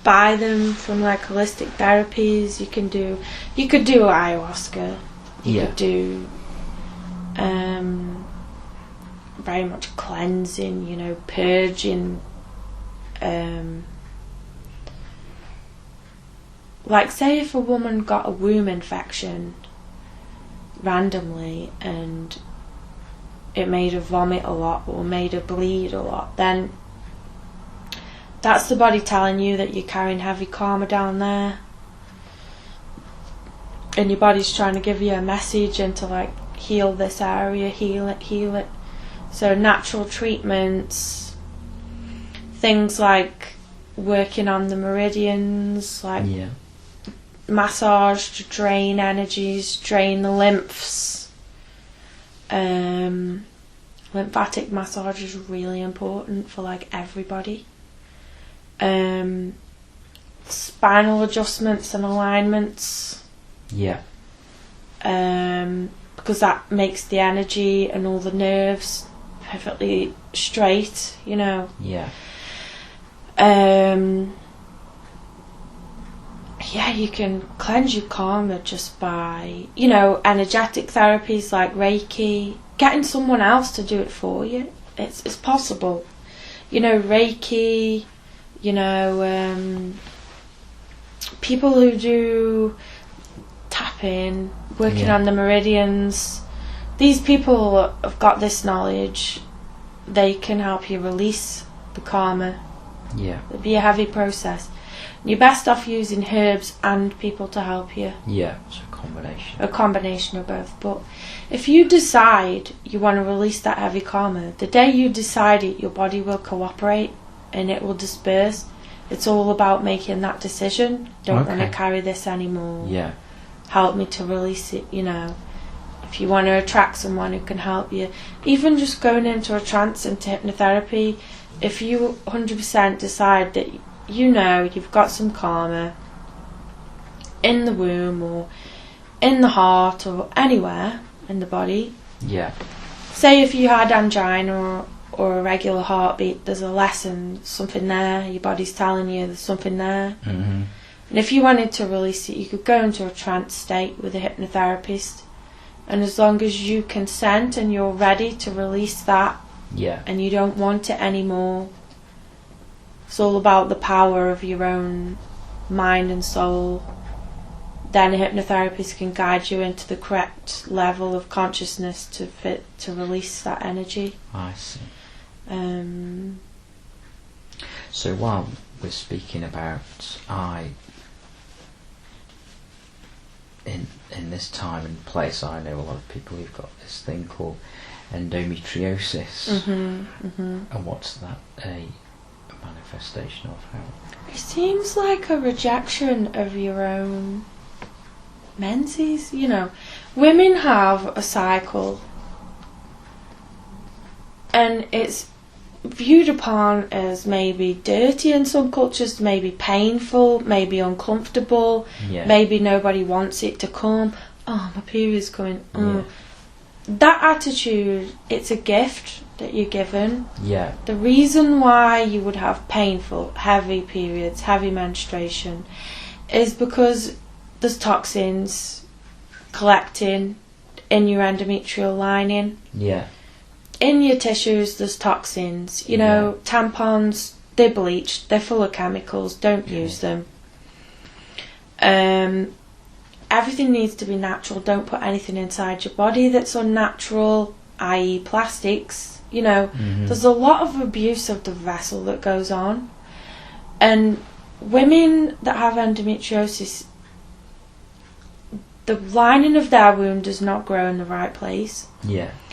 buy them from like holistic therapies. You could do ayahuasca. You could do very much cleansing, purging. Like say if a woman got a womb infection randomly and it made her vomit a lot or made her bleed a lot, then that's the body telling you that you're carrying heavy karma down there, and your body's trying to give you a message and to like heal this area, heal it. So natural treatments, things like working on the meridians, like massage to drain energies, drain the lymphs. Lymphatic massage is really important for like everybody. Spinal adjustments and alignments. Because that makes the energy and all the nerves perfectly straight, you can cleanse your karma just by, energetic therapies like Reiki, getting someone else to do it for you. It's possible. Reiki, people who do tapping, working on the meridians, these people have got this knowledge. They can help you release the karma. It'll be a heavy process. You're best off using herbs and people to help you. So a combination of both. But if you decide you want to release that heavy karma, the day you decide it, your body will cooperate and it will disperse. It's all about making that decision. Don't want to carry this anymore. Help me to release it, If you want to attract someone who can help you, even just going into a trance, into hypnotherapy, if you 100% decide that you've got some karma in the womb or in the heart or anywhere in the body. Say if you had angina or a regular heartbeat, there's a lesson, something there, your body's telling you there's something there. And if you wanted to release it, you could go into a trance state with a hypnotherapist, and as long as you consent and you're ready to release that, and you don't want it anymore, it's all about the power of your own mind and soul, then a hypnotherapist can guide you into the correct level of consciousness to release that energy. I see. So while we're speaking about in this time and place, I know a lot of people who've got this thing called endometriosis. And what's that a manifestation of? How? It seems like a rejection of your own menses. Women have a cycle, and it's viewed upon as maybe dirty in some cultures, maybe painful, maybe uncomfortable, maybe nobody wants it to come. Oh, my period's coming. That attitude, it's a gift that you're given. The reason why you would have painful, heavy periods, heavy menstruation, is because there's toxins collecting in your endometrial lining. In your tissues, there's toxins. You know, tampons, they're bleached, they're full of chemicals, don't use them. Everything needs to be natural. Don't put anything inside your body that's unnatural, i.e. plastics. You know, there's a lot of abuse of the vessel that goes on. And women that have endometriosis, the lining of their womb does not grow in the right place.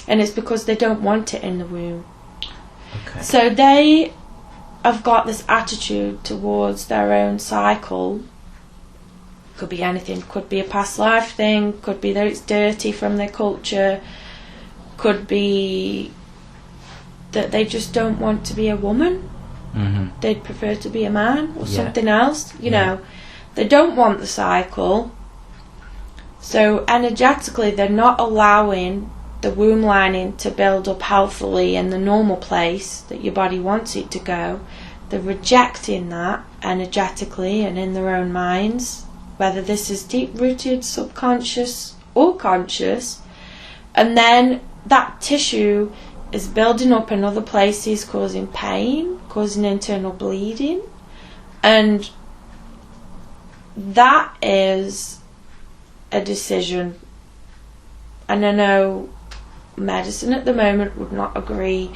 And it's because they don't want it in the womb. So they have got this attitude towards their own cycle. Could be anything. Could be a past life thing. Could be that it's dirty from their culture. Could be that they just don't want to be a woman. They'd prefer to be a man or something else. You know, they don't want the cycle. So energetically, they're not allowing the womb lining to build up healthily in the normal place that your body wants it to go. They're rejecting that energetically and in their own minds, whether this is deep-rooted, subconscious or conscious. And then that tissue is building up in other places, causing pain, causing internal bleeding. And that is a decision. And I know medicine at the moment would not agree,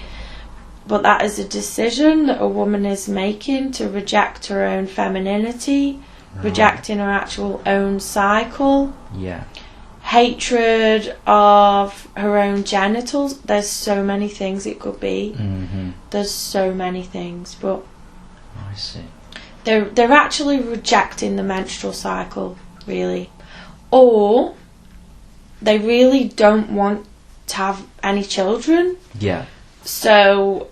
but that is a decision that a woman is making to reject her own femininity, rejecting her actual own cycle. Hatred of her own genitals. There's so many things it could be. There's so many things, but I see. They're actually rejecting the menstrual cycle, really, or they really don't want to have any children. So,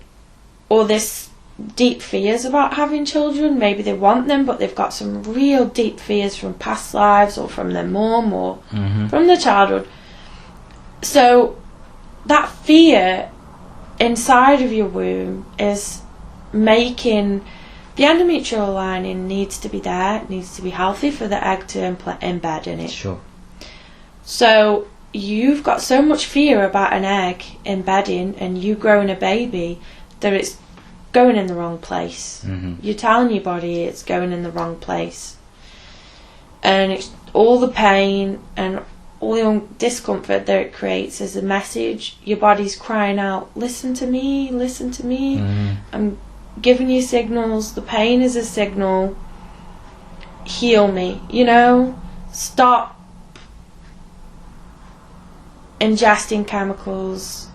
or this deep fears about having children. Maybe they want them, but they've got some real deep fears from past lives or from their mum or from their childhood. So that fear inside of your womb is making the endometrial lining needs to be there. It needs to be healthy for the egg to embed in it. So you've got so much fear about an egg embedding and you growing a baby that it's going in the wrong place. You're telling your body it's going in the wrong place, and it's all the pain and all the discomfort that it creates is a message. Your body's crying out, listen to me, listen to me. I'm giving you signals. The pain is a signal. Heal me, you know. Stop ingesting chemicals.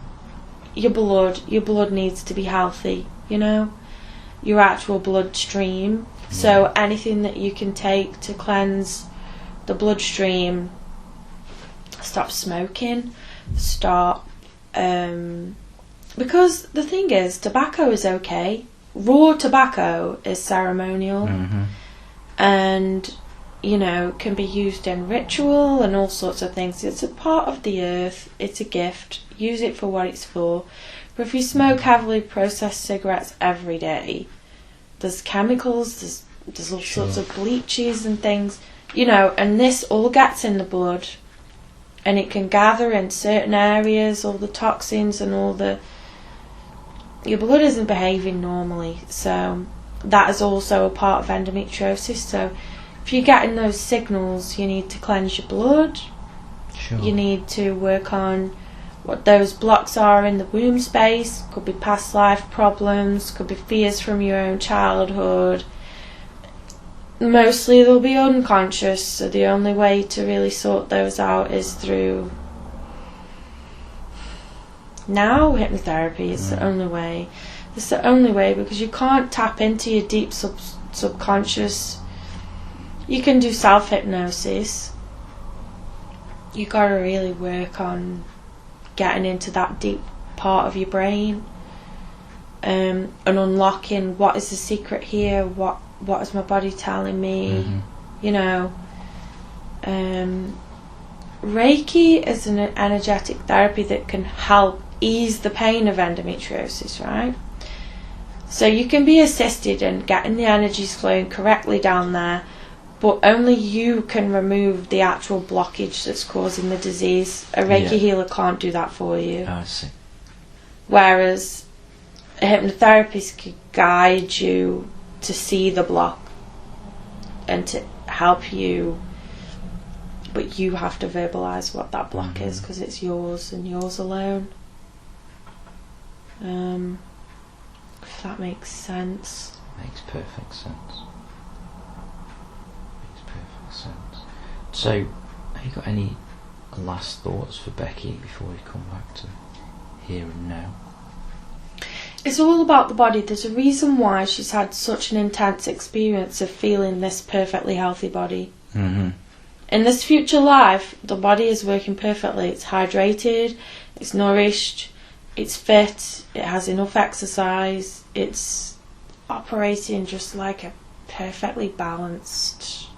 Your blood needs to be healthy, you know, your actual bloodstream. So anything that you can take to cleanse the bloodstream. Stop smoking, stop, because the thing is, tobacco is okay. Raw tobacco is ceremonial, and, you know, can be used in ritual and all sorts of things. It's a part of the earth, it's a gift, use it for what it's for. But if you smoke heavily processed cigarettes every day, there's chemicals, there's all sorts of bleaches and things, you know, and this all gets in the blood, and it can gather in certain areas, all the toxins and all the... Your blood isn't behaving normally, so that is also a part of endometriosis. So if you're getting those signals, you need to cleanse your blood. You need to work on what those blocks are in the womb space. Could be past life problems, could be fears from your own childhood. Mostly they'll be unconscious, so the only way to really sort those out is through hypnotherapy. It's the only way. It's the only way, because you can't tap into your deep subconscious. You can do self-hypnosis. You gotta really work on getting into that deep part of your brain. and unlocking what is the secret here, what is my body telling me, you know. Reiki is an energetic therapy that can help ease the pain of endometriosis, right? So you can be assisted in getting the energies flowing correctly down there, but only you can remove the actual blockage that's causing the disease. A Reiki healer can't do that for you. Oh, I see. Whereas a hypnotherapist could guide you to see the block and to help you, but you have to verbalize what that block is, because it's yours and yours alone. If that makes sense. Makes perfect sense. Makes perfect sense. So, have you got any last thoughts for Becky before we come back to here and now? It's all about the body. There's a reason why she's had such an intense experience of feeling this perfectly healthy body. In this future life, the body is working perfectly. It's hydrated, it's nourished, it's fit, it has enough exercise, it's operating just like a perfectly balanced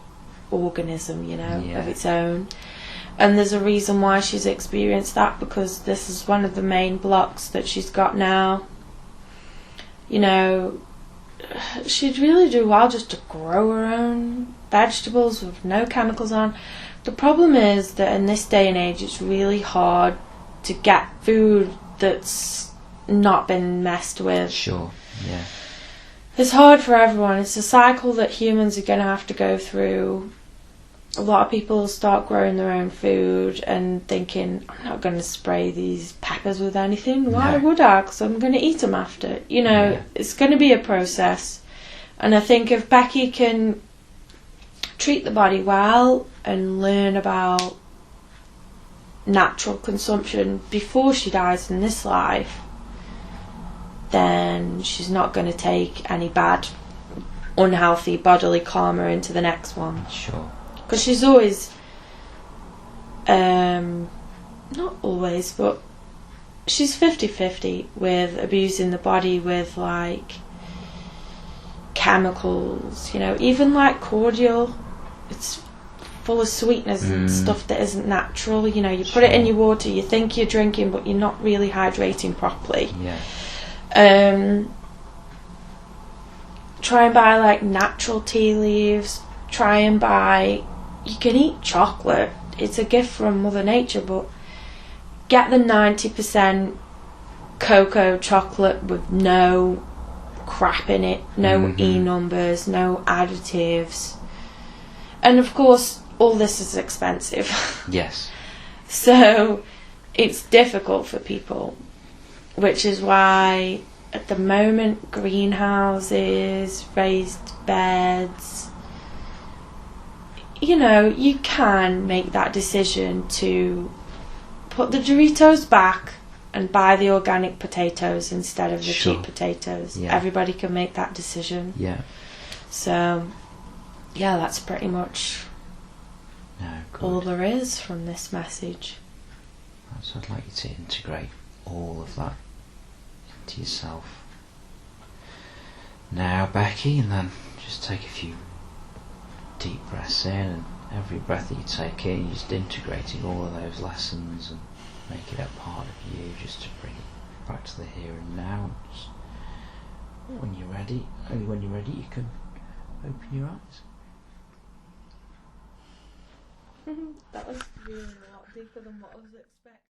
organism, you know, of its own. And there's a reason why she's experienced that, because this is one of the main blocks that she's got now. You know, she'd really do well just to grow her own vegetables with no chemicals on. The problem is that in this day and age, it's really hard to get food that's not been messed with. Sure, yeah. It's hard for everyone. It's a cycle that humans are going to have to go through. A lot of people start growing their own food and thinking, I'm not going to spray these peppers with anything. Why would I? Because I'm going to eat them after. You know, it's going to be a process. And I think if Becky can treat the body well and learn about natural consumption before she dies in this life, then she's not going to take any bad, unhealthy bodily karma into the next one. Sure. Because she's always, not always, but she's 50-50 with abusing the body with, like, chemicals, you know, even like cordial. It's full of sweetness and stuff that isn't natural. You know, you put it in your water, you think you're drinking, but you're not really hydrating properly. Try and buy like natural tea leaves. Try and buy, you can eat chocolate, it's a gift from Mother Nature, but get the 90% cocoa chocolate with no crap in it, no E numbers, no additives. And of course, all this is expensive. Yes. So it's difficult for people, which is why at the moment greenhouses, raised beds, you know, you can make that decision to put the Doritos back and buy the organic potatoes instead of the cheap potatoes. Everybody can make that decision. So yeah, that's pretty much all there is from this message. So I'd like you to integrate all of that into yourself now, Becky, and then just take a few deep breaths in, and every breath that you take in, you're just integrating all of those lessons and make it a part of you, just to bring it back to the here and now. Just when you're ready, only when you're ready, you can open your eyes. That was really a lot deeper than what I was expecting.